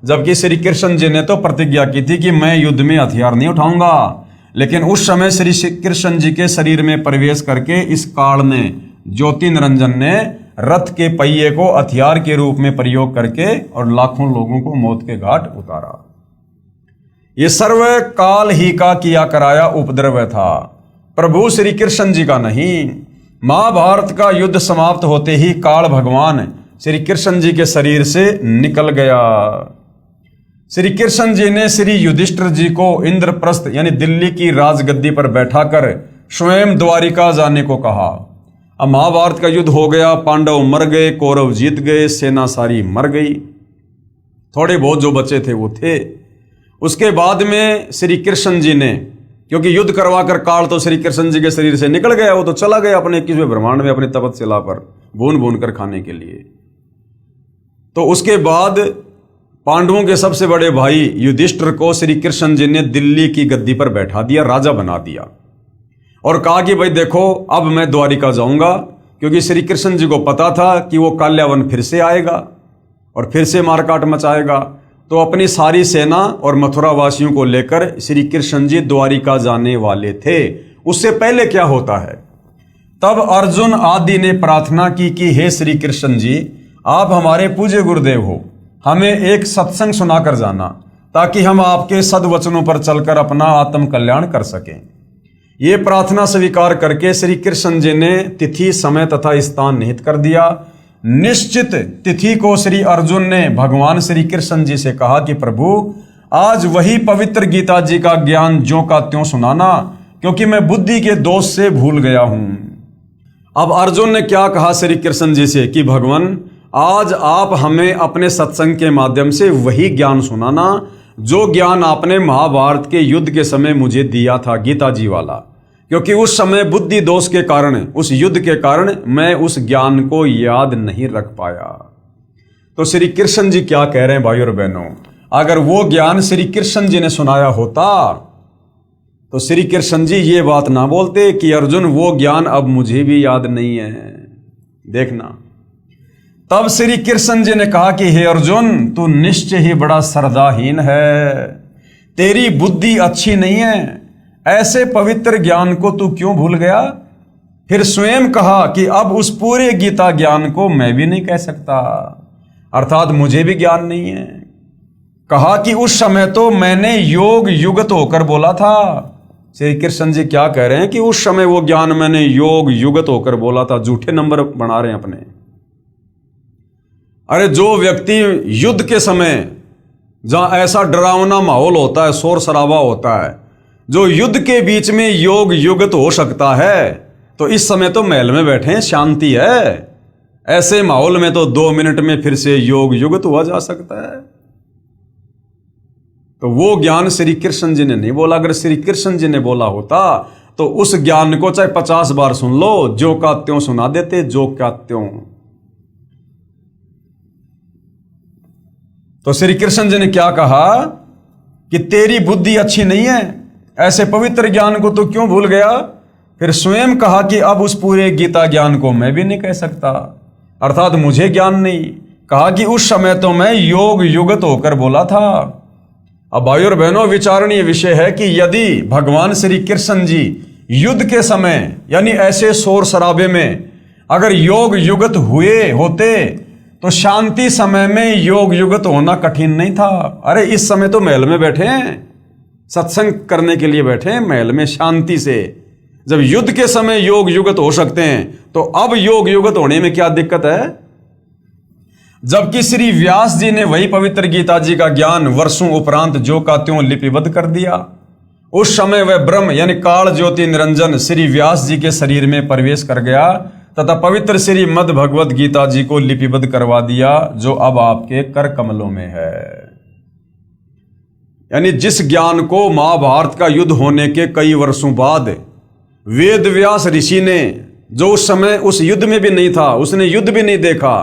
जबकि श्री कृष्ण जी ने तो प्रतिज्ञा की थी कि मैं युद्ध में हथियार नहीं उठाऊंगा। लेकिन उस समय श्री कृष्ण जी के शरीर में प्रवेश करके इस काल ने, ज्योति निरंजन ने रथ के पहिए को हथियार के रूप में प्रयोग करके और लाखों लोगों को मौत के घाट उतारा। ये सर्व काल ही का किया कराया उपद्रव था, प्रभु श्री कृष्ण जी का नहीं। महाभारत का युद्ध समाप्त होते ही काल भगवान श्री कृष्ण जी के शरीर से निकल गया। श्री कृष्ण जी ने श्री युधिष्ठिर जी को इंद्रप्रस्थ यानी दिल्ली की राजगद्दी पर बैठाकर स्वयं द्वारिका जाने को कहा। अब महाभारत का युद्ध हो गया, पांडव मर गए, कौरव जीत गए, सेना सारी मर गई, थोड़े बहुत जो बचे थे वो थे। उसके बाद में श्री कृष्ण जी ने, क्योंकि युद्ध करवाकर काल तो श्री कृष्ण जी के शरीर से निकल गया, वो तो चला गया अपने 21वें ब्रह्मांड में अपनी तपस्या पर भून भून कर खाने के लिए। तो उसके बाद पांडवों के सबसे बड़े भाई युधिष्ठिर को श्री कृष्ण जी ने दिल्ली की गद्दी पर बैठा दिया, राजा बना दिया और कहा कि भाई देखो अब मैं द्वारिका जाऊंगा, क्योंकि श्री कृष्ण जी को पता था कि वो काल्यावन फिर से आएगा और फिर से मारकाट मचाएगा। तो अपनी सारी सेना और मथुरा वासियों को लेकर श्री कृष्ण जी द्वारिका जाने वाले थे। उससे पहले क्या होता है, तब अर्जुन आदि ने प्रार्थना की कि हे श्री कृष्ण जी, आप हमारे पूज्य गुरुदेव हो, हमें एक सत्संग सुनाकर जाना ताकि हम आपके सद्वचनों पर चलकर अपना आत्म कल्याण कर सकें। ये प्रार्थना स्वीकार करके श्री कृष्ण जी ने तिथि, समय तथा स्थान निहित कर दिया। निश्चित तिथि को श्री अर्जुन ने भगवान श्री कृष्ण जी से कहा कि प्रभु आज वही पवित्र गीता जी का ज्ञान ज्यों का त्यों सुनाना, क्योंकि मैं बुद्धि के दोष से भूल गया हूं। अब अर्जुन ने क्या कहा श्री कृष्ण जी से कि भगवान आज आप हमें अपने सत्संग के माध्यम से वही ज्ञान सुनाना जो ज्ञान आपने महाभारत के युद्ध के समय मुझे दिया था, गीता जी वाला, क्योंकि उस समय बुद्धि दोष के कारण, उस युद्ध के कारण मैं उस ज्ञान को याद नहीं रख पाया। तो श्री कृष्ण जी क्या कह रहे हैं भाई और बहनों, अगर वो ज्ञान श्री कृष्ण जी ने सुनाया होता तो श्री कृष्ण जी ये बात ना बोलते कि अर्जुन वो ज्ञान अब मुझे भी याद नहीं है। देखना, तब श्री कृष्ण जी ने कहा कि हे अर्जुन, तू निश्चय ही बड़ा श्रद्धाहीन है, तेरी बुद्धि अच्छी नहीं है, ऐसे पवित्र ज्ञान को तू क्यों भूल गया। फिर स्वयं कहा कि अब उस पूरे गीता ज्ञान को मैं भी नहीं कह सकता, अर्थात मुझे भी ज्ञान नहीं है। कहा कि उस समय तो मैंने योग युगत होकर बोला था। श्री कृष्ण जी क्या कह रहे हैं कि उस समय वो ज्ञान मैंने योग युगत होकर बोला था। झूठे नंबर बना रहे हैं अपने। अरे जो व्यक्ति युद्ध के समय जहां ऐसा डरावना माहौल होता है, शोर शराबा होता है, जो युद्ध के बीच में योग युगत हो सकता है, तो इस समय तो महल में बैठे हैं, शांति है। ऐसे माहौल में तो 2 मिनट में फिर से योग युगत हुआ जा सकता है। तो वो ज्ञान श्री कृष्ण जी ने नहीं बोला। अगर श्री कृष्ण जी ने बोला होता तो उस ज्ञान को चाहे 50 बार सुन लो, जो का त्यों सुना देते, जो का त्यों। तो श्री कृष्ण जी ने क्या कहा कि तेरी बुद्धि अच्छी नहीं है, ऐसे पवित्र ज्ञान को तो क्यों भूल गया। फिर स्वयं कहा कि अब उस पूरे गीता ज्ञान को मैं भी नहीं कह सकता, अर्थात मुझे ज्ञान नहीं। कहा कि उस समय तो मैं योग युगत होकर बोला था। अब भाइयों और बहनों, विचारणीय विषय है कि यदि भगवान श्री कृष्ण जी युद्ध के समय यानी ऐसे शोर शराबे में अगर योग युगत हुए होते तो शांति समय में योग युगत होना कठिन नहीं था। अरे इस समय तो महल में बैठे हैं, सत्संग करने के लिए बैठे हैं महल में शांति से। जब युद्ध के समय योग युगत हो सकते हैं तो अब योग युगत होने में क्या दिक्कत है। जबकि श्री व्यास जी ने वही पवित्र गीता जी का ज्ञान वर्षों उपरांत जो का त्यों लिपिबद्ध कर दिया। उस समय वह ब्रह्म यानी काल ज्योति निरंजन श्री व्यास जी के शरीर में प्रवेश कर गया तथा पवित्र श्री मद् भगवत गीता जी को लिपिबद्ध करवा दिया, जो अब आपके कर कमलों में है। यानी जिस ज्ञान को महाभारत का युद्ध होने के कई वर्षों बाद वेद व्यास ऋषि ने, जो उस समय उस युद्ध में भी नहीं था, उसने युद्ध भी नहीं देखा,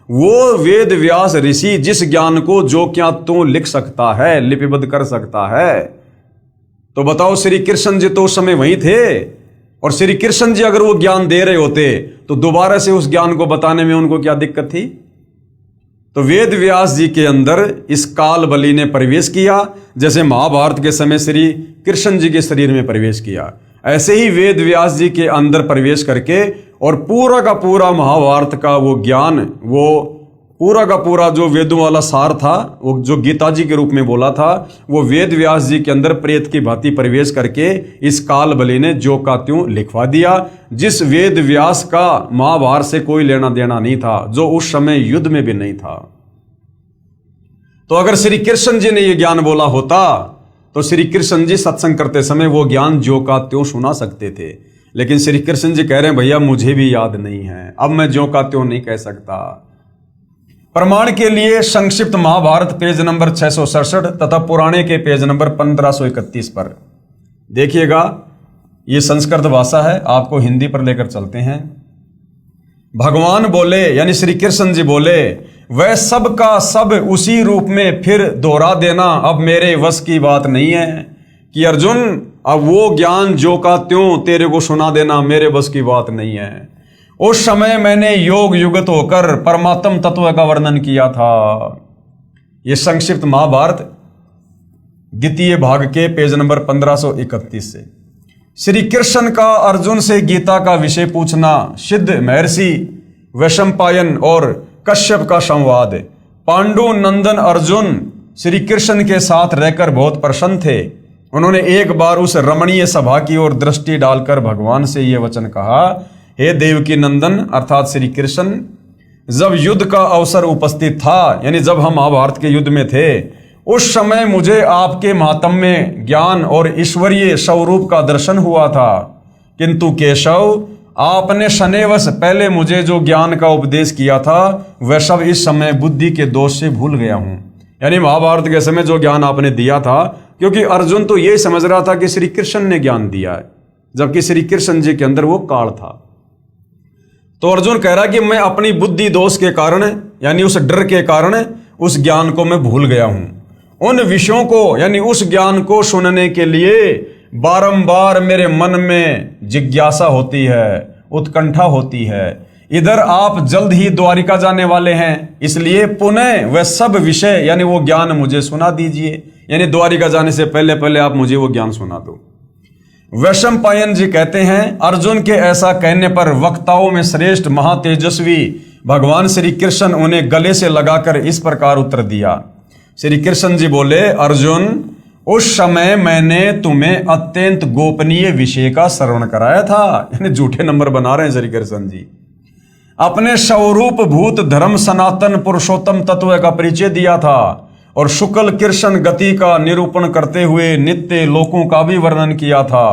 वो वेद व्यास ऋषि जिस ज्ञान को जो क्या तो लिख सकता है, लिपिबद्ध कर सकता है, तो बताओ श्री कृष्ण जी तो उस समय वहीं थे। और श्री कृष्ण जी अगर वो ज्ञान दे रहे होते तो दोबारा से उस ज्ञान को बताने में उनको क्या दिक्कत थी। तो वेद व्यास जी के अंदर इस काल बलि ने प्रवेश किया, जैसे महाभारत के समय श्री कृष्ण जी के शरीर में प्रवेश किया, ऐसे ही वेद व्यास जी के अंदर प्रवेश करके और पूरा का पूरा महाभारत का वो ज्ञान, वो पूरा का पूरा जो वेदों वाला सार था, वो जो गीता जी के रूप में बोला था, वो वेद व्यास जी के अंदर प्रेत की भांति प्रवेश करके इस काल बलि ने जो का त्यों लिखवा दिया। जिस वेद व्यास का महाभारत से कोई लेना देना नहीं था, जो उस समय युद्ध में भी नहीं था। तो अगर श्री कृष्ण जी ने ये ज्ञान बोला होता तो श्री कृष्ण जी सत्संग करते समय वो ज्ञान जो का त्यों सुना सकते थे। लेकिन श्री कृष्ण जी कह रहे हैं भैया मुझे भी याद नहीं है, अब मैं जो का त्यों नहीं कह सकता। प्रमाण के लिए संक्षिप्त महाभारत पेज नंबर 667 तथा पुराणे के पेज नंबर 1531 पर देखिएगा। ये संस्कृत भाषा है, आपको हिंदी पर लेकर चलते हैं। भगवान बोले यानी श्री कृष्ण जी बोले, वह सब का सब उसी रूप में फिर दोहरा देना अब मेरे वश की बात नहीं है कि अर्जुन अब वो ज्ञान जो का त्यों तेरे को सुना देना मेरे बस की बात नहीं है। उस समय मैंने योग युगत होकर परमात्म तत्व का वर्णन किया था। ये संक्षिप्त महाभारत द्वितीय भाग के पेज नंबर 1531 से। श्री कृष्ण का अर्जुन से गीता का विषय पूछना, सिद्ध महर्षि वैशंपायन और कश्यप का संवाद। पांडु नंदन अर्जुन श्री कृष्ण के साथ रहकर बहुत प्रसन्न थे। उन्होंने एक बार उस रमणीय सभा की ओर दृष्टि डालकर भगवान से यह वचन कहा, हे देवकी नंदन अर्थात श्री कृष्ण, जब युद्ध का अवसर उपस्थित था यानी जब हम महाभारत के युद्ध में थे, उस समय मुझे आपके महात्म्य ज्ञान और ईश्वरीय स्वरूप का दर्शन हुआ था। किंतु केशव, आपने शनिवश पहले मुझे जो ज्ञान का उपदेश किया था वह सब इस समय बुद्धि के दोष से भूल गया हूं। यानी महाभारत के समय जो ज्ञान आपने दिया था, क्योंकि अर्जुन तो यही समझ रहा था कि श्री कृष्ण ने ज्ञान दिया है, जबकि श्री कृष्ण जी के अंदर वो काल था। तो अर्जुन कह रहा कि मैं अपनी बुद्धि दोष के कारण यानी उस डर के कारण उस ज्ञान को मैं भूल गया हूं। उन विषयों को यानी उस ज्ञान को सुनने के लिए बारंबार मेरे मन में जिज्ञासा होती है, उत्कंठा होती है। इधर आप जल्द ही द्वारिका जाने वाले हैं, इसलिए पुनः वह सब विषय यानी वो ज्ञान मुझे सुना दीजिए। यानी द्वारिका जाने से पहले पहले आप मुझे वो ज्ञान सुना दो। वैशंपायन जी कहते हैं, अर्जुन के ऐसा कहने पर वक्ताओं में श्रेष्ठ महातेजस्वी भगवान श्री कृष्ण उन्हें गले से लगाकर इस प्रकार उत्तर दिया। श्री कृष्ण जी बोले, अर्जुन, उस समय मैंने तुम्हें अत्यंत गोपनीय विषय का श्रवण कराया था। यानी झूठे नंबर बना रहे हैं श्री कृष्ण जी। अपने स्वरूप भूत धर्म सनातन पुरुषोत्तम तत्व का परिचय दिया था और शुक्ल कृष्ण गति का निरूपण करते हुए नित्य लोकों का भी वर्णन किया था।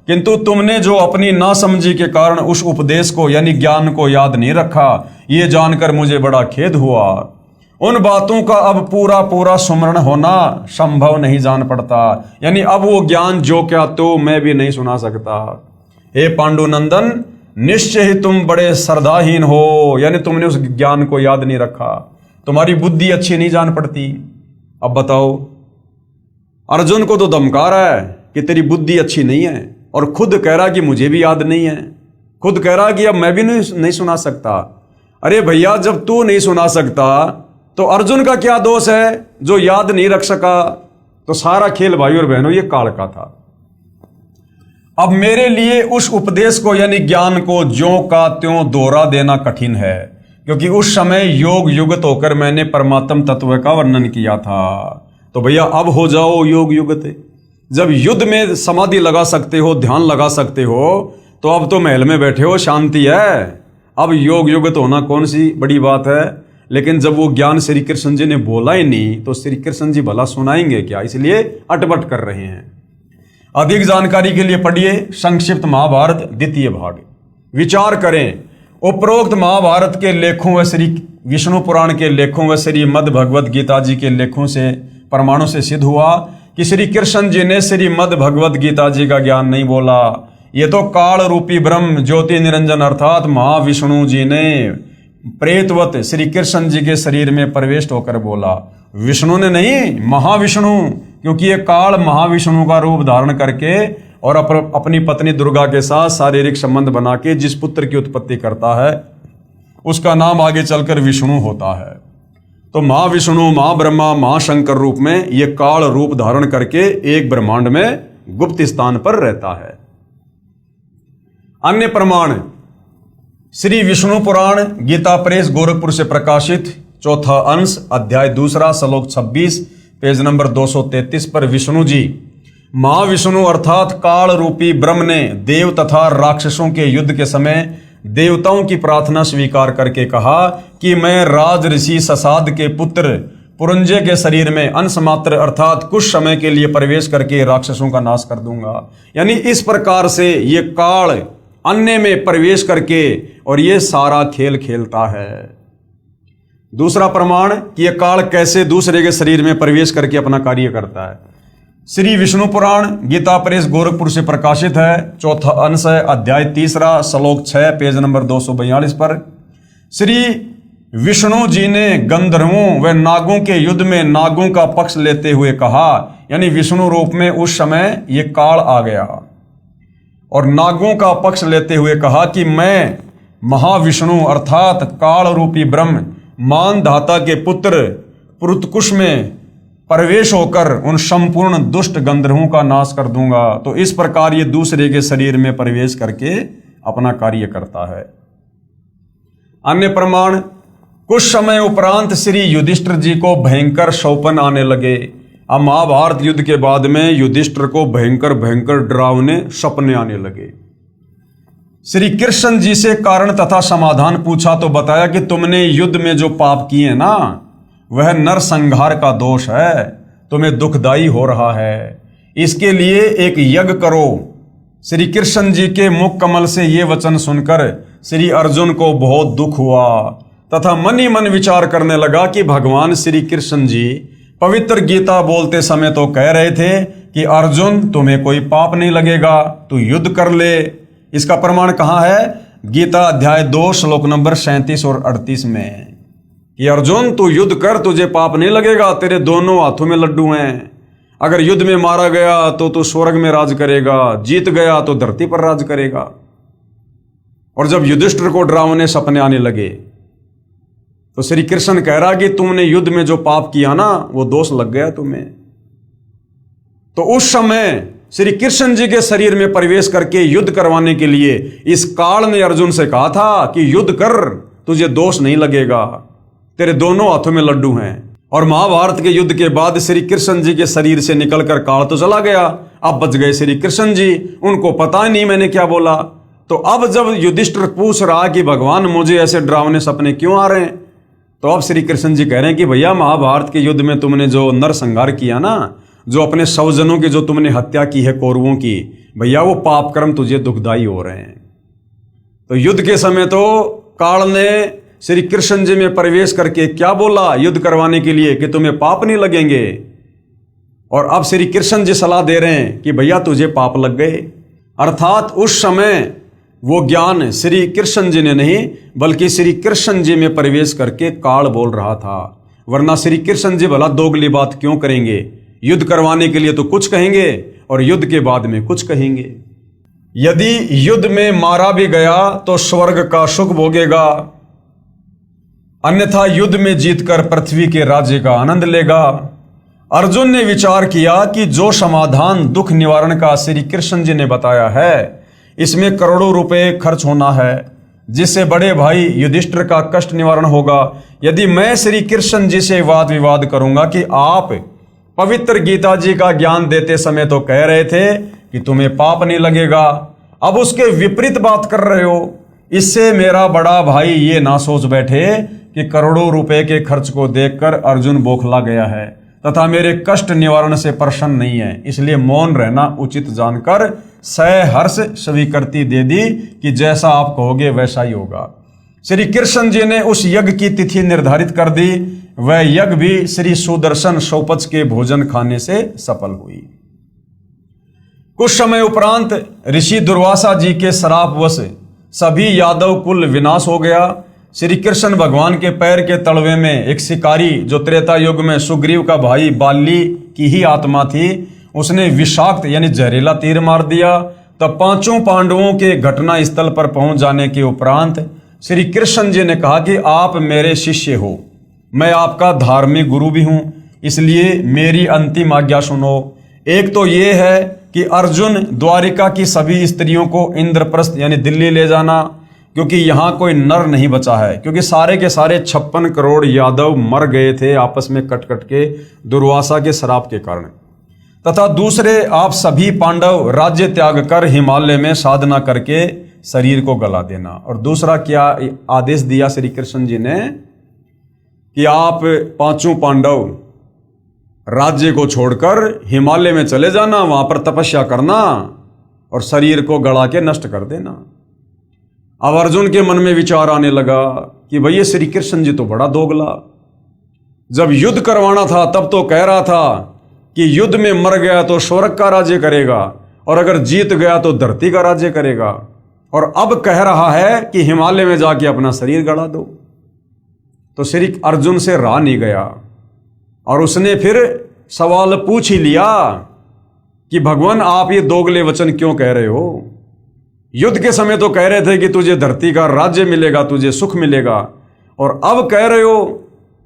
किंतु तुमने जो अपनी नासमझी के कारण उस उपदेश को यानी ज्ञान को याद नहीं रखा, ये जानकर मुझे बड़ा खेद हुआ। उन बातों का अब पूरा पूरा स्मरण होना संभव नहीं जान पड़ता। यानी अब वो ज्ञान जो क्या तो मैं भी नहीं सुना सकता। हे पांडुनंदन, निश्चय ही तुम बड़े श्रद्धाहीन हो, यानी तुमने उस ज्ञान को याद नहीं रखा, तुम्हारी बुद्धि अच्छी नहीं जान पड़ती। अब बताओ, अर्जुन को तो धमका रहा है कि तेरी बुद्धि अच्छी नहीं है, और खुद कह रहा कि मुझे भी याद नहीं है, खुद कह रहा कि अब मैं भी नहीं सुना सकता। अरे भैया, जब तू नहीं सुना सकता तो अर्जुन का क्या दोष है जो याद नहीं रख सका? तो सारा खेल भाई और बहनों ये काल का था। अब मेरे लिए उस उपदेश को यानी ज्ञान को ज्यों का त्यों दोहरा देना कठिन है, क्योंकि उस समय योग युगत होकर मैंने परमात्म तत्व का वर्णन किया था। तो भैया अब हो जाओ योग युगत। जब युद्ध में समाधि लगा सकते हो, ध्यान लगा सकते हो, तो अब तो महल में बैठे हो, शांति है, अब योग युगत होना कौन सी बड़ी बात है। लेकिन जब वो ज्ञान श्री कृष्ण जी ने बोला ही नहीं तो श्री कृष्ण जी भला सुनाएंगे क्या? इसलिए अटपट कर रहे हैं। अधिक जानकारी के लिए पढ़िए संक्षिप्त महाभारत द्वितीय भाग, विचार करें। उपरोक्त महाभारत के लेखों व श्री विष्णु पुराण के लेखों व श्रीमद् भगवद गीता जी के लेखों से प्रमाणों से सिद्ध हुआ कि श्री कृष्ण जी ने श्रीमद् भगवद गीता जी का ज्ञान नहीं बोला। ये तो काल रूपी ब्रह्म ज्योति निरंजन अर्थात महाविष्णु जी ने प्रेतवत श्री कृष्ण जी के शरीर में प्रवेश होकर बोला। विष्णु ने नहीं, महाविष्णु, क्योंकि ये काल महाविष्णु का रूप धारण करके और अपनी पत्नी दुर्गा के साथ शारीरिक संबंध बना के जिस पुत्र की उत्पत्ति करता है उसका नाम आगे चलकर विष्णु होता है। तो महाविष्णु, महाब्रह्मा, महाशंकर रूप में ये काल रूप धारण करके एक ब्रह्मांड में गुप्त स्थान पर रहता है। अन्य प्रमाण श्री विष्णु पुराण गीता प्रेस गोरखपुर से प्रकाशित चौथा अंश अध्याय 2 श्लोक 26 पेज नंबर 233 पर विष्णु जी महाविष्णु अर्थात काल रूपी ब्रह्म ने देव तथा राक्षसों के युद्ध के समय देवताओं की प्रार्थना स्वीकार करके कहा कि मैं राज ऋषि ससाद के पुत्र पुरंजय के शरीर में अंश मात्र अर्थात कुछ समय के लिए प्रवेश करके राक्षसों का नाश कर दूंगा। यानी इस प्रकार से ये काल अन्य में प्रवेश करके और ये सारा खेल खेलता है। दूसरा प्रमाण कि यह काल कैसे दूसरे के शरीर में प्रवेश करके अपना कार्य करता है। श्री विष्णु पुराण गीता प्रेस गोरखपुर से प्रकाशित है, चौथा अंश है, अध्याय 3 श्लोक 6 पेज नंबर 242 पर श्री विष्णु जी ने गंधर्वों व नागों के युद्ध में नागों का पक्ष लेते हुए कहा, यानी विष्णु रूप में उस समय ये काल आ गया और नागों का पक्ष लेते हुए कहा कि मैं महाविष्णु अर्थात काल रूपी ब्रह्म मानधाता के पुत्र पुरुतकुश में प्रवेश होकर उन संपूर्ण दुष्ट गंधर्वों का नाश कर दूंगा। तो इस प्रकार ये दूसरे के शरीर में प्रवेश करके अपना कार्य करता है। अन्य प्रमाण कुछ समय उपरांत श्री युधिष्ठिर जी को भयंकर शौपन आने लगे। अब महाभारत युद्ध के बाद में युधिष्ठिर को भयंकर भयंकर डरावने सपने आने लगे। श्री कृष्ण जी से कारण तथा समाधान पूछा तो बताया कि तुमने युद्ध में जो पाप किए ना वह नरसंहार का दोष है, तुम्हें दुखदाई हो रहा है, इसके लिए एक यज्ञ करो। श्री कृष्ण जी के मुख कमल से ये वचन सुनकर श्री अर्जुन को बहुत दुख हुआ तथा मन ही मन विचार करने लगा कि भगवान श्री कृष्ण जी पवित्र गीता बोलते समय तो कह रहे थे कि अर्जुन तुम्हें कोई पाप नहीं लगेगा, तू युद्ध कर ले। इसका प्रमाण कहाँ है? गीता अध्याय 2 श्लोक नंबर 37 और 38 में कि अर्जुन तू युद्ध कर, तुझे पाप नहीं लगेगा, तेरे दोनों हाथों में लड्डू हैं। अगर युद्ध में मारा गया तो तू स्वर्ग में राज करेगा, जीत गया तो धरती पर राज करेगा। और जब युधिष्ठिर को डरावने सपने आने लगे तो श्री कृष्ण कह रहा कि तुमने युद्ध में जो पाप किया ना वो दोष लग गया तुम्हें। तो उस समय श्री कृष्ण जी के शरीर में प्रवेश करके युद्ध करवाने के लिए इस काल ने अर्जुन से कहा था कि युद्ध कर, तुझे दोष नहीं लगेगा, तेरे दोनों हाथों में लड्डू हैं। और महाभारत के युद्ध के बाद श्री कृष्ण जी के शरीर से निकलकर काल तो चला गया, अब बच गए श्री कृष्ण जी, उनको पता नहीं मैंने क्या बोला। तो अब जब युधिष्ठिर पूछ रहा कि भगवान मुझे ऐसे डरावने सपने क्यों आ रहे हैं, तो अब श्री कृष्ण जी कह रहे हैं कि भैया महाभारत के युद्ध में तुमने जो नरसंहार किया ना, जो अपने सौजनों की जो तुमने हत्या की है कौरवों की, भैया वो पाप कर्म तुझे दुखदाई हो रहे हैं। तो युद्ध के समय तो काल ने श्री कृष्ण जी में प्रवेश करके क्या बोला युद्ध करवाने के लिए कि तुम्हें पाप नहीं लगेंगे, और अब श्री कृष्ण जी सलाह दे रहे हैं कि भैया तुझे पाप लग गए। अर्थात उस समय वो ज्ञान श्री कृष्ण जी ने नहीं बल्कि श्री कृष्ण जी में प्रवेश करके काल बोल रहा था। वरना श्री कृष्ण जी भला दोगली बात क्यों करेंगे? युद्ध करवाने के लिए तो कुछ कहेंगे और युद्ध के बाद में कुछ कहेंगे। यदि युद्ध में मारा भी गया तो स्वर्ग का सुख भोगेगा, अन्यथा युद्ध में जीतकर पृथ्वी के राज्य का आनंद लेगा। अर्जुन ने विचार किया कि जो समाधान दुख निवारण का श्री कृष्ण जी ने बताया है, इसमें करोड़ों रुपए खर्च होना है, जिससे बड़े भाई युधिष्ठिर का कष्ट निवारण होगा। यदि मैं श्री कृष्ण जी से वाद विवाद करूंगा कि आप पवित्र गीता जी का ज्ञान देते समय तो कह रहे थे कि तुम्हें पाप नहीं लगेगा, अब उसके विपरीत बात कर रहे हो, इससे मेरा बड़ा भाई ये ना सोच बैठे कि करोड़ों रुपए के खर्च को देखकर अर्जुन बौखला गया है तथा मेरे कष्ट निवारण से प्रसन्न नहीं है, इसलिए मौन रहना उचित जानकर सहर्ष स्वीकृति दे दी कि जैसा आप कहोगे वैसा ही होगा। श्री कृष्ण जी ने उस यज्ञ की तिथि निर्धारित कर दी। वह यज्ञ भी श्री सुदर्शन सौपच के भोजन खाने से सफल हुई। कुछ समय उपरांत ऋषि दुर्वासा जी के श्रापवश सभी यादव कुल विनाश हो गया। श्री कृष्ण भगवान के पैर के तलवे में एक शिकारी, जो त्रेता युग में सुग्रीव का भाई बाली की ही आत्मा थी, उसने विषाक्त यानी जहरीला तीर मार दिया। तब पांचों पांडवों के घटना स्थल पर पहुंच जाने के उपरांत श्री कृष्ण जी ने कहा कि आप मेरे शिष्य हो, मैं आपका धार्मिक गुरु भी हूं, इसलिए मेरी अंतिम आज्ञा सुनो। एक तो ये है कि अर्जुन द्वारिका की सभी स्त्रियों को इंद्रप्रस्थ यानी दिल्ली ले जाना, क्योंकि यहां कोई नर नहीं बचा है, क्योंकि सारे के सारे 56 करोड़ यादव मर गए थे आपस में कट कट के दुर्वासा के श्राप के कारण। तथा दूसरे, आप सभी पांडव राज्य त्याग कर हिमालय में साधना करके शरीर को गला देना। और दूसरा क्या आदेश दिया श्री कृष्ण जी ने कि आप पांचों पांडव राज्य को छोड़कर हिमालय में चले जाना, वहां पर तपस्या करना और शरीर को गला के नष्ट कर देना। अब अर्जुन के मन में विचार आने लगा कि भैया श्री कृष्ण जी तो बड़ा दोगला, जब युद्ध करवाना था तब तो कह रहा था कि युद्ध में मर गया तो स्वर्ग का राज्य करेगा और अगर जीत गया तो धरती का राज्य करेगा, और अब कह रहा है कि हिमालय में जाके अपना शरीर गड़ा दो। तो श्री अर्जुन से रहा नहीं गया और उसने फिर सवाल पूछ ही लिया कि भगवान आप ये दोगले वचन क्यों कह रहे हो? युद्ध के समय तो कह रहे थे कि तुझे धरती का राज्य मिलेगा, तुझे सुख मिलेगा, और अब कह रहे हो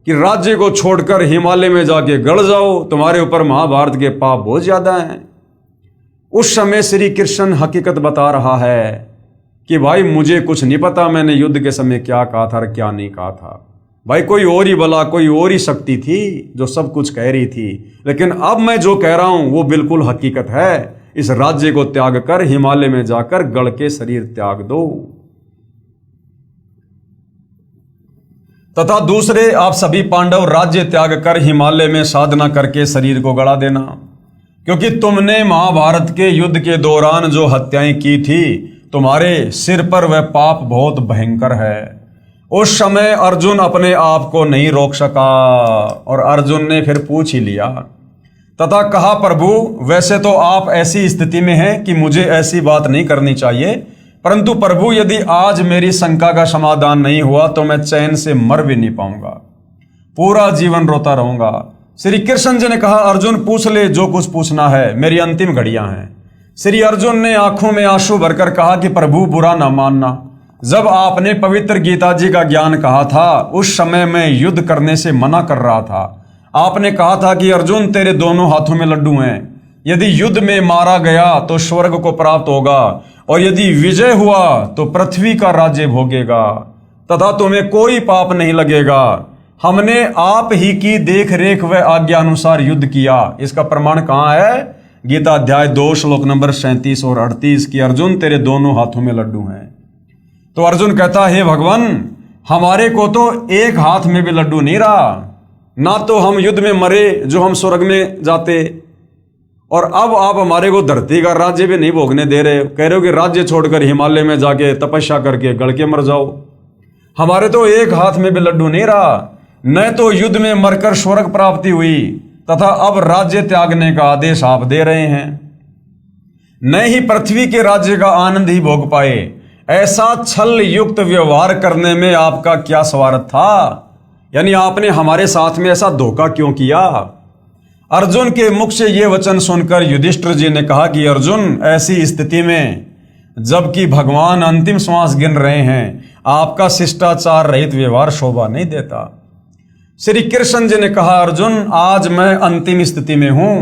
कि राज्य को छोड़कर हिमालय में जाके गड़ जाओ, तुम्हारे ऊपर महाभारत के पाप बहुत ज्यादा हैं। उस समय श्री कृष्ण हकीकत बता रहा है कि भाई मुझे कुछ नहीं पता मैंने युद्ध के समय क्या कहा था और क्या नहीं कहा था। भाई कोई और ही बला, कोई और ही शक्ति थी जो सब कुछ कह रही थी, लेकिन अब मैं जो कह रहा हूं वो बिल्कुल हकीकत है। इस राज्य को त्याग कर हिमालय में जाकर गड़ के शरीर त्याग दो। तथा दूसरे, आप सभी पांडव राज्य त्याग कर हिमालय में साधना करके शरीर को गड़ा देना, क्योंकि तुमने महाभारत के युद्ध के दौरान जो हत्याएं की थी, तुम्हारे सिर पर वह पाप बहुत भयंकर है। उस समय अर्जुन अपने आप को नहीं रोक सका और अर्जुन ने फिर पूछ ही लिया तथा कहा, प्रभु वैसे तो आप ऐसी स्थिति में हैं कि मुझे ऐसी बात नहीं करनी चाहिए, परंतु प्रभु यदि आज मेरी शंका का समाधान नहीं हुआ तो मैं चैन से मर भी नहीं पाऊंगा, पूरा जीवन रोता रहूंगा। श्री कृष्ण जी ने कहा, अर्जुन पूछ ले जो कुछ पूछना है, मेरी अंतिम घड़ियां हैं। श्री अर्जुन ने आंखों में आंसू भरकर कहा कि प्रभु बुरा ना मानना, जब आपने पवित्र गीता जी का ज्ञान कहा था उस समय मैं युद्ध करने से मना कर रहा था। आपने कहा था कि अर्जुन तेरे दोनों हाथों में लड्डू हैं, यदि युद्ध में मारा गया तो स्वर्ग को प्राप्त होगा और यदि विजय हुआ तो पृथ्वी का राज्य भोगेगा तथा तुम्हें कोई पाप नहीं लगेगा। हमने आप ही की देख रेख व आज्ञा अनुसार युद्ध किया। इसका प्रमाण कहाँ है? गीता अध्याय 2 श्लोक नंबर 37 और 38 की अर्जुन तेरे दोनों हाथों में लड्डू हैं। तो अर्जुन कहता है, भगवान हमारे को तो एक हाथ में भी लड्डू नहीं रहा, ना तो हम युद्ध में मरे जो हम स्वर्ग में जाते, और अब आप हमारे को धरती का राज्य भी नहीं भोगने दे रहे, कह रहे हो कि राज्य छोड़कर हिमालय में जाके तपस्या करके गड़ के मर जाओ। हमारे तो एक हाथ में भी लड्डू नहीं रहा, न तो युद्ध में मरकर स्वर्ग प्राप्ति हुई तथा अब राज्य त्यागने का आदेश आप दे रहे हैं। न ही पृथ्वी के राज्य का आनंद ही भोग पाए। ऐसा छल युक्त व्यवहार करने में आपका क्या स्वार्थ था? यानी आपने हमारे साथ में ऐसा धोखा क्यों किया? अर्जुन के मुख से ये वचन सुनकर युधिष्ठिर जी ने कहा कि अर्जुन, ऐसी स्थिति में जबकि भगवान अंतिम श्वास गिन रहे हैं, आपका शिष्टाचार रहित व्यवहार शोभा नहीं देता। श्री कृष्ण जी ने कहा, अर्जुन, आज मैं अंतिम स्थिति में हूं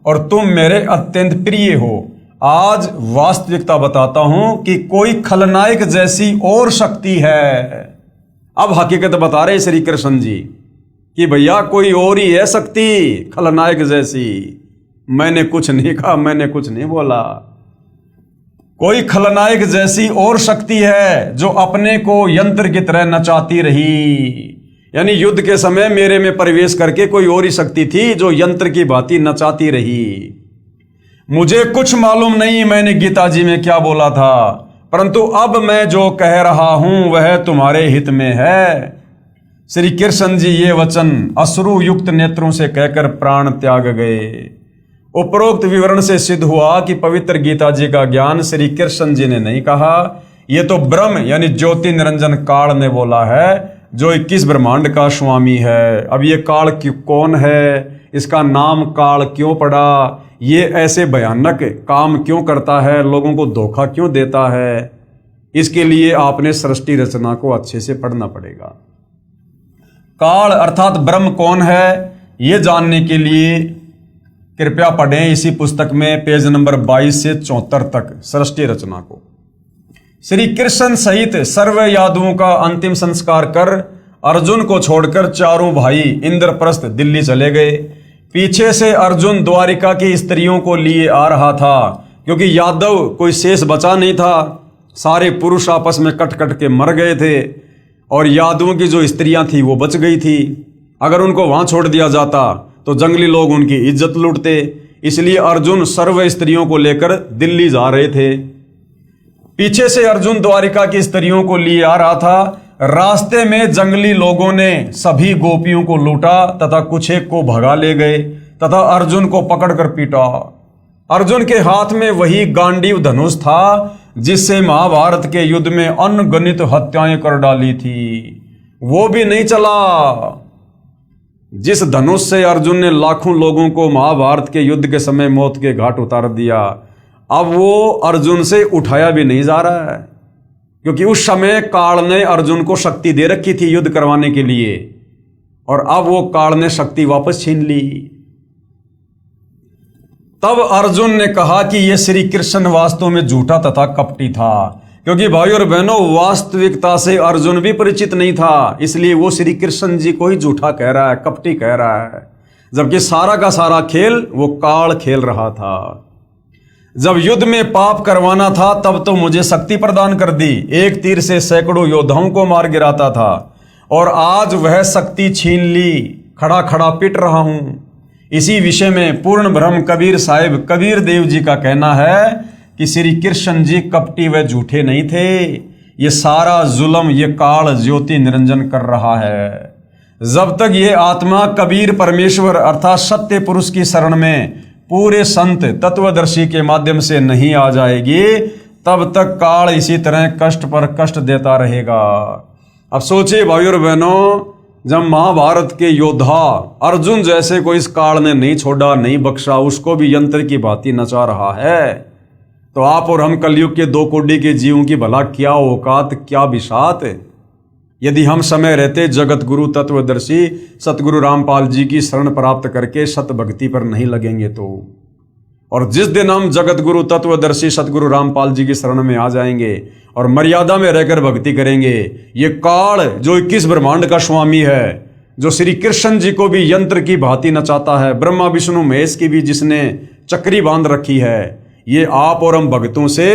और तुम मेरे अत्यंत प्रिय हो। आज वास्तविकता बताता हूं कि कोई खलनायक जैसी और शक्ति है। अब हकीकत बता रहे श्री कृष्ण जी कि भैया कोई और ही है शक्ति खलनायक जैसी। मैंने कुछ नहीं कहा, मैंने कुछ नहीं बोला। कोई खलनायक जैसी और शक्ति है जो अपने को यंत्र की तरह नचाती रही। यानी युद्ध के समय मेरे में प्रवेश करके कोई और ही शक्ति थी जो यंत्र की भांति नचाती रही। मुझे कुछ मालूम नहीं मैंने गीता जी में क्या बोला था, परंतु अब मैं जो कह रहा हूं वह तुम्हारे हित में है। श्री कृष्ण जी ये वचन अश्रु युक्त नेत्रों से कहकर प्राण त्याग गए। उपरोक्त विवरण से सिद्ध हुआ कि पवित्र गीता जी का ज्ञान श्री कृष्ण जी ने नहीं कहा, ये तो ब्रह्म यानी ज्योति निरंजन काल ने बोला है, जो 21 ब्रह्मांड का स्वामी है। अब ये काल कौन है, इसका नाम काल क्यों पड़ा, ये ऐसे भयानक काम क्यों करता है, लोगों को धोखा क्यों देता है, इसके लिए आपने सृष्टि रचना को अच्छे से पढ़ना पड़ेगा। काल अर्थात ब्रह्म कौन है, ये जानने के लिए कृपया पढ़ें इसी पुस्तक में पेज नंबर 22 से 74 तक सृष्टि रचना को। श्री कृष्ण सहित सर्व यादवों का अंतिम संस्कार कर अर्जुन को छोड़कर चारों भाई इंद्रप्रस्थ दिल्ली चले गए। पीछे से अर्जुन द्वारिका की स्त्रियों को लिए आ रहा था, क्योंकि यादव कोई शेष बचा नहीं था। सारे पुरुष आपस में कट कट के मर गए थे और यादवों की जो स्त्रियां थी वो बच गई थी। अगर उनको वहां छोड़ दिया जाता तो जंगली लोग उनकी इज्जत लूटते, इसलिए अर्जुन सर्व स्त्रियों को लेकर दिल्ली जा रहे थे। पीछे से अर्जुन द्वारिका की स्त्रियों को लिए आ रहा था। रास्ते में जंगली लोगों ने सभी गोपियों को लूटा तथा कुछ एक को भगा ले गए तथा अर्जुन को पकड़कर पीटा। अर्जुन के हाथ में वही गांडीव धनुष था जिससे महाभारत के युद्ध में अनगिनत हत्याएं कर डाली थी, वो भी नहीं चला। जिस धनुष से अर्जुन ने लाखों लोगों को महाभारत के युद्ध के समय मौत के घाट उतार दिया, अब वो अर्जुन से उठाया भी नहीं जा रहा है, क्योंकि उस समय काल ने अर्जुन को शक्ति दे रखी थी युद्ध करवाने के लिए, और अब वो काल ने शक्ति वापस छीन ली। तब अर्जुन ने कहा कि यह श्री कृष्ण वास्तव में झूठा तथा कपटी था, क्योंकि भाई और बहनों वास्तविकता से अर्जुन भी परिचित नहीं था, इसलिए वो श्री कृष्ण जी को ही झूठा कह रहा है, कपटी कह रहा है, जबकि सारा का सारा खेल वो काल खेल रहा था। जब युद्ध में पाप करवाना था तब तो मुझे शक्ति प्रदान कर दी, एक तीर से सैकड़ों योद्धाओं को मार गिराता था, और आज वह शक्ति छीन ली, खड़ा खड़ा पिट रहा हूं। इसी विषय में पूर्ण ब्रह्म कबीर साहिब कबीर देव जी का कहना है कि श्री कृष्ण जी कपटी व झूठे नहीं थे, ये सारा जुल्म ये काल ज्योति निरंजन कर रहा है। जब तक ये आत्मा कबीर परमेश्वर अर्थात सत्य पुरुष की शरण में पूरे संत तत्वदर्शी के माध्यम से नहीं आ जाएगी, तब तक काल इसी तरह कष्ट पर कष्ट देता रहेगा। अब सोचिए भाइयों और बहनों, जब महाभारत के योद्धा अर्जुन जैसे को इस काल ने नहीं छोड़ा, नहीं बख्शा, उसको भी यंत्र की भांति नचा रहा है, तो आप और हम कलयुग के 2 कोटि के जीवों की भला क्या औकात, क्या विशात। यदि हम समय रहते जगत गुरु तत्वदर्शी सतगुरु रामपाल जी की शरण प्राप्त करके सत भक्ति पर नहीं लगेंगे तो, और जिस दिन हम जगत गुरु तत्वदर्शी सतगुरु रामपाल जी की शरण में आ जाएंगे और मर्यादा में रहकर भक्ति करेंगे, ये काल जो 21 ब्रह्मांड का स्वामी है, जो श्री कृष्ण जी को भी यंत्र की भांति नचाता है, ब्रह्मा विष्णु महेश की भी जिसने चक्री बांध रखी है, ये आप और हम भक्तों से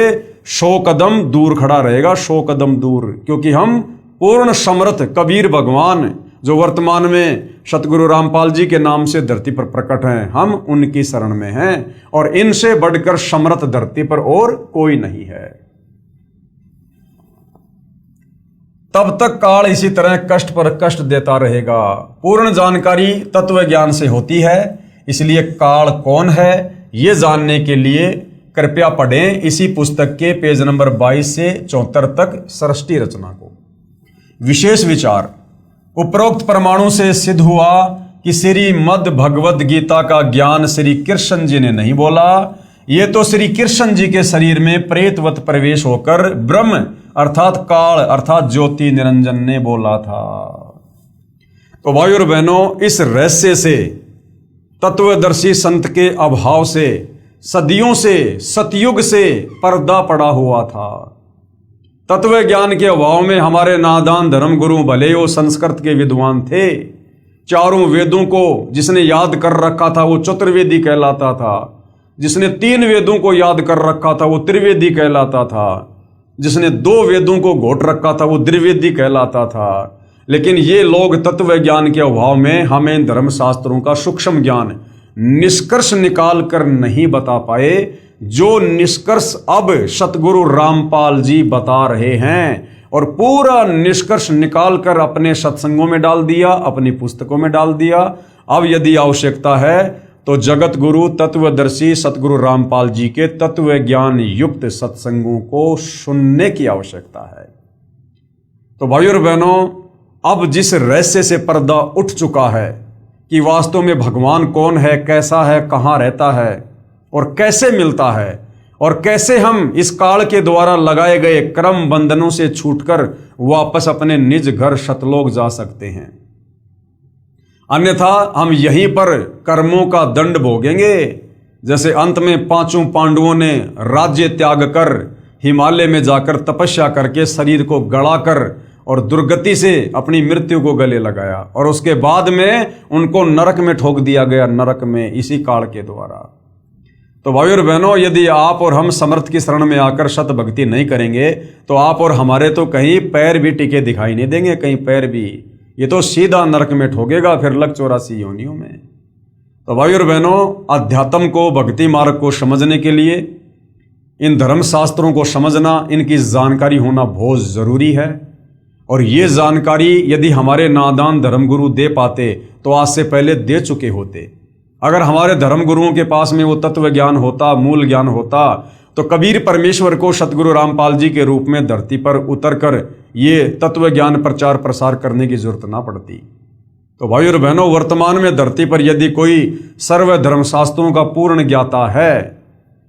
100 कदम दूर खड़ा रहेगा, 100 कदम दूर, क्योंकि हम पूर्ण समर्थ कबीर भगवान जो वर्तमान में सतगुरु रामपाल जी के नाम से धरती पर प्रकट हैं, हम उनकी शरण में हैं, और इनसे बढ़कर समर्थ धरती पर और कोई नहीं है। तब तक काल इसी तरह कष्ट पर कष्ट देता रहेगा। पूर्ण जानकारी तत्व ज्ञान से होती है, इसलिए काल कौन है ये जानने के लिए कृपया पढ़ें इसी पुस्तक के पेज नंबर 22 से 74 तक सृष्टि रचना को। विशेष विचार। उपरोक्त प्रमाणों से सिद्ध हुआ कि श्रीमद् भगवद गीता का ज्ञान श्री कृष्ण जी ने नहीं बोला, ये तो श्री कृष्ण जी के शरीर में प्रेतवत प्रवेश होकर ब्रह्म अर्थात काल अर्थात ज्योति निरंजन ने बोला था। तो भाइयों और बहनों, इस रहस्य से, तत्वदर्शी संत के अभाव से, सदियों से, सतयुग से पर्दा पड़ा हुआ था। तत्व ज्ञान के अभाव में हमारे नादान धर्मगुरु भले वो संस्कृत के विद्वान थे, चारों वेदों को जिसने याद कर रखा था वो चतुर्वेदी कहलाता था, जिसने 3 वेदों को याद कर रखा था वो त्रिवेदी कहलाता था, जिसने 2 वेदों को घोट रखा था वो द्विवेदी कहलाता था। लेकिन ये लोग तत्व ज्ञान के अभाव में हमें धर्मशास्त्रों का सूक्ष्म ज्ञान निष्कर्ष निकाल कर नहीं बता पाए, जो निष्कर्ष अब सतगुरु रामपाल जी बता रहे हैं, और पूरा निष्कर्ष निकाल कर अपने सत्संगों में डाल दिया, अपनी पुस्तकों में डाल दिया। अब यदि आवश्यकता है तो जगत गुरु तत्वदर्शी सतगुरु रामपाल जी के तत्व ज्ञान युक्त सत्संगों को सुनने की आवश्यकता है। तो भाइयों और बहनों, अब जिस रहस्य से पर्दा उठ चुका है कि वास्तव में भगवान कौन है, कैसा है, कहाँ रहता है और कैसे मिलता है, और कैसे हम इस काल के द्वारा लगाए गए क्रम बंधनों से छूटकर वापस अपने निज घर सतलोक जा सकते हैं, अन्यथा हम यहीं पर कर्मों का दंड भोगेंगे। जैसे अंत में 5 पांडवों ने राज्य त्याग कर हिमालय में जाकर तपस्या करके शरीर को गड़ाकर और दुर्गति से अपनी मृत्यु को गले लगाया, और उसके बाद में उनको नरक में ठोक दिया गया, नरक में इसी काल के द्वारा। तो भाइयों और बहनों, यदि आप और हम समर्थ की शरण में आकर सत भक्ति नहीं करेंगे तो आप और हमारे तो कहीं पैर भी टिके दिखाई नहीं देंगे, कहीं पैर भी, ये तो सीधा नरक में ठोकेगा, फिर लग 84 योनियों में। तो भाइयों और बहनों, अध्यात्म को, भक्ति मार्ग को समझने के लिए इन धर्मशास्त्रों को समझना, इनकी जानकारी होना बहुत जरूरी है। और ये जानकारी यदि हमारे नादान धर्मगुरु दे पाते तो आज से पहले दे चुके होते। अगर हमारे धर्मगुरुओं के पास में वो तत्व ज्ञान होता, मूल ज्ञान होता, तो कबीर परमेश्वर को सतगुरु रामपाल जी के रूप में धरती पर उतरकर ये तत्व ज्ञान प्रचार प्रसार करने की जरूरत ना पड़ती। तो भाइयों और बहनों, वर्तमान में धरती पर यदि कोई सर्व धर्मशास्त्रों का पूर्ण ज्ञाता है,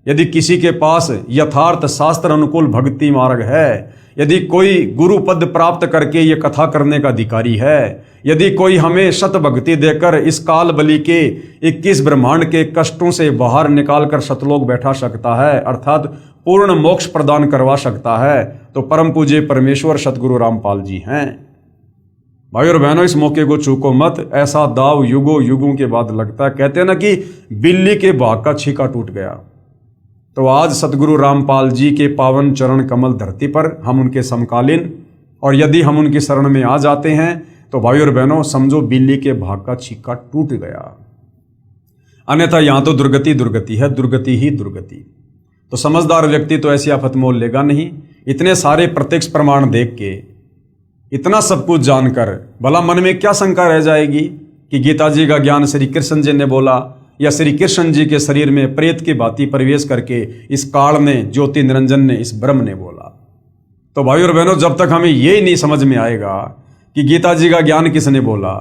यदि किसी के पास यथार्थ शास्त्र अनुकूल भक्ति मार्ग है, यदि कोई गुरु पद प्राप्त करके ये कथा करने का अधिकारी है, यदि कोई हमें शत भक्ति देकर इस काल बलि के 21 ब्रह्मांड के कष्टों से बाहर निकालकर सतलोक बैठा सकता है, अर्थात पूर्ण मोक्ष प्रदान करवा सकता है, तो परम पूज्य परमेश्वर सतगुरु रामपाल जी हैं। भाइयों और बहनों, इस मौके को चूको मत, ऐसा दाव युगों युगों के बाद लगता है। कहते हैं ना कि बिल्ली के भाग का छीका टूट गया। तो आज सतगुरु रामपाल जी के पावन चरण कमल धरती पर हम उनके समकालीन, और यदि हम उनकी शरण में आ जाते हैं तो भाइयों और बहनों समझो बिल्ली के भाग का छीका टूट गया, अन्यथा यहां तो दुर्गति दुर्गति है, दुर्गति ही दुर्गति। तो समझदार व्यक्ति तो ऐसी आफत मोल लेगा नहीं। इतने सारे प्रत्यक्ष प्रमाण देख के, इतना सब कुछ जानकर भला मन में क्या शंका रह जाएगी कि गीता जी का ज्ञान श्री कृष्ण जी ने बोला, या श्री कृष्ण जी के शरीर में प्रेत की भांति प्रवेश करके इस काल ने, ज्योति निरंजन ने, इस ब्रह्म ने बोला। तो भाइयों और बहनों, जब तक हमें ये नहीं समझ में आएगा कि गीता जी का ज्ञान किसने बोला,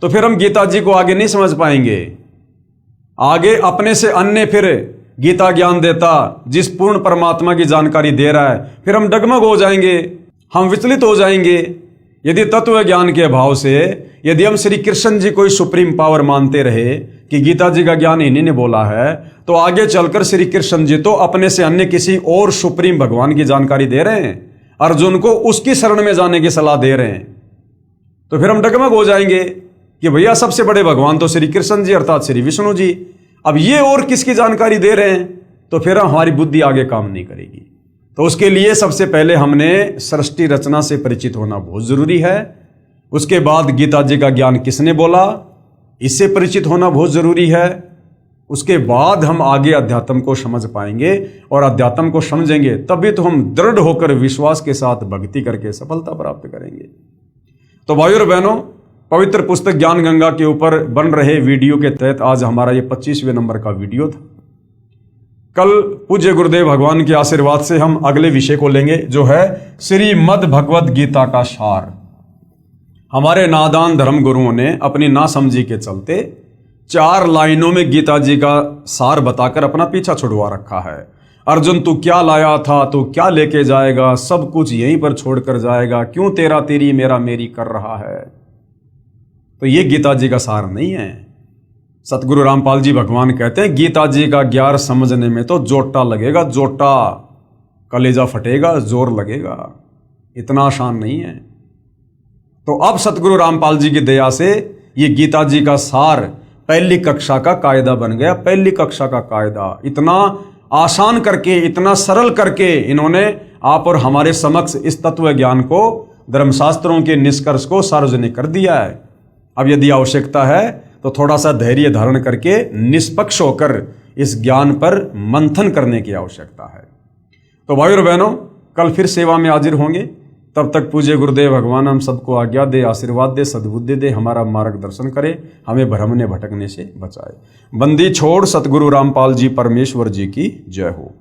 तो फिर हम गीता जी को आगे नहीं समझ पाएंगे। आगे अपने से अन्य फिर गीता ज्ञान देता, जिस पूर्ण परमात्मा की जानकारी दे रहा है, फिर हम डगमग हो जाएंगे, हम विचलित हो जाएंगे। यदि तत्व ज्ञान के अभाव से यदि हम श्री कृष्ण जी को ही सुप्रीम पावर मानते रहे कि गीता जी का ज्ञान इन्हीं ने बोला है, तो आगे चलकर श्री कृष्ण जी तो अपने से अन्य किसी और सुप्रीम भगवान की जानकारी दे रहे हैं, अर्जुन को उसकी शरण में जाने की सलाह दे रहे हैं। तो फिर हम डगमग हो जाएंगे कि भैया सबसे बड़े भगवान तो श्री कृष्ण जी अर्थात श्री विष्णु जी, अब ये और किसकी जानकारी दे रहे हैं, तो फिर हमारी बुद्धि आगे काम नहीं करेगी। तो उसके लिए सबसे पहले हमने सृष्टि रचना से परिचित होना बहुत जरूरी है। उसके बाद गीता जी का ज्ञान किसने बोला, इससे परिचित होना बहुत जरूरी है। उसके बाद हम आगे अध्यात्म को समझ पाएंगे, और अध्यात्म को समझेंगे तभी तो हम दृढ़ होकर विश्वास के साथ भक्ति करके सफलता प्राप्त करेंगे। तो भाइयों और बहनों, पवित्र पुस्तक ज्ञान गंगा के ऊपर बन रहे वीडियो के तहत आज हमारा ये 25वें नंबर का वीडियो था। कल पूज्य गुरुदेव भगवान के आशीर्वाद से हम अगले विषय को लेंगे, जो है श्रीमद् भगवद गीता का सार। हमारे नादान धर्म गुरुओं ने अपनी नासमझी के चलते 4 लाइनों में गीता जी का सार बताकर अपना पीछा छुड़वा रखा है। अर्जुन तू क्या लाया था, तू क्या लेके जाएगा, सब कुछ यहीं पर छोड़कर जाएगा, क्यों तेरा तेरी मेरा मेरी कर रहा है। तो ये गीता जी का सार नहीं है। सतगुरु रामपाल जी भगवान कहते हैं गीता जी का ज्ञान समझने में तो जोटा लगेगा, जोटा, कलेजा फटेगा, जोर लगेगा, इतना आसान नहीं है। तो अब सतगुरु रामपाल जी की दया से ये गीता जी का सार पहली कक्षा का कायदा बन गया। पहली कक्षा का कायदा इतना आसान करके, इतना सरल करके इन्होंने आप और हमारे समक्ष इस तत्व ज्ञान को, धर्मशास्त्रों के निष्कर्ष को सार्वजनिक कर दिया है। अब यदि आवश्यकता है तो थोड़ा सा धैर्य धारण करके निष्पक्ष होकर इस ज्ञान पर मंथन करने की आवश्यकता है। तो भाई और बहनों, कल फिर सेवा में हाजिर होंगे। तब तक पूज्य गुरुदेव भगवान हम सबको आज्ञा दे, आशीर्वाद दे, सद्बुद्धि दे, हमारा मार्गदर्शन करे, हमें भ्रमने भटकने से बचाए। बंदी छोड़ सतगुरु रामपाल जी परमेश्वर जी की जय हो।